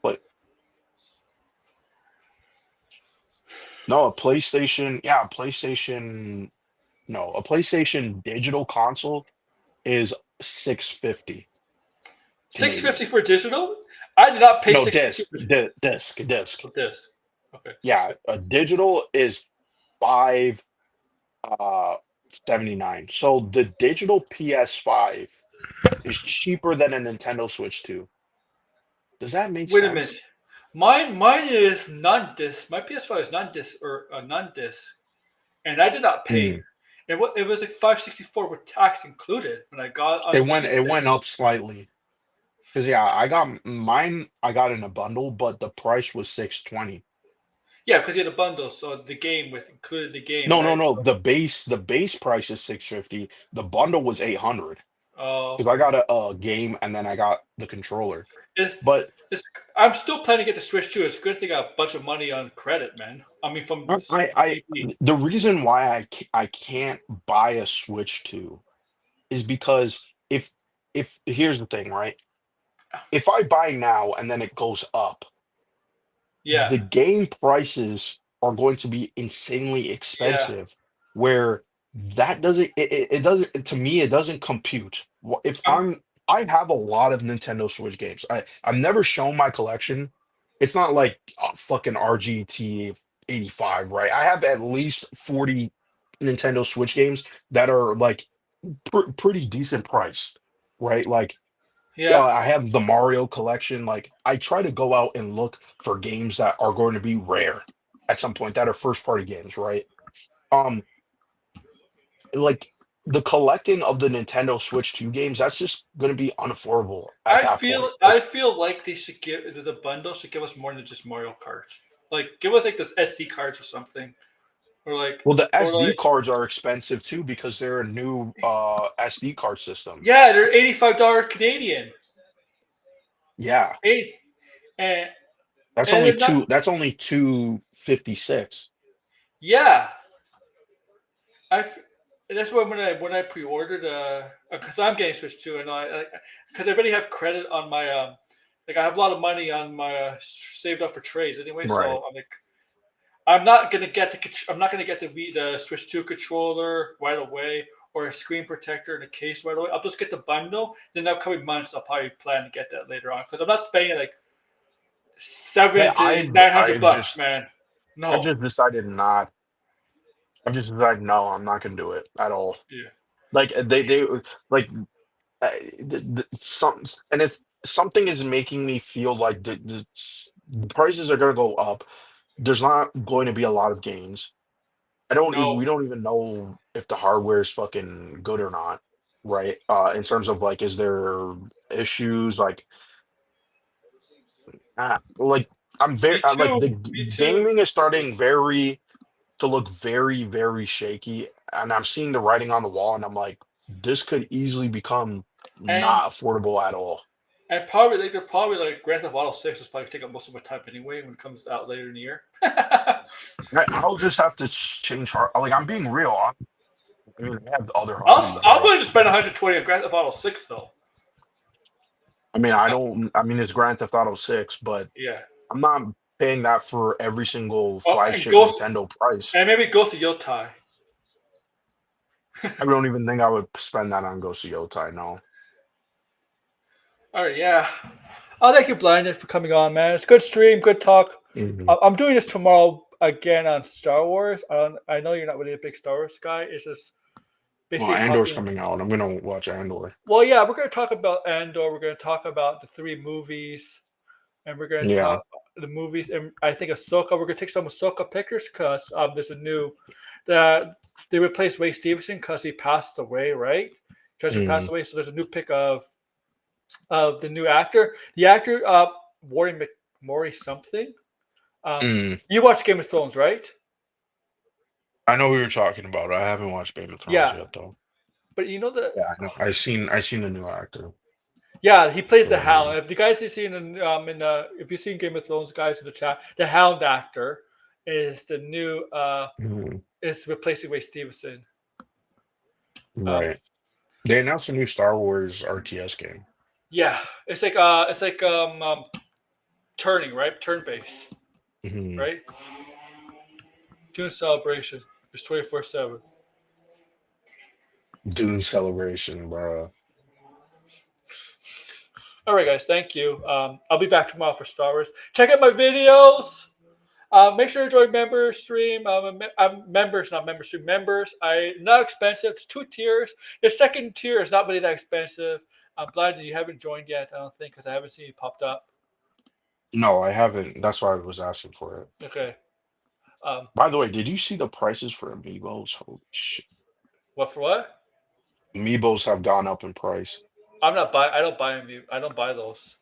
Like, no, a PlayStation, yeah, a PlayStation, no, a PlayStation digital console is 650 650 Canadian. for digital? I did not pay No, 650 for disc. this. Okay, Yeah, 650. a digital is 5 uh 79. So the digital PS5 is cheaper than a Nintendo Switch 2. Does that make Wait a minute. sense? Mine is non-disc. My PS5 is non-disc or non-disc, and I did not pay. Hmm. And what it was like 564 with tax included when I got on the It eSIM. went up slightly. Because yeah, I got mine, I got in a bundle, but the price was 620. Yeah, because you had a bundle, so the game with included the game, No, no, right? no. So, The base price is 650. The bundle was 800. oh, Because I okay. got a game and then I got the controller. It's, But it's, I'm still planning to get the Switch too. It's a good thing I got a bunch of money on credit, man. I mean, from GB. the reason why I can't buy a Switch 2 is because if here's the thing, right? If I buy now and then it goes up, Yeah, the game prices are going to be insanely yeah. expensive, where that doesn't it doesn't to me it doesn't compute. If I'm I have a lot of Nintendo Switch games. I've never shown my collection. It's not like fucking RGT 85, right? I have at least 40 Nintendo Switch games that are like pretty decent priced, right? Like yeah. I have the Mario collection. Like I try to go out and look for games that are going to be rare at some point that are first party games, right? Um, like the collecting of the Nintendo Switch 2 games, that's just going to be unaffordable at that point. Like, I feel like they should give the bundle should give us more than just Mario Kart. Like give us like this SD cards or something, well, the or SD like cards are expensive too because they're a new SD card system. yeah, they're $85 Canadian. Yeah, Eight and and they're not. that's only 256. Yeah, I. And that's why when I pre-ordered because I'm getting Switch too, and I because I already have credit on my like I have a lot of money on my saved up for trades anyway, Right. so I'm like I'm not gonna get the Switch Two controller right away or a screen protector and a case right away. I'll just get the bundle. Then the upcoming months, I'll probably plan to get that later on because I'm not spending like Yeah, 700 to 900 bucks, man. I've No, just decided not I've just decided no, I'm not gonna do it at all. yeah, Like they like some and it's something is making me feel like the prices are gonna go up. There's not going to be a lot of games. no, We don't even know if the hardware is fucking good or not. right? In terms of like, is there issues like I'm very Me too. like the Me too. gaming is starting very to look very, very shaky, and I'm seeing the writing on the wall, and I'm like, this could easily become And not affordable at all. probably they're probably like Grand Theft Auto 6 is probably taking up most of my time anyway when it comes out later in the year. I'll just have to change heart. Like I'm being real. I mean, I have other hobbies, I'm but willing to spend 120 on Grand Theft Auto 6 though. I mean, I Uh, don't. I mean, it's Grand Theft Auto 6, but yeah. I'm not paying that for every single Oh, and flagship Ghost Nintendo price. and maybe Ghost of Yotai. I don't even think I would spend that on Ghost of Yotai. No. All right, yeah. I'll thank you, Blinded, for coming on, man. It's a good stream, good talk. Hmm. I'm doing this tomorrow again on Star Wars. I know you're not really a big Star Wars guy. It's just Well, basically Andor's talking. coming out. I'm gonna watch Andor. Well, yeah, we're going to talk about Andor. We're going to talk about the three movies, and we're going to Yeah. talk the movies. And I think Ahsoka. We're going to take some Ahsoka pictures because there's a new that they replaced Ray Stevenson because he passed away, right? Because he passed Mm. away, so there's a new pic of the new actor. The actor, Maury something. Mm. You watch Game of Thrones, right? I know who you're talking about. I haven't watched Game of Thrones Yeah, yet, though. but you know the Yeah, I know. I seen the new actor yeah he plays for the the Hound. movie. If you guys have seen in the if you've seen Game of Thrones, guys in the chat, the Hound actor is the new Mhm. is replacing Ray Stevenson. Um, Right. They announced a new Star Wars RTS game. yeah, it's like turning right, turn base, Hmm. right? Doing celebration. It's 24/7. Dune Celebration, bro. All right, guys. Thank you. I'll be back tomorrow for Star Wars. Check out my videos. Make sure to join member stream. I'm members, not member stream. Members. I not expensive. It's 2 tiers. The second tier is not really that expensive. I'm blind you haven't joined yet. I don't think because I haven't seen it popped up. No, I haven't. That's why I was asking for it. Okay. Um, By the way, did you see the prices for Amiibos? Holy shit. what for what? Amiibos have gone up in price. I'm not buy. I don't buy them. I don't buy those.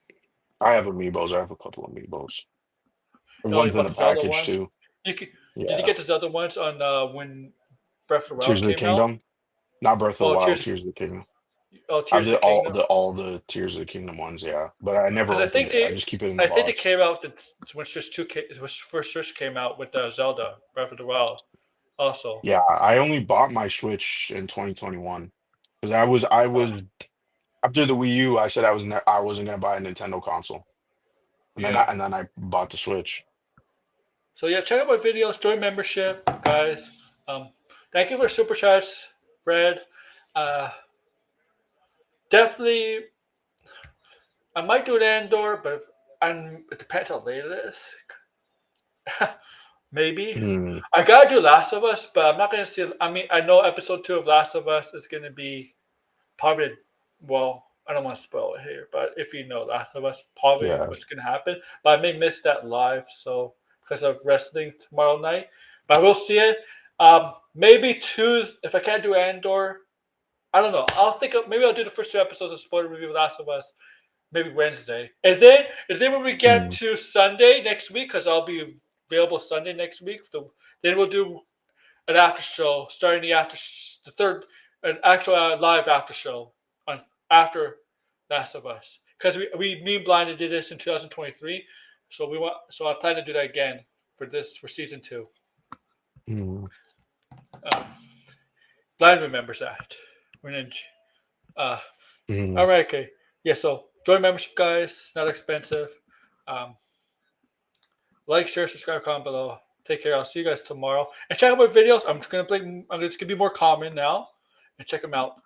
I have Amiibos. I have a couple of Amiibos. Oh, you One's in bought the the Zelda package ones. too. Did you Yeah. get the Zelda ones on when Breath of the Tears Wild of the came out? Kingdom. Not Breath of the Oh, Wild, Tears. Tears of the Kingdom. Oh, I have Tears of the Kingdom. all the Tears of the Kingdom ones, yeah. But I never Because opened it. I just keep it in the I think they box. came out when Switch Two came, when first Switch came out with Zelda Breath of the Wild. Also, Yeah, I only bought my Switch in 2021 because I was after the Wii U. I said I wasn't gonna buy a Nintendo console, and then yeah. I bought the Switch. So yeah, check out my videos, join membership, guys. Thank you for super chats, Red. Uh, definitely, I might do an Andor, but it depends how late it is. Maybe Hmm. I gotta do Last of Us, but I'm not gonna see. I mean, I know episode 2 of Last of Us is gonna be probably. Well, I don't want to spoil it here, but if you know Last of Us, probably Yeah. what's gonna happen. But I may miss that live, so because of wrestling tomorrow night. But I will see it. Maybe Tuesday if I can't do Andor. I don't know. I'll think of maybe I'll do the first 2 episodes of spoiler review of Last of Us. Maybe Wednesday, and then when we get Hmm. to Sunday next week, because I'll be available Sunday next week. So then we'll do an after show starting the third an actual live after show on after Last of Us because we me and Blinded did this in 2023, so I plan to do that again for season 2. Hmm. Um, Blind remembers that. We're in. Uh, Hmm. all right, okay, yeah. So join membership, guys. It's not expensive. Um, like, share, subscribe, comment below. Take care. I'll see you guys tomorrow. And check out my videos. I'm just gonna be more common now. And check them out.